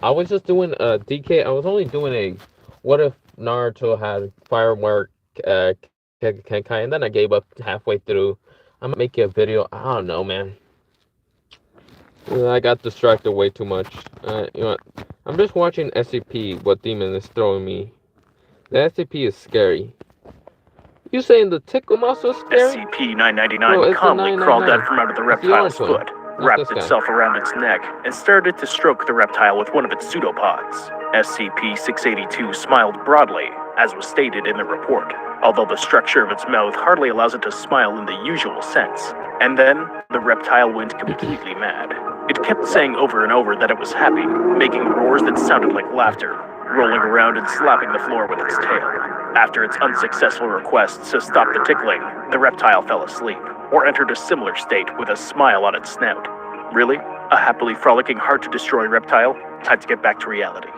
I was just doing DK. I was only doing a what if Naruto had Firework, Kekkei, and then I gave up halfway through. I'm making a video. I don't know, man. I got distracted way too much. You know what? I'm just watching SCP. What demon is throwing me? The SCP is scary. You saying the tickle monster is scary? SCP-999 calmly crawled out from under the reptile's foot, wrapped itself around its neck, and started to stroke the reptile with one of its pseudopods. SCP-682 smiled broadly, as was stated in the report, although the structure of its mouth hardly allows it to smile in the usual sense. And then, the reptile went completely mad. It kept saying over and over that it was happy, making roars that sounded like laughter, rolling around and slapping the floor with its tail. After its unsuccessful requests to stop the tickling, the reptile fell asleep, or entered a similar state with a smile on its snout. Really? A happily frolicking, hard-to-destroy reptile had to get back to reality.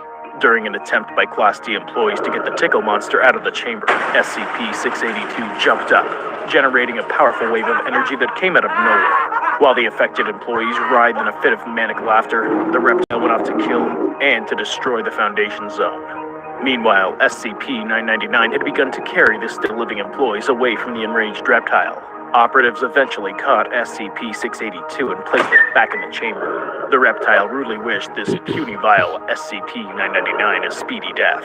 During an attempt by Class D employees to get the tickle monster out of the chamber, SCP-682 jumped up, generating a powerful wave of energy that came out of nowhere. While the affected employees writhed in a fit of manic laughter, the reptile went off to kill and to destroy the Foundation zone. Meanwhile, SCP-999 had begun to carry the still-living employees away from the enraged reptile. Operatives eventually caught SCP-682 and placed it back in the chamber. The reptile rudely wished this puny vial SCP-999 a speedy death.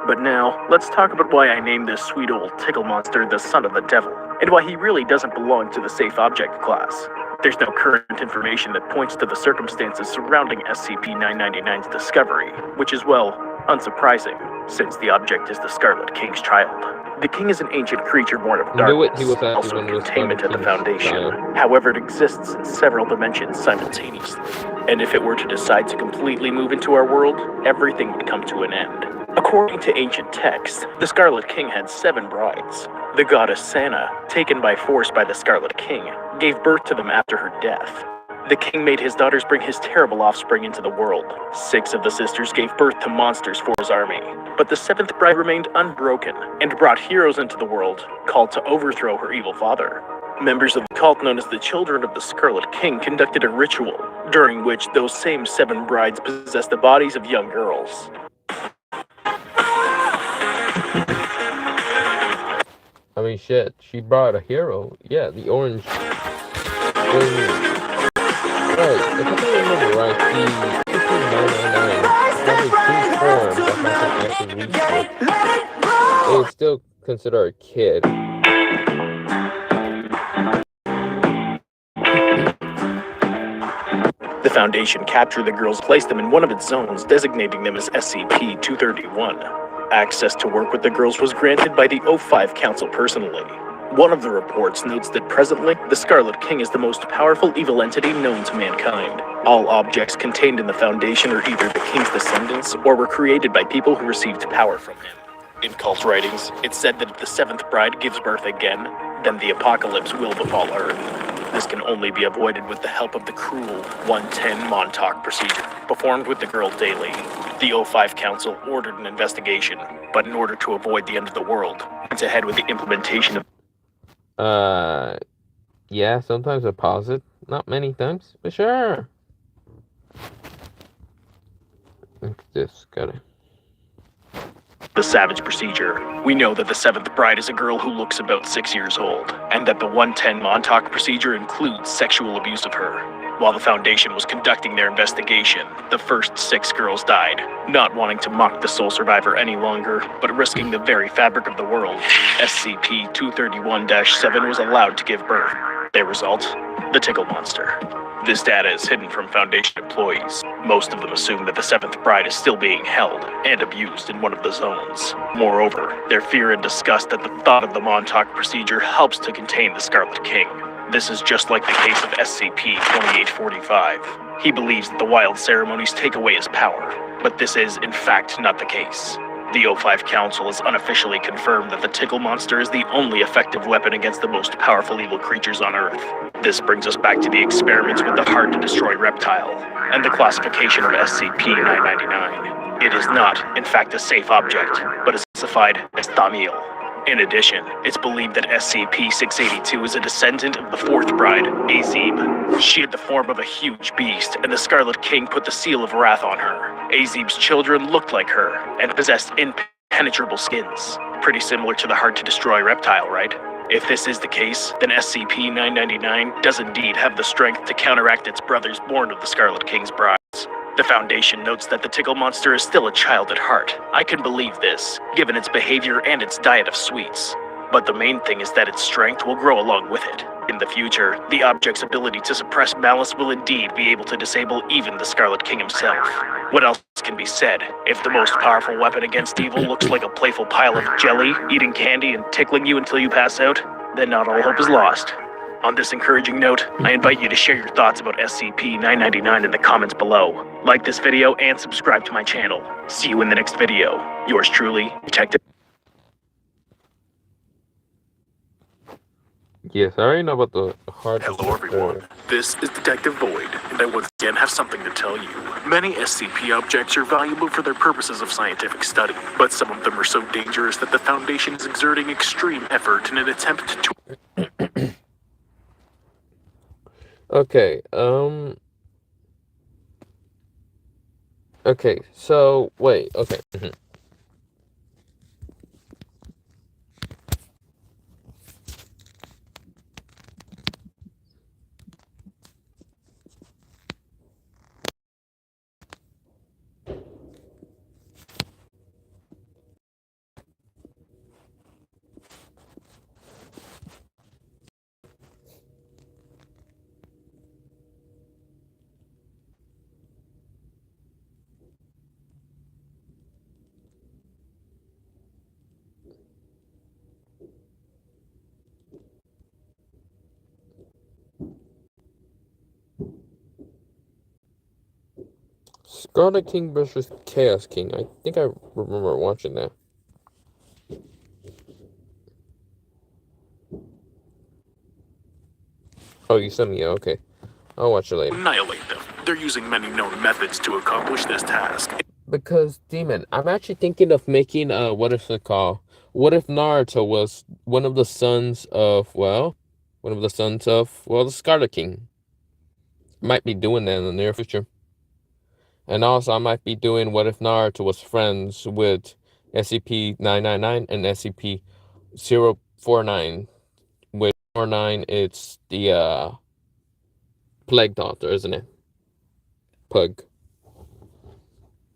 But now, let's talk about why I named this sweet old tickle monster the son of the devil, and why he really doesn't belong to the safe object class. There's no current information that points to the circumstances surrounding SCP-999's discovery, which is, well, unsurprising, since the object is the Scarlet King's child. The king is an ancient creature born of Knew it, darkness, he was actually also one of the containment at the King's Foundation. style. However, it exists in several dimensions simultaneously. And if it were to decide to completely move into our world, everything would come to an end. According to ancient texts, the Scarlet King had 7 brides. The goddess Sana, taken by force by the Scarlet King, gave birth to them after her death. The king made his daughters bring his terrible offspring into the world. 6 of the sisters gave birth to monsters for his army. But the 7th bride remained unbroken and brought heroes into the world, called to overthrow her evil father. Members of the cult known as the Children of the Scarlet King conducted a ritual, during which those same 7 brides possessed the bodies of young girls. I mean, shit, she brought a hero. Yeah, the orange. Right, if I can remember right, the 15999 has a true form that hasn't actually reached it. It is still considered a kid. The Foundation captured the girls and placed them in one of its zones, designating them as SCP-231. Access to work with the girls was granted by the O5 Council personally. One of the reports notes that presently, the Scarlet King is the most powerful evil entity known to mankind. All objects contained in the Foundation are either the King's descendants or were created by people who received power from him. In cult writings, it's said that if the 7th bride gives birth again, then the apocalypse will befall Earth. This can only be avoided with the help of the cruel 110 Montauk procedure, performed with the girl daily. The O5 Council ordered an investigation, but in order to avoid the end of the world, it's ahead with the implementation of Yeah, sometimes I pause it. Not many times, but sure. This got it. the Savage procedure. We know that the 7th bride is a girl who looks about 6 years old, and that the 110 Montauk procedure includes sexual abuse of her. While the Foundation was conducting their investigation, the first 6 girls died, not wanting to mock the sole survivor any longer, but risking the very fabric of the world. SCP-231-7 was allowed to give birth. Their result? The Tickle Monster. This data is hidden from Foundation employees. Most of them assume that the 7th bride is still being held and abused in one of the zones. Moreover, their fear and disgust at the thought of the Montauk procedure helps to contain the Scarlet King. This is just like the case of SCP-2845. He believes that the wild ceremonies take away his power, but this is, in fact, not the case. The O5 Council has unofficially confirmed that the Tickle Monster is the only effective weapon against the most powerful evil creatures on Earth. This brings us back to the experiments with the hard-to-destroy reptile, and the classification of SCP-999. It is not, in fact, a safe object, but is classified as Thamiel. In addition, it's believed that SCP-682 is a descendant of the 4th bride, Azib. She had the form of a huge beast, and the Scarlet King put the seal of wrath on her. Azib's children looked like her, and possessed impenetrable skins. Pretty similar to the hard-to-destroy reptile, right? If this is the case, then SCP-999 does indeed have the strength to counteract its brothers born of the Scarlet King's brides. The Foundation notes that the Tickle Monster is still a child at heart. I can believe this, given its behavior and its diet of sweets. But the main thing is that its strength will grow along with it. In the future, the object's ability to suppress malice will indeed be able to disable even the Scarlet King himself. What else can be said? If the most powerful weapon against evil looks like a playful pile of jelly, eating candy and tickling you until you pass out, then not all hope is lost. On this encouraging note, I invite you to share your thoughts about SCP-999 in the comments below. Like this video and subscribe to my channel. See you in the next video. Yours truly, Detective. Yes, I already know about the hard. Hello everyone, this is Detective Void, and I once again have something to tell you. Many SCP objects are valuable for their purposes of scientific study, but some of them are so dangerous that the Foundation is exerting extreme effort in an attempt to... Okay, okay, so, wait, okay. Scarlet King versus Chaos King. I think I remember watching that. Oh, you sent me. Okay, I'll watch it later. Annihilate them. They're using many known methods to accomplish this task. Because Demon, I'm actually thinking of making what is it called? What if Naruto was one of the sons of the Scarlet King? Might be doing that in the near future. And also, I might be doing what if Naruto was friends with SCP-999 and SCP-049. With 49, it's the Plague Doctor, isn't it? Pug.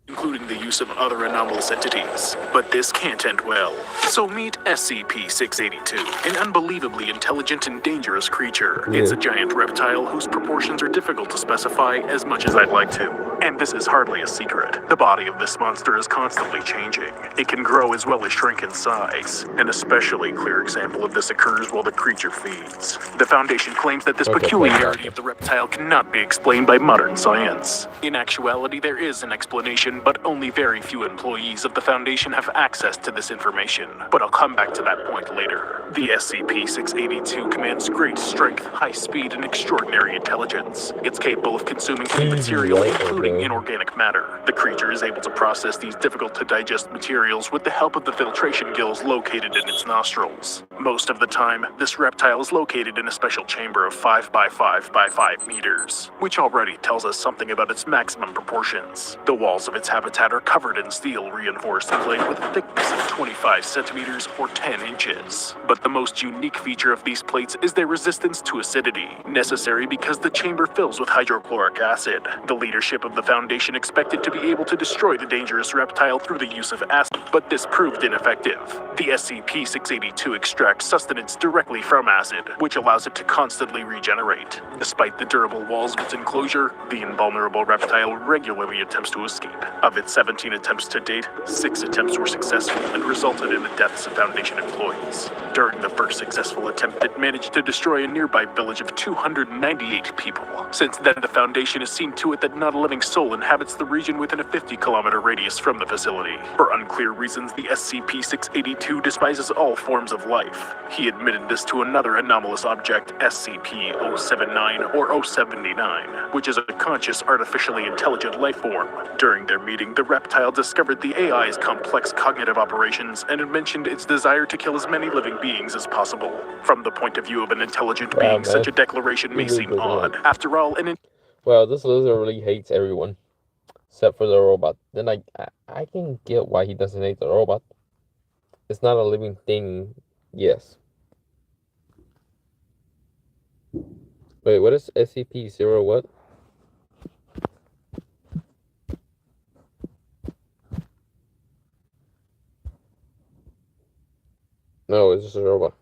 Including the use of other anomalous entities. But this can't end well. So meet SCP-682, an unbelievably intelligent and dangerous creature. It's a giant reptile whose proportions are difficult to specify as much as I'd like to. And this is hardly a secret. The body of this monster is constantly changing. It can grow as well as shrink in size. An especially clear example of this occurs while the creature feeds. The Foundation claims that this peculiarity of the reptile cannot be explained by modern science. In actuality, there is an explanation, but only very few employees of the Foundation have access to this information. But I'll come back to that point later. The SCP-682 commands great strength, high speed, and extraordinary intelligence. It's capable of consuming any material, including inorganic matter. The creature is able to process these difficult-to-digest materials with the help of the filtration gills located in its nostrils. Most of the time, this reptile is located in a special chamber of 5 by 5 by 5 meters, which already tells us something about its maximum proportions. The walls of its habitat are covered in steel reinforced plate with a thickness of 25 centimeters or 10 inches. But the most unique feature of these plates is their resistance to acidity, necessary because the chamber fills with hydrochloric acid. The leadership of the Foundation expected to be able to destroy the dangerous reptile through the use of acid, but this proved ineffective. The SCP-682 extracts sustenance directly from acid, which allows it to constantly regenerate. Despite the durable walls of its enclosure, the invulnerable reptile regularly attempts to escape. Of its 17 attempts to date, 6 attempts were successful and resulted in the deaths of Foundation employees. During the first successful attempt, it managed to destroy a nearby village of 298 people. Since then, the Foundation has seen to it that not a living soul inhabits the region within a 50-kilometer radius from the facility. For unclear reasons, the SCP-682 despises all forms of life. He admitted this to another anomalous object, SCP-079 or 079, which is a conscious, artificially intelligent life form. During their meeting, the reptile discovered the AI's complex cognitive operations and had mentioned its desire to kill as many living beings as possible. From the point of view of an intelligent being, such a declaration may seem odd. After all, well, this lizard really hates everyone, except for the robot. Then I can get why he doesn't hate the robot. It's not a living thing, yes. Wait, what is SCP-0 what? No, it's just a robot.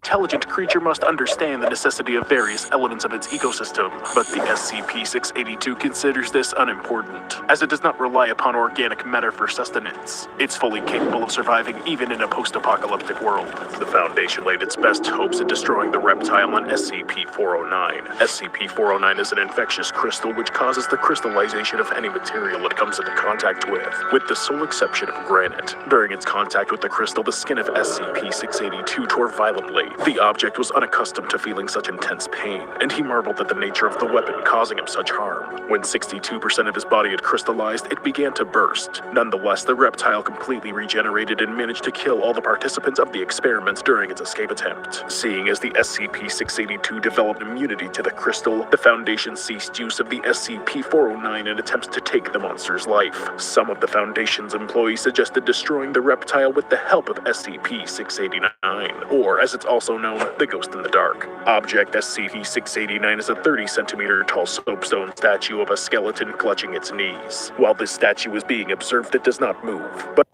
Intelligent creature must understand the necessity of various elements of its ecosystem, but the SCP-682 considers this unimportant, as it does not rely upon organic matter for sustenance. It's fully capable of surviving even in a post-apocalyptic world. The Foundation laid its best hopes in destroying the reptile on SCP-409. SCP-409 is an infectious crystal which causes the crystallization of any material it comes into contact with the sole exception of granite. During its contact with the crystal, the skin of SCP-682 tore violently. The object was unaccustomed to feeling such intense pain, and he marveled at the nature of the weapon causing him such harm. When 62% of his body had crystallized, it began to burst. Nonetheless, the reptile completely regenerated and managed to kill all the participants of the experiments during its escape attempt. Seeing as the SCP-682 developed immunity to the crystal, the Foundation ceased use of the SCP-409 in attempts to take the monster's life. Some of the Foundation's employees suggested destroying the reptile with the help of SCP-689, or as it's also known, the Ghost in the Dark. Object SCP-689 is a 30-centimeter tall soapstone statue of a skeleton clutching its knees. While this statue is being observed, it does not move, but...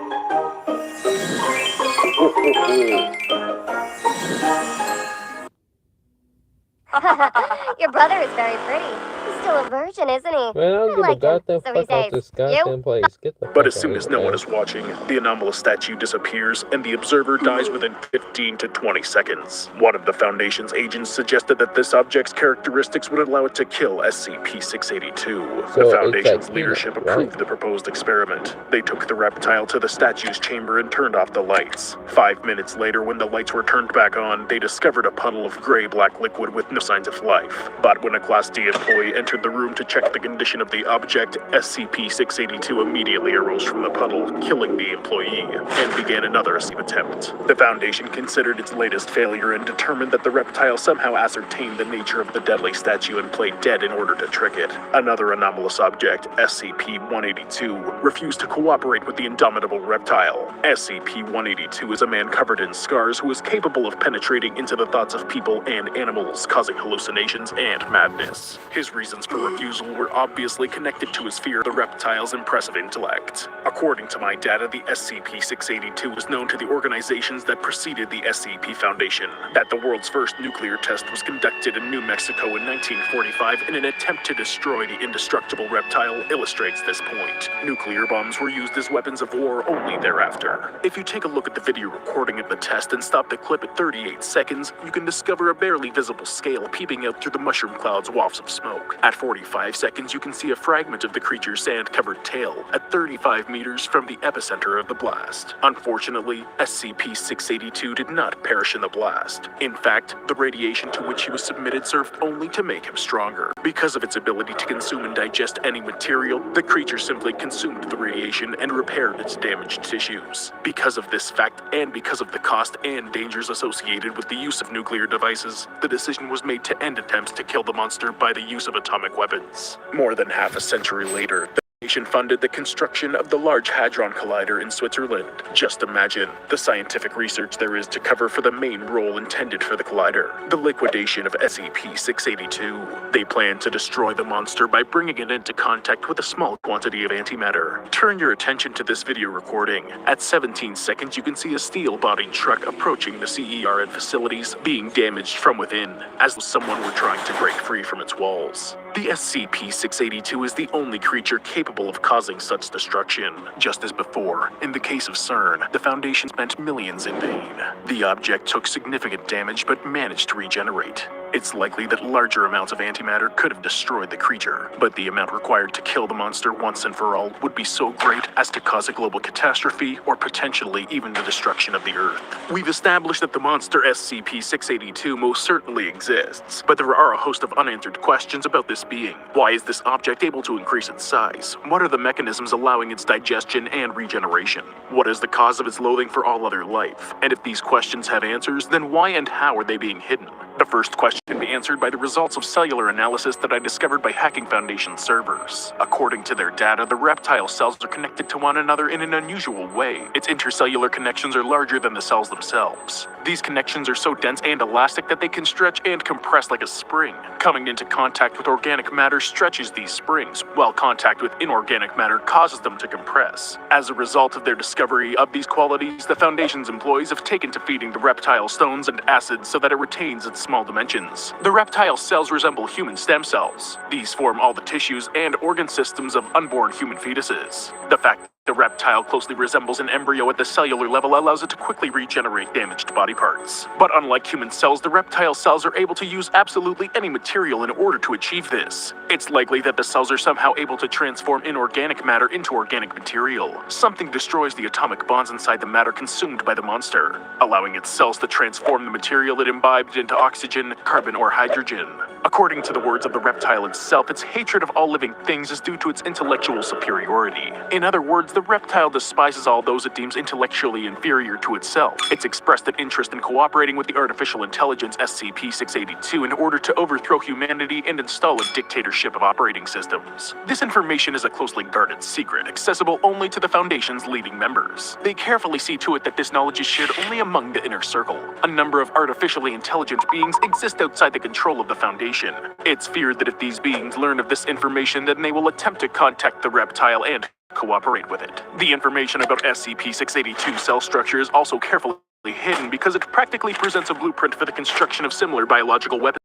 Your brother is very pretty. He's still a virgin, isn't he? Man, I don't give a like him. goddamn So he fuck about says, this you? goddamn place. Get the fuck But as out soon of as here, no one man. is watching, the anomalous statue disappears and the observer dies within 15 to 20 seconds. One of the Foundation's agents suggested that this object's characteristics would allow it to kill SCP-682. So The it's Foundation's like leadership peanut, right? approved the proposed experiment. They took the reptile to the statue's chamber and turned off the lights. 5 minutes later, when the lights were turned back on, they discovered a puddle of gray-black liquid with no signs of life. But when a Class D employee entered the room to check the condition of the object, SCP-682 immediately arose from the puddle, killing the employee, and began another escape attempt. The Foundation considered its latest failure and determined that the reptile somehow ascertained the nature of the deadly statue and played dead in order to trick it. Another anomalous object, SCP-182, refused to cooperate with the indomitable reptile. SCP-182 is a man covered in scars who is capable of penetrating into the thoughts of people and animals, causing hallucinations and madness. His reasons for refusal were obviously connected to his fear of the reptile's impressive intellect. According to my data, the SCP-682 was known to the organizations that preceded the SCP Foundation. That the world's first nuclear test was conducted in New Mexico in 1945 in an attempt to destroy the indestructible reptile illustrates this point. Nuclear bombs were used as weapons of war only thereafter. If you take a look at the video recording of the test and stop the clip at 38 seconds, you can discover a barely visible scale peeping out through the mushroom cloud's wafts of smoke. At 45 seconds, you can see a fragment of the creature's sand-covered tail at 35 meters from the epicenter of the blast. Unfortunately, SCP-682 did not perish in the blast. In fact, the radiation to which he was submitted served only to make him stronger. Because of its ability to consume and digest any material, the creature simply consumed the radiation and repaired its damaged tissues. Because of this fact, and because of the cost and dangers associated with the use of nuclear devices, the decision was made to end attempts to kill the monster by the use of atomic weapons. More than half a century later, the Foundation funded the construction of the Large Hadron Collider in Switzerland. Just imagine the scientific research there is to cover for the main role intended for the collider, the liquidation of SCP-682. They plan to destroy the monster by bringing it into contact with a small quantity of antimatter. Turn your attention to this video recording. At 17 seconds, you can see a steel-bodied truck approaching the CERN facilities, being damaged from within, as though someone were trying to break free from its walls. The SCP-682 is the only creature capable of causing such destruction. Just as before, in the case of CERN, the Foundation spent millions in vain. The object took significant damage but managed to regenerate. It's likely that larger amounts of antimatter could have destroyed the creature, but the amount required to kill the monster once and for all would be so great as to cause a global catastrophe or potentially even the destruction of the Earth. We've established that the monster SCP-682 most certainly exists, but there are a host of unanswered questions about this being. Why is this object able to increase its size? What are the mechanisms allowing its digestion and regeneration? What is the cause of its loathing for all other life? And if these questions have answers, then why and how are they being hidden? The first question can be answered by the results of cellular analysis that I discovered by hacking Foundation servers. According to their data, the reptile cells are connected to one another in an unusual way. Its intercellular connections are larger than the cells themselves. These connections are so dense and elastic that they can stretch and compress like a spring. Coming into contact with organic matter stretches these springs, while contact with inorganic matter causes them to compress. As a result of their discovery of these qualities, the Foundation's employees have taken to feeding the reptile stones and acids so that it retains its small dimensions. The reptile cells resemble human stem cells. These form all the tissues and organ systems of unborn human fetuses. The fact the reptile closely resembles an embryo at the cellular level allows it to quickly regenerate damaged body parts. But unlike human cells, the reptile cells are able to use absolutely any material in order to achieve this. It's likely that the cells are somehow able to transform inorganic matter into organic material. Something destroys the atomic bonds inside the matter consumed by the monster, allowing its cells to transform the material it imbibed into oxygen, carbon, or hydrogen. According to the words of the reptile itself, its hatred of all living things is due to its intellectual superiority. In other words, the reptile despises all those it deems intellectually inferior to itself. It's expressed an interest in cooperating with the artificial intelligence SCP-682 in order to overthrow humanity and install a dictatorship of operating systems. This information is a closely guarded secret, accessible only to the Foundation's leading members. They carefully see to it that this knowledge is shared only among the inner circle. A number of artificially intelligent beings exist outside the control of the Foundation. It's feared that if these beings learn of this information, then they will attempt to contact the reptile and cooperate with it. The information about SCP-682 cell structure is also carefully hidden because it practically presents a blueprint for the construction of similar biological weapons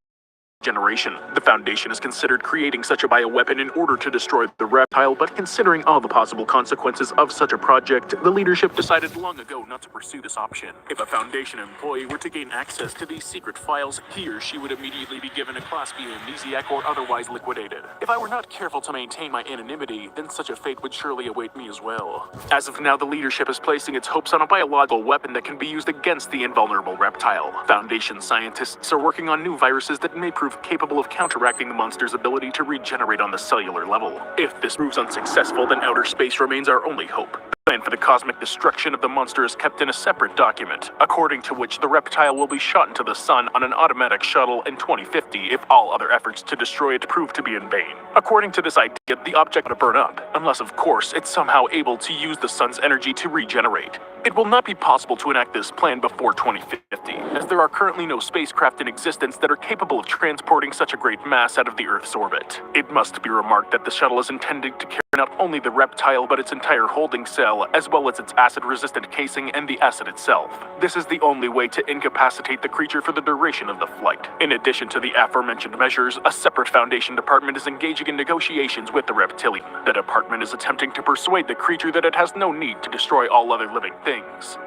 generation. The Foundation has considered creating such a bioweapon in order to destroy the reptile, but considering all the possible consequences of such a project, the leadership decided long ago not to pursue this option. If a Foundation employee were to gain access to these secret files, he or she would immediately be given a Class B amnesiac or otherwise liquidated. If I were not careful to maintain my anonymity, then such a fate would surely await me as well. As of now, the leadership is placing its hopes on a biological weapon that can be used against the invulnerable reptile. Foundation scientists are working on new viruses that may prove capable of counteracting the monster's ability to regenerate on the cellular level. If this proves unsuccessful, then outer space remains our only hope. The plan for the cosmic destruction of the monster is kept in a separate document, according to which the reptile will be shot into the sun on an automatic shuttle in 2050 if all other efforts to destroy it prove to be in vain. According to this idea, the object would burn up, unless of course it's somehow able to use the sun's energy to regenerate. It will not be possible to enact this plan before 2050, as there are currently no spacecraft in existence that are capable of transporting such a great mass out of the Earth's orbit. It must be remarked that the shuttle is intended to carry not only the reptile but its entire holding cell, as well as its acid-resistant casing and the acid itself. This is the only way to incapacitate the creature for the duration of the flight. In addition to the aforementioned measures, a separate Foundation department is engaging in negotiations with the reptilian. The department is attempting to persuade the creature that it has no need to destroy all other living things.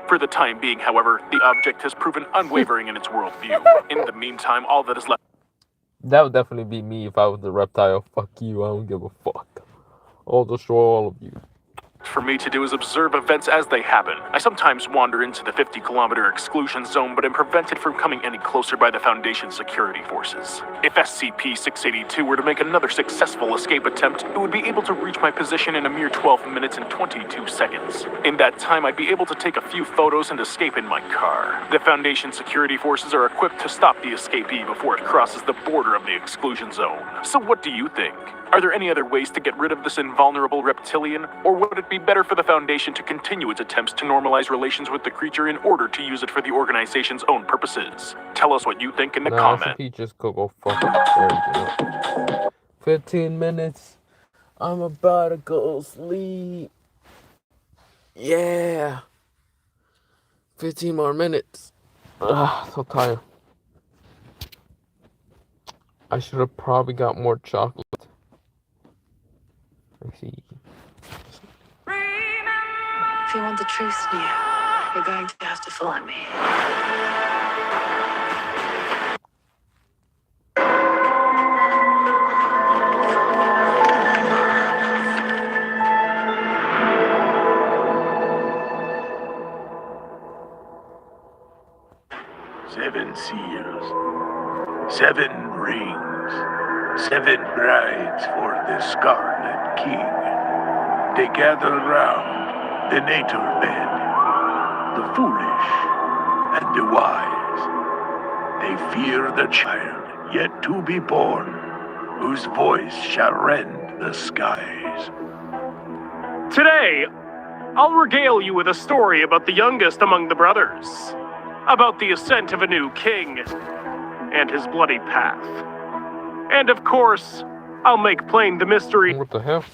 For the time being, however, the object has proven unwavering in its worldview. In the meantime, all that is left... That would definitely be me if I was the reptile. Fuck you, I don't give a fuck. I'll destroy all of you. For me to do is observe events as they happen. I sometimes wander into the 50-kilometer exclusion zone, but am prevented from coming any closer by the Foundation security forces. If SCP-682 were to make another successful escape attempt, it would be able to reach my position in a mere 12 minutes and 22 seconds. In that time, I'd be able to take a few photos and escape in my car. The Foundation security forces are equipped to stop the escapee before it crosses the border of the exclusion zone. So what do you think? Are there any other ways to get rid of this invulnerable reptilian, or would it be better for the Foundation to continue its attempts to normalize relations with the creature in order to use it for the organization's own purposes? Tell us what you think in the comment. SCP just go fuck it. 15 minutes. I'm about to go sleep. Yeah. 15 more minutes. Ugh, so tired. I should have probably got more chocolate. Let's see. If you want the truth, Nia, you're going to have to follow me. Seven seals, 7 rings, 7 brides for the Scarlet King. They gather round the natal bed, the foolish and the wise. They fear the child yet to be born, whose voice shall rend the skies. Today, I'll regale you with a story about the youngest among the brothers, about the ascent of a new king, and his bloody path. And of course, I'll make plain the mystery. What the hell?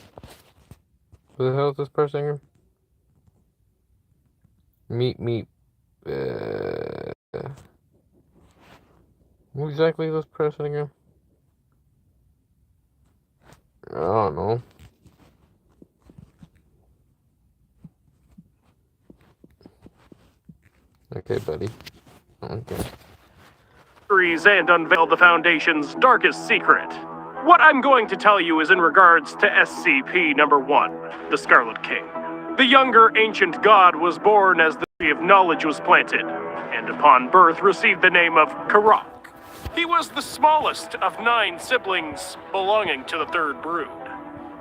Who the hell is this person here? Meet. Who exactly is this person again? I don't know. Okay, buddy. Okay. And unveil the Foundation's darkest secret. What I'm going to tell you is in regards to SCP number 1, the Scarlet King. The younger ancient god was born as the tree of knowledge was planted, and upon birth received the name of Karak. He was the smallest of 9 siblings belonging to the third brood.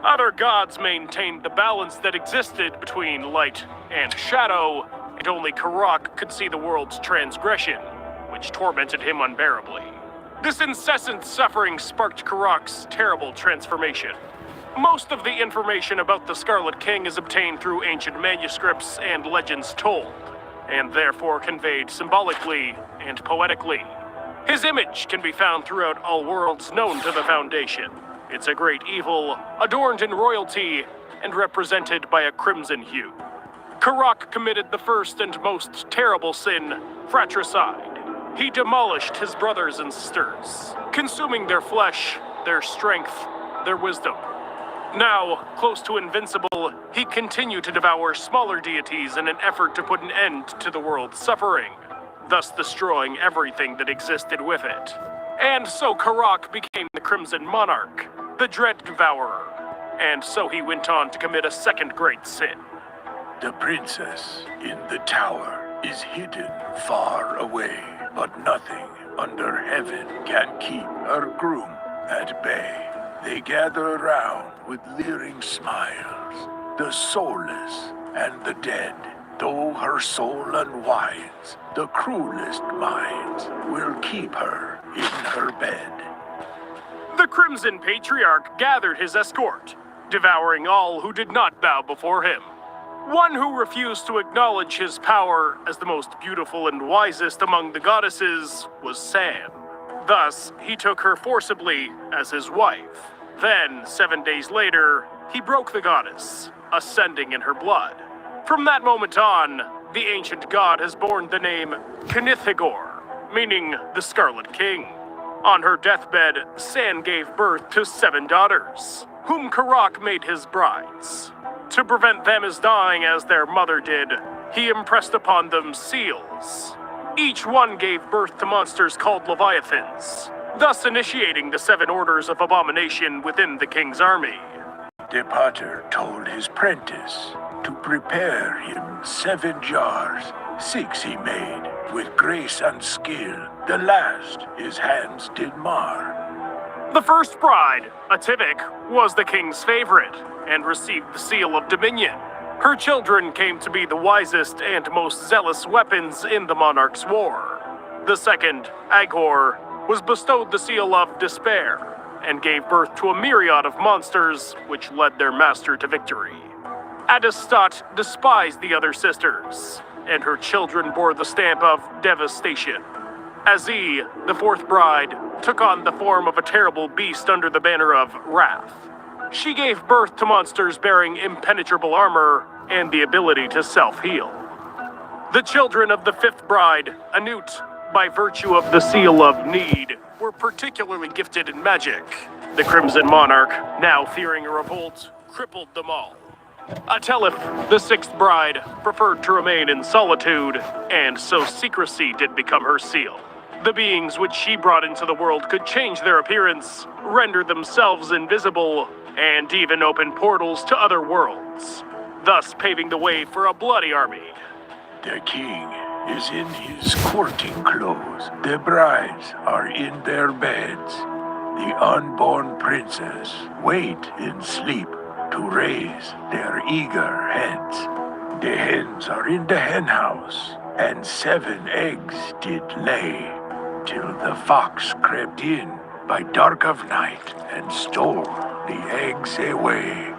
Other gods maintained the balance that existed between light and shadow, and only Karak could see the world's transgression, which tormented him unbearably. This incessant suffering sparked Karak's terrible transformation. Most of the information about the Scarlet King is obtained through ancient manuscripts and legends told, and therefore conveyed symbolically and poetically. His image can be found throughout all worlds known to the Foundation. It's a great evil, adorned in royalty, and represented by a crimson hue. Karak committed the first and most terrible sin, fratricide. He demolished his brothers and sisters, consuming their flesh, their strength, their wisdom. Now, close to invincible, he continued to devour smaller deities in an effort to put an end to the world's suffering, thus destroying everything that existed with it. And so Karak became the Crimson Monarch, the Dread Devourer. And so he went on to commit a second great sin. The princess in the tower is hidden far away, but nothing under heaven can keep her groom at bay. They gather around with leering smiles, the soulless and the dead. Though her soul unwinds, the cruelest minds will keep her in her bed. The Crimson Patriarch gathered his escort, devouring all who did not bow before him. One who refused to acknowledge his power as the most beautiful and wisest among the goddesses was Sam. Thus, he took her forcibly as his wife. Then, 7 days later, he broke the goddess, ascending in her blood. From that moment on, the ancient god has borne the name Kenithigor, meaning the Scarlet King. On her deathbed, San gave birth to 7 daughters, whom Karak made his brides. To prevent them as dying as their mother did, he impressed upon them seals. Each one gave birth to monsters called Leviathans, thus initiating the 7 orders of abomination within the king's army. The potter told his prentice to prepare him 7 jars. 6 he made with grace and skill. The last his hands did mar. The first bride, Ativik, was the king's favorite and received the seal of dominion. Her children came to be the wisest and most zealous weapons in the monarch's war. The second, Aghor, was bestowed the seal of despair and gave birth to a myriad of monsters which led their master to victory. Adestat despised the other sisters, and her children bore the stamp of devastation. Azi, the fourth bride, took on the form of a terrible beast under the banner of Wrath. She gave birth to monsters bearing impenetrable armor and the ability to self-heal. The children of the fifth bride, Anut, by virtue of the seal of need, were particularly gifted in magic. The Crimson Monarch, now fearing a revolt, crippled them all. Atelith, the sixth bride, preferred to remain in solitude, and so secrecy did become her seal. The beings which she brought into the world could change their appearance, render themselves invisible, and even open portals to other worlds, thus paving the way for a bloody army. The king is in his courting clothes. The brides are in their beds. The unborn princess wait in sleep to raise their eager heads. The hens are in the henhouse, and 7 eggs did lay, till the fox crept in by dark of night and stole the eggs away.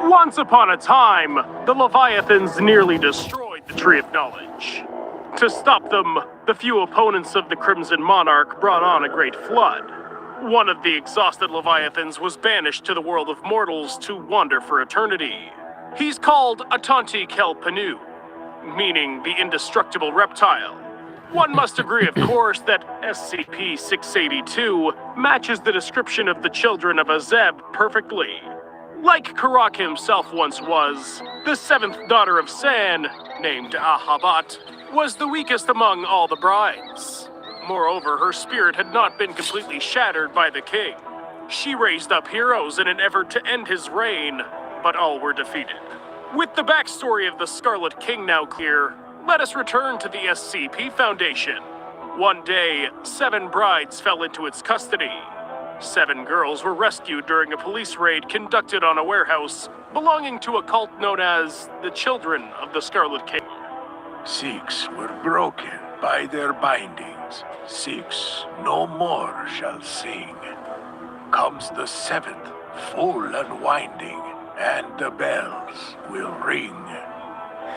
Once upon a time, the Leviathans nearly destroyed the Tree of Knowledge. To stop them, the few opponents of the Crimson Monarch brought on a great flood. One of the exhausted Leviathans was banished to the world of mortals to wander for eternity. He's called Atanti Kelpanu, meaning the indestructible reptile. One must agree, of course, that SCP-682 matches the description of the children of Azeb perfectly. Like Karak himself once was, the 7th daughter of San, named Ahabat, was the weakest among all the brides. Moreover, her spirit had not been completely shattered by the king. She raised up heroes in an effort to end his reign, but all were defeated. With the backstory of the Scarlet King now clear, let us return to the SCP Foundation. One day, 7 brides fell into its custody. 7 girls were rescued during a police raid conducted on a warehouse belonging to a cult known as the Children of the Scarlet King. 6 were broken by their bindings. 6 no more shall sing. Comes the 7th, full unwinding, and the bells will ring.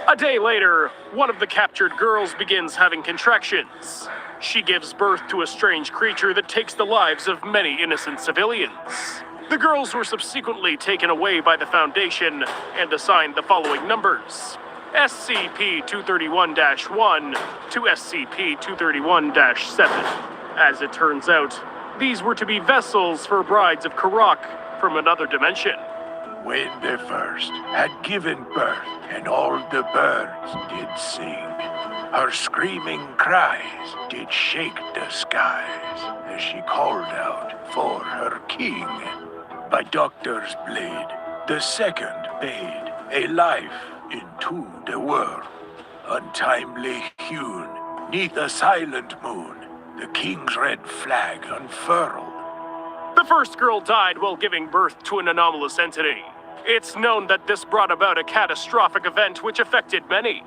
A day later, one of the captured girls begins having contractions. She gives birth to a strange creature that takes the lives of many innocent civilians. The girls were subsequently taken away by the Foundation and assigned the following numbers: SCP-231-1 to SCP-231-7. As it turns out, these were to be vessels for brides of Karak from another dimension. When the first had given birth, and all the birds did sing, her screaming cries did shake the skies, as she called out for her king. By doctor's blade, the second bade a life into the world. Untimely hewn, neath a silent moon, the king's red flag unfurled. The first girl died while giving birth to an anomalous entity. It's known that this brought about a catastrophic event which affected many.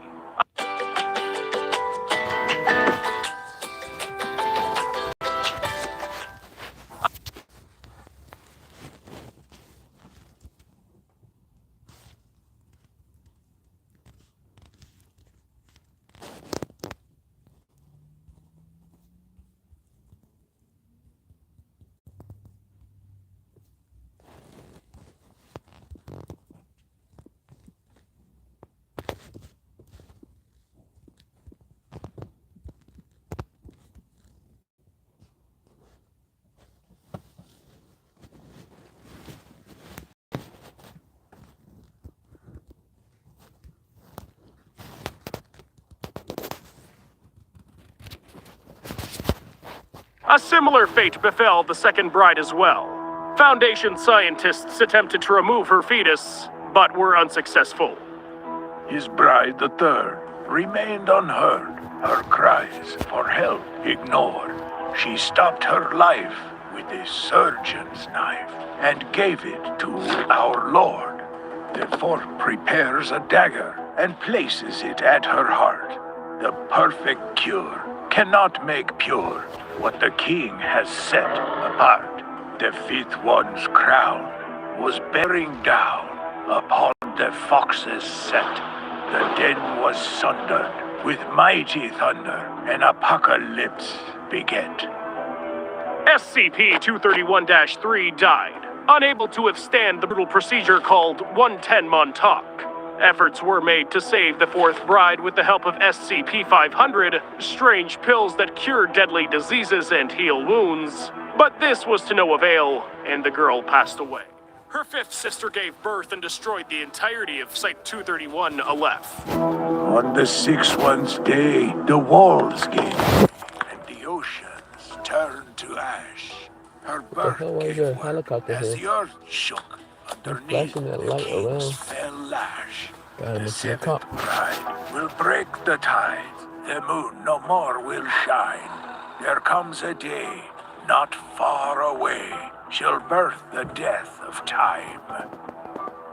A similar fate befell the second bride as well. Foundation scientists attempted to remove her fetus, but were unsuccessful. His bride, the third, remained unheard, her cries for help ignored. She stopped her life with a surgeon's knife and gave it to our Lord. The fourth prepares a dagger and places it at her heart. The perfect cure cannot make pure what the king has set apart. The fifth one's crown was bearing down upon the fox's set. The den was sundered with mighty thunder, and apocalypse beget. SCP-231-3 died, unable to withstand the brutal procedure called 110 Montauk. Efforts were made to save the fourth bride with the help of SCP-500, strange pills that cure deadly diseases and heal wounds. But this was to no avail, and the girl passed away. Her fifth sister gave birth and destroyed the entirety of Site-231 Aleph. On the sixth one's day, the walls gave way, and the oceans turned to ash. Her birth gave way as the earth shook. Underneath, the king's fell lash. The seventh bride will break the tide. The moon no more will shine. There comes a day, not far away, shall birth the death of time.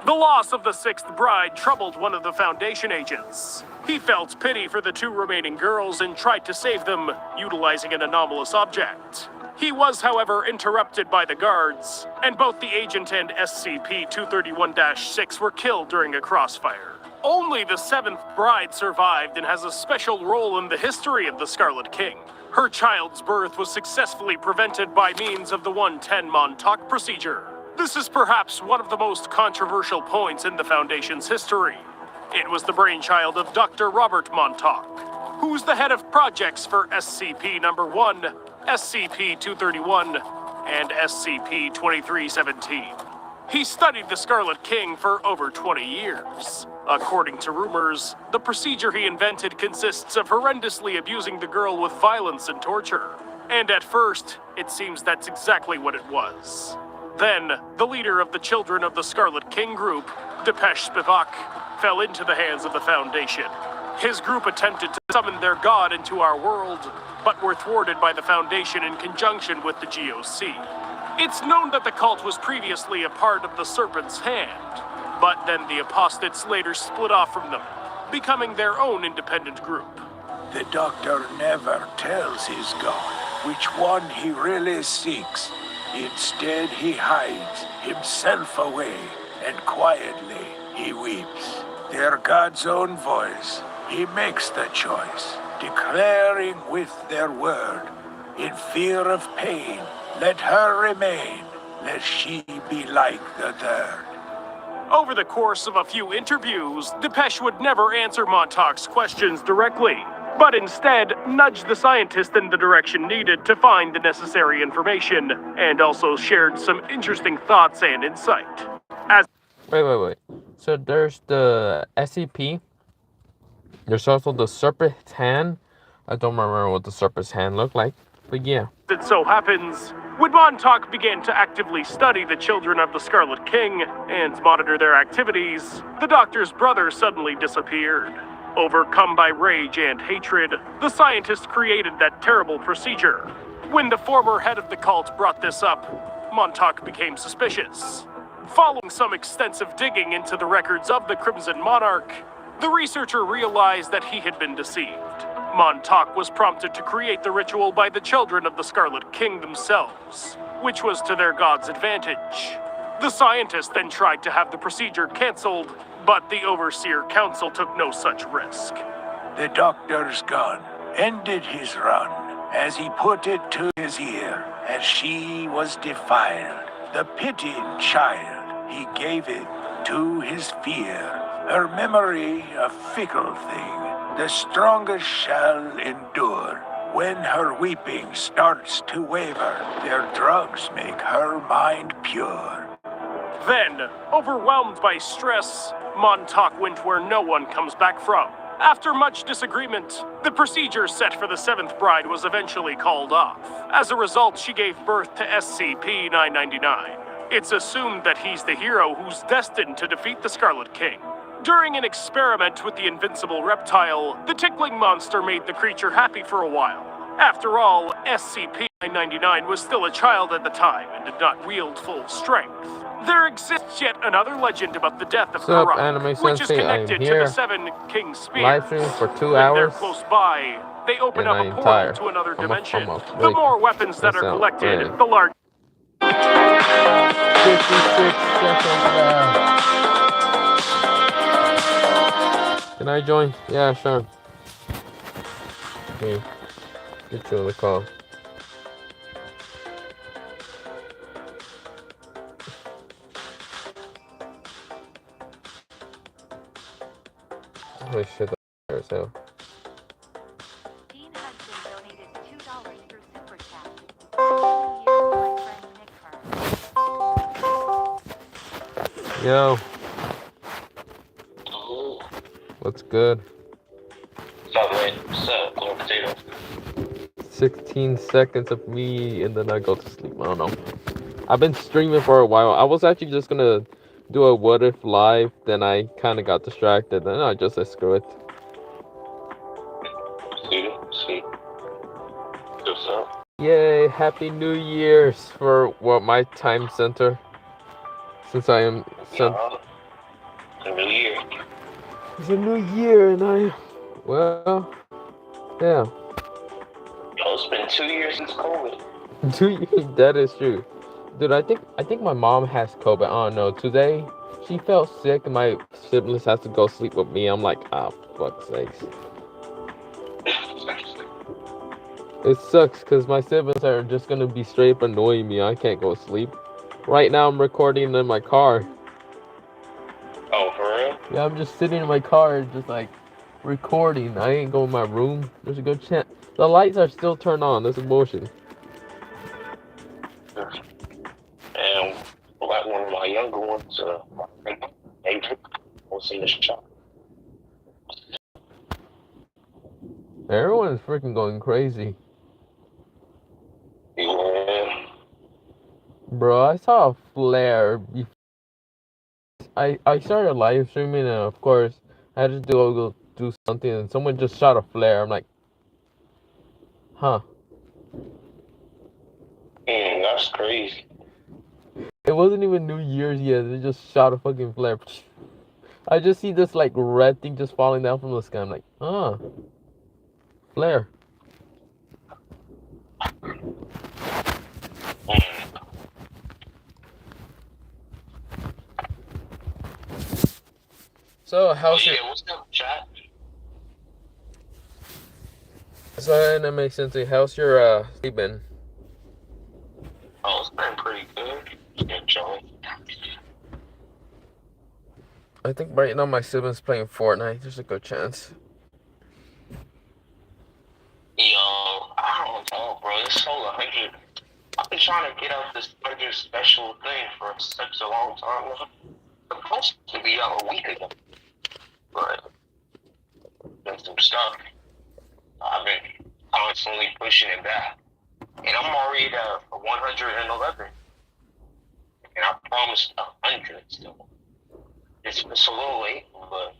The loss of the sixth bride troubled one of the Foundation agents. He felt pity for the two remaining girls and tried to save them, utilizing an anomalous object. He was, however, interrupted by the guards, and both the agent and SCP-231-6 were killed during a crossfire. Only the seventh bride survived and has a special role in the history of the Scarlet King. Her child's birth was successfully prevented by means of the 110 Montauk procedure. This is perhaps one of the most controversial points in the Foundation's history. It was the brainchild of Dr. Robert Montauk, who's the head of projects for SCP-1, SCP-231, and SCP-2317. He studied the Scarlet King for over 20 years. According to rumors, the procedure he invented consists of horrendously abusing the girl with violence and torture. And at first, it seems that's exactly what it was. Then, the leader of the Children of the Scarlet King group, Depeche Spivak, fell into the hands of the Foundation. His group attempted to summon their god into our world, but were thwarted by the Foundation in conjunction with the GOC. It's known that the cult was previously a part of the Serpent's Hand, but then the apostates later split off from them, becoming their own independent group. The doctor never tells his god which one he really seeks. Instead, he hides himself away, and quietly he weeps. Their god's own voice, he makes the choice, declaring with their word, in fear of pain, let her remain, lest she be like the third. Over the course of a few interviews, Depeche would never answer Montauk's questions directly, but instead nudged the scientist in the direction needed to find the necessary information, and also shared some interesting thoughts and insight. Wait. So there's the SCP. There's also the serpent's hand. I don't remember what the serpent's hand looked like, but yeah. It so happens, when Montauk began to actively study the children of the Scarlet King and monitor their activities, the Doctor's brother suddenly disappeared. Overcome by rage and hatred, the scientist created that terrible procedure. When the former head of the cult brought this up, Montauk became suspicious. Following some extensive digging into the records of the Crimson Monarch, the researcher realized that he had been deceived. Montauk was prompted to create the ritual by the children of the Scarlet King themselves, which was to their god's advantage. The scientist then tried to have the procedure cancelled, but the Overseer Council took no such risk. The Doctor's gun ended his run as he put it to his ear as she was defiled. The pitying child, he gave it to his fear. Her memory a fickle thing, the strongest shall endure. When her weeping starts to waver, their drugs make her mind pure. Then, overwhelmed by stress, Montauk went where no one comes back from. After much disagreement, the procedure set for the seventh bride was eventually called off. As a result, she gave birth to SCP-999. It's assumed that he's the hero who's destined to defeat the Scarlet King. During an experiment with the invincible reptile, the tickling monster made the creature happy for a while. After all, SCP-999 was still a child at the time and did not wield full strength. There exists yet another legend about the death of Karak, which is connected to the Seven King Spears. Live stream for 2 When hours. they're close by, they open up a portal to another dimension. The more weapons that are collected, the larger. 56 seconds left. Can I join? Yeah, sure. Okay. Get you on the call. Holy shit, that's so. Dean Hudson donated $2 through Super Chat. Yo. What's good? What's up, Lord Potato? 16 seconds of me and then I go to sleep. I don't know. I've been streaming for a while. I was actually just gonna do a what if live, then I kind of got distracted. Then I just said screw it. Sweet. What's up? Yay! Happy New Year's for what my time center. Since I am sent. A new year. It's a new year, and yeah. Yo, it's been 2 years since COVID. 2 years. That is true. Dude, I think my mom has COVID. I don't know. Today, she felt sick and my siblings has to go sleep with me. I'm like, ah, fuck's sakes. It sucks because my siblings are just gonna be straight up annoying me. I can't go sleep. Right now, I'm recording in my car. Oh, for real? Yeah, I'm just sitting in my car, just like recording. I ain't going in my room. There's a good chance. The lights are still turned on. That's bullshit. And like one of my younger ones, Adrian, was in the shop. Everyone is freaking going crazy. Yeah. Bro, I saw a flare. I started live streaming and of course I had to go do something and someone just shot a flare. I'm like, huh. That's crazy. It wasn't even New Year's yet. They just shot a fucking flare. I just see this like red thing just falling down from the sky. I'm like, flare. So how's your? What's up, chat? So that makes sense. How's your sleeping? Oh, it's been pretty good. It's been chilling. I think right now my siblings playing Fortnite. There's a good chance. Yo, I don't know, bro. This whole 100. I've been trying to get out this 100 special thing for such a long time now. It's supposed to be out a week ago, but there's some stuff. I've been constantly pushing it back, and I'm already at 111, and I promised 100 still. It's a little late, but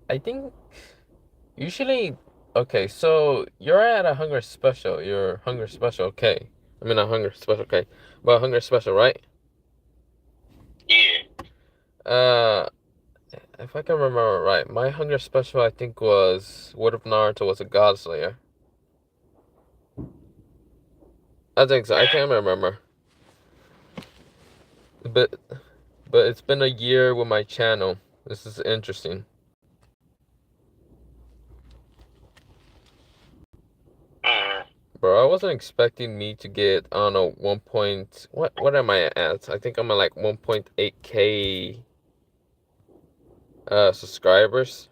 I think usually, okay, so you're at a hunger special. You're hunger special, okay. I mean, a hunger special, okay. But hunger special, right? yeah. If I can remember right, my hunger special I think was what if Naruto was a God Slayer? I think so. I can't remember. But it's been a year with my channel. This is interesting. Bro, I wasn't expecting me to get, I don't know, what am I at? I think I'm at like 1.8k subscribers.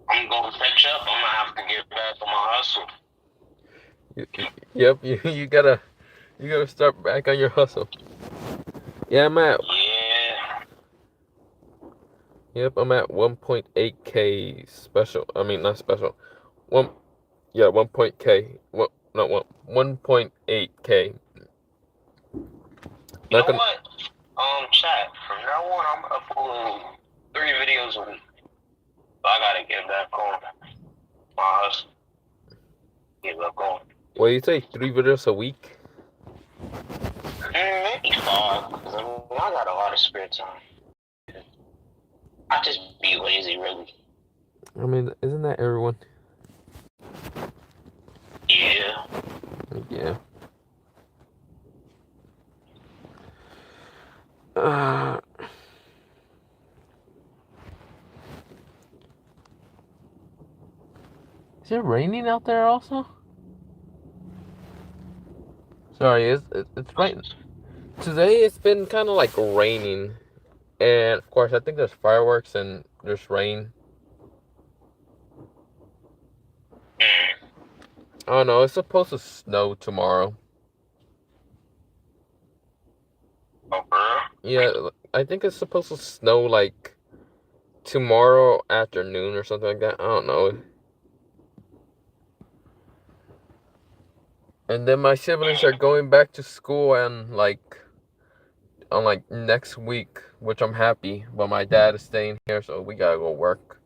I'm going to catch up. I'm going to have to get back on my hustle. Yep, you gotta start back on your hustle. Yeah, I'm at. Yeah. Yep, I'm at 1.8k special. I mean, not special. 1.k. What? Not 1.8k. You know what? Chat. From now on, I'm uploading 3 videos a week. So I gotta get back on my hustle. Get back on. Well, you say 3 videos a week? Maybe 5, because I got a lot of spare time. I just be lazy, really. I mean, isn't that everyone? Yeah. Yeah. Is it raining out there also? Sorry, it's right. Today it's been kind of like raining, and of course I think there's fireworks and there's rain. I don't know. It's supposed to snow tomorrow. Yeah, I think it's supposed to snow like tomorrow afternoon or something like that. I don't know. And then my siblings are going back to school and on next week, which I'm happy. But my dad is staying here, so we gotta go work.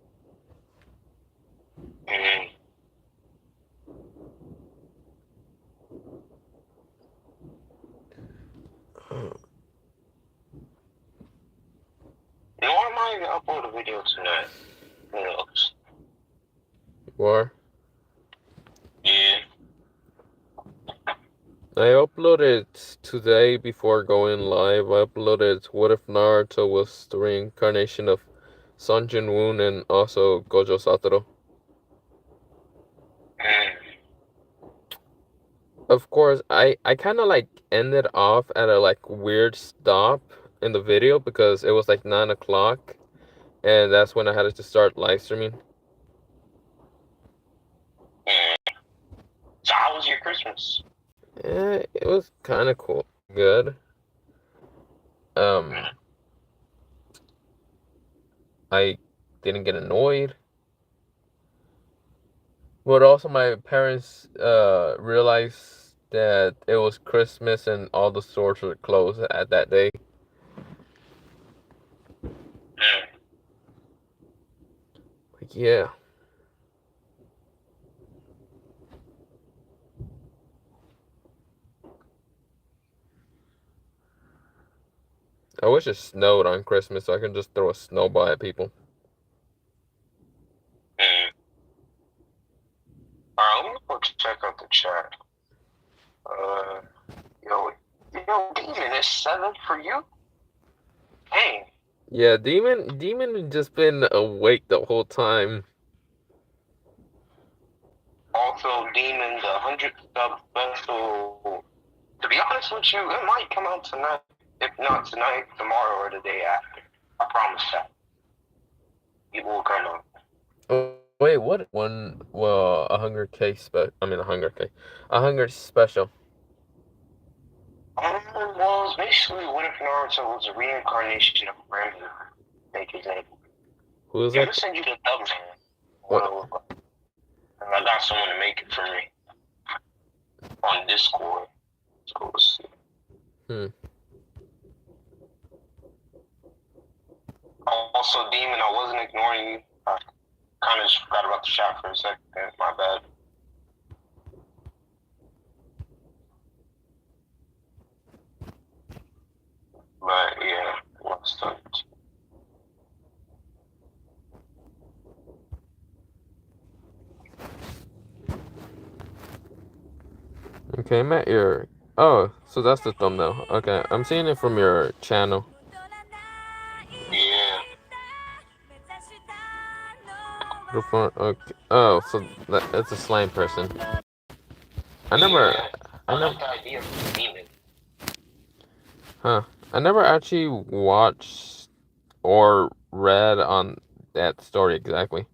You know, I might even upload a video tonight. Who knows? Or? Yeah. I uploaded today before going live. I uploaded what if Naruto was the reincarnation of Sun Jin-woon and also Gojo Satoru. Of course, I kind of ended off at a weird stop in the video because it was 9 o'clock, and that's when I had to start live streaming. So how was your Christmas? Yeah, it was kind of cool. Good. I didn't get annoyed. But also my parents realized that it was Christmas and all the stores were closed at that day. Yeah. I wish it snowed on Christmas so I can just throw a snowball at people. Alright, let me go check out the chat. Yo, Demon is 7 for you? Dang. Yeah, Demon just been awake the whole time. Also, Demon, the 100 sub special To be honest with you, it might come out tonight. If not tonight, tomorrow or the day after. I promise that. It will come out. Oh, wait, what? A Hunger Case, a Hunger Special. Well, it's basically what if Naruto was a reincarnation of Rambo? Make his name. Who is I'm that? gonna send you the thumbnail. What it look like. And I got someone to make it for me on Discord. So we'll see. Also, Demon, I wasn't ignoring you. I kind of just forgot about the shot for a second. My bad. But yeah, what's that? Okay, I'm at your. Oh, so that's the thumbnail. Okay, I'm seeing it from your channel. Yeah. Okay. Oh, so it's a slime person. I never. Huh. I never actually watched or read on that story exactly.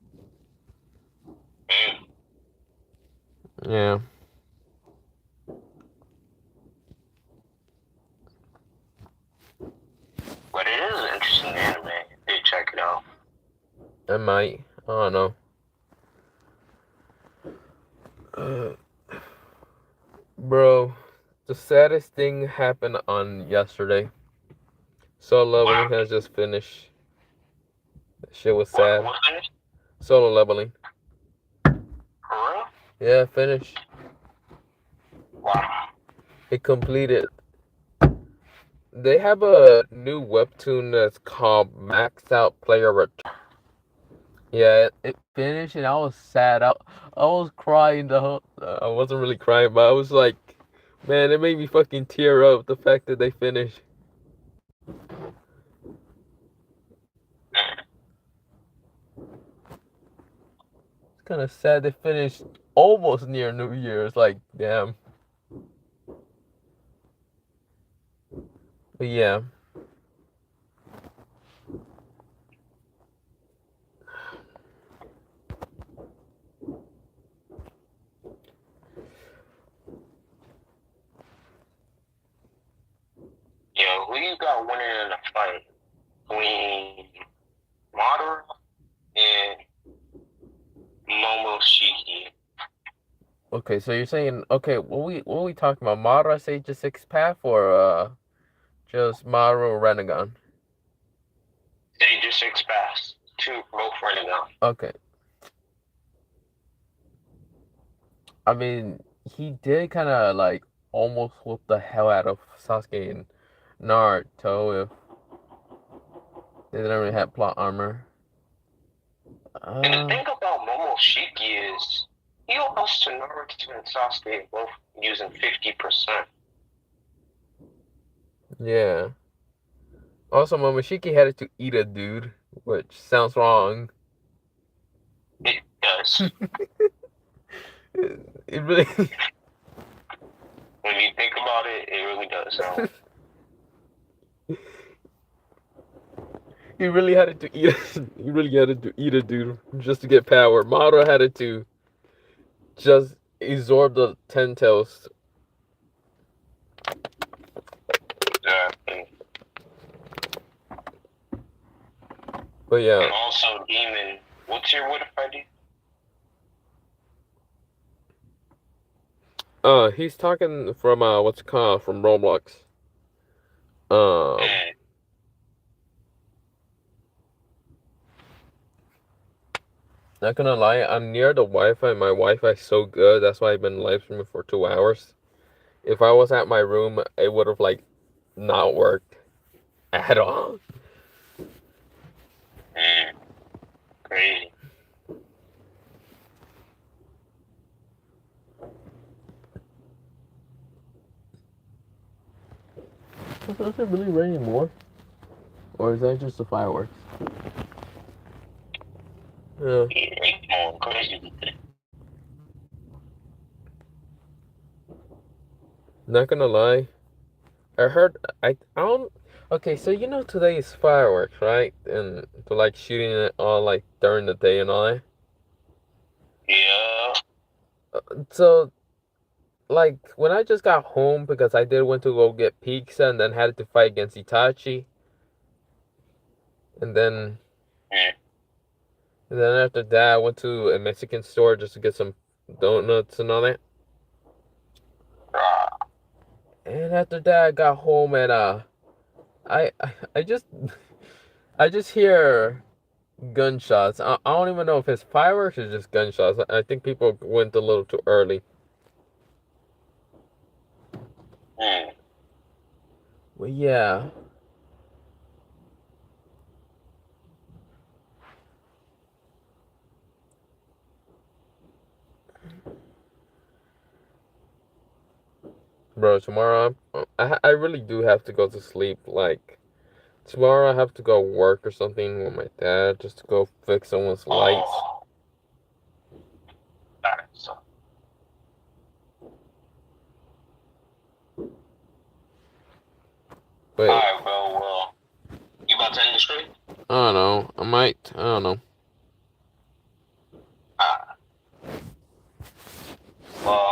Yeah. But it is an interesting anime. You check it out. I might. I don't know. Bro, the saddest thing happened on yesterday. Solo leveling has just finished. That shit was sad. What finished? Solo leveling. For real? Yeah, finished. Wow. It completed. They have a new webtoon that's called Maxed Out Player Return. Yeah, it finished and I was sad. I was crying the whole. I wasn't really crying, but I was like, man, it made me fucking tear up the fact that they finished. It's kind of sad they finished almost near New Year's. Like, damn. But yeah. Yo, who you got winning in a fight? Between Madara and Momoshiki. Okay, so you're saying, okay, what we talking about? Madara Sage 6 Path or just Madara Renegon? Sage 6 Pass. Two, both Renegon. Okay. I mean, he did kind of like almost whoop the hell out of Sasuke and Naruto if they didn't really have plot armor. And the thing about Momoshiki is he lost to Naruto and Sasuke both using 50%. Yeah. Also, Momoshiki had to eat a dude, which sounds wrong. It does. It really. When you think about it, it really does sound. He really had to eat. He really had to eat a dude just to get power. Madara had to just absorb the 10 tails. Exactly. But yeah. And also, Demon, what's your what if ID? He's talking from what's it called, from Roblox. Not gonna lie, I'm near the Wi-Fi. My Wi-Fi is so good. That's why I've been live streaming for 2 hours. If I was at my room, it would have like not worked at all. Crazy. Is it really raining more? Or is that just the fireworks? Yeah. Crazy. Not gonna lie. I heard I don't. Okay, so you know today is fireworks, right? And they're like shooting it all like during the day and all that. Yeah. So like when I just got home because I did went to go get pizza and then had to fight against Itachi, and then after that I went to a Mexican store just to get some donuts and all that. And after that I got home and I just I just hear gunshots. I don't even know if it's fireworks or just gunshots. I think people went a little too early. Well, yeah. Bro, tomorrow I really do have to go to sleep. Like, tomorrow I have to go work or something with my dad just to go fix someone's lights. Wait. Alright, bro, well, you about to end the stream? I don't know. I might. I don't know. Well,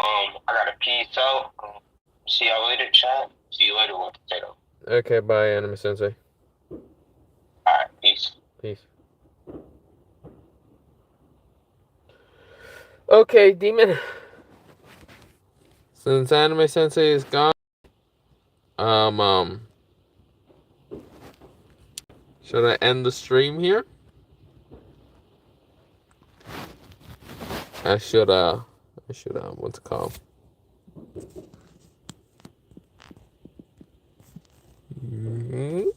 I gotta peace out. See y'all later, chat. See you later, One Potato. Okay, bye, Anime Sensei. Alright, peace. Peace. Okay, Demon. Since Anime Sensei is gone, should I end the stream here? I should, what's it called? Mm-hmm.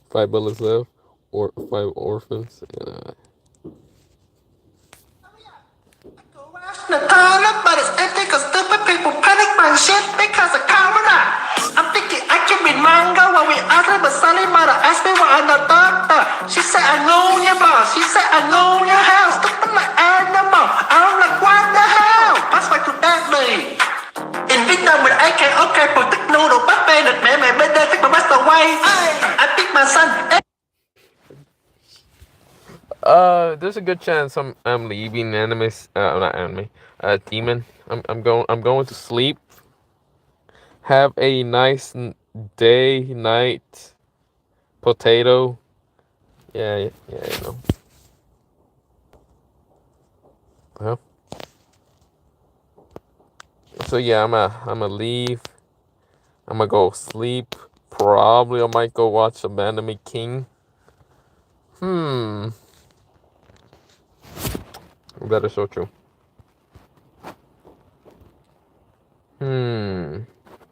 5 bullets left, or 5 orphans. The toilet, but it's empty cause stupid people panic my shit because of corona. I'm thinking I can read manga while we arguing, but Sally mother asked me why I'm the doctor. She said I know your boss. She said I know your house. Stupid like animal. I'm like what the hell? Pass back to that day. In Việt Nam mình ai can okay for tích noodle bắt bê được mẹ mẹ bên đây thích mà master way. I pick my son. There's a good chance I'm leaving not anime, Demon. I'm going to sleep. Have a nice day, night, potato. Yeah, you know. Well, so yeah, I'ma leave. I'ma go sleep. Probably I might go watch some Anime King. That is so true.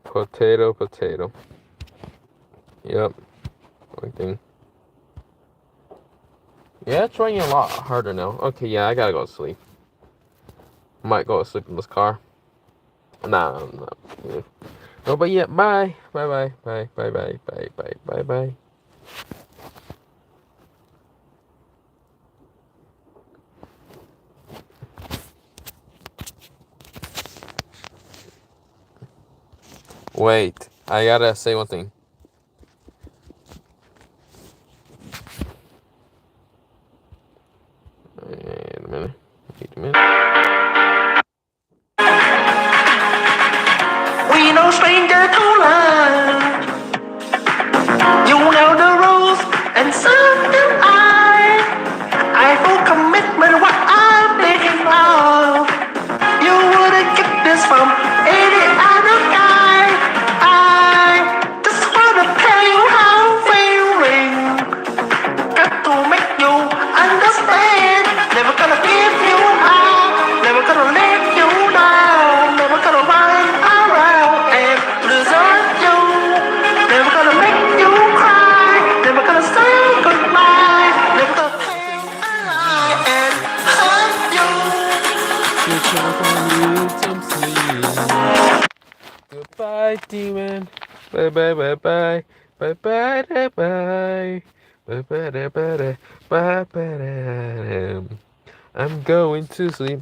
Potato. Yep. One thing. Yeah, it's raining a lot harder now. Okay, yeah, I gotta go to sleep. Might go to sleep in this car. Nah. Yeah. No, but yeah, bye. Bye. Wait, I gotta say one thing. Wait a minute. We no stranger to love. You know the rules, and so do I full commitment what I'm thinking of. You wouldn't get this from any other guy. I just wanna tell you how I'm feeling. Got to make you understand. Never gonna give you up. Never gonna let you down. Never gonna run around and desert you. Never gonna make you cry. Never gonna say goodbye. Never gonna tell a lie and hurt you. Goodbye, Demon. Bye. I'm going to sleep.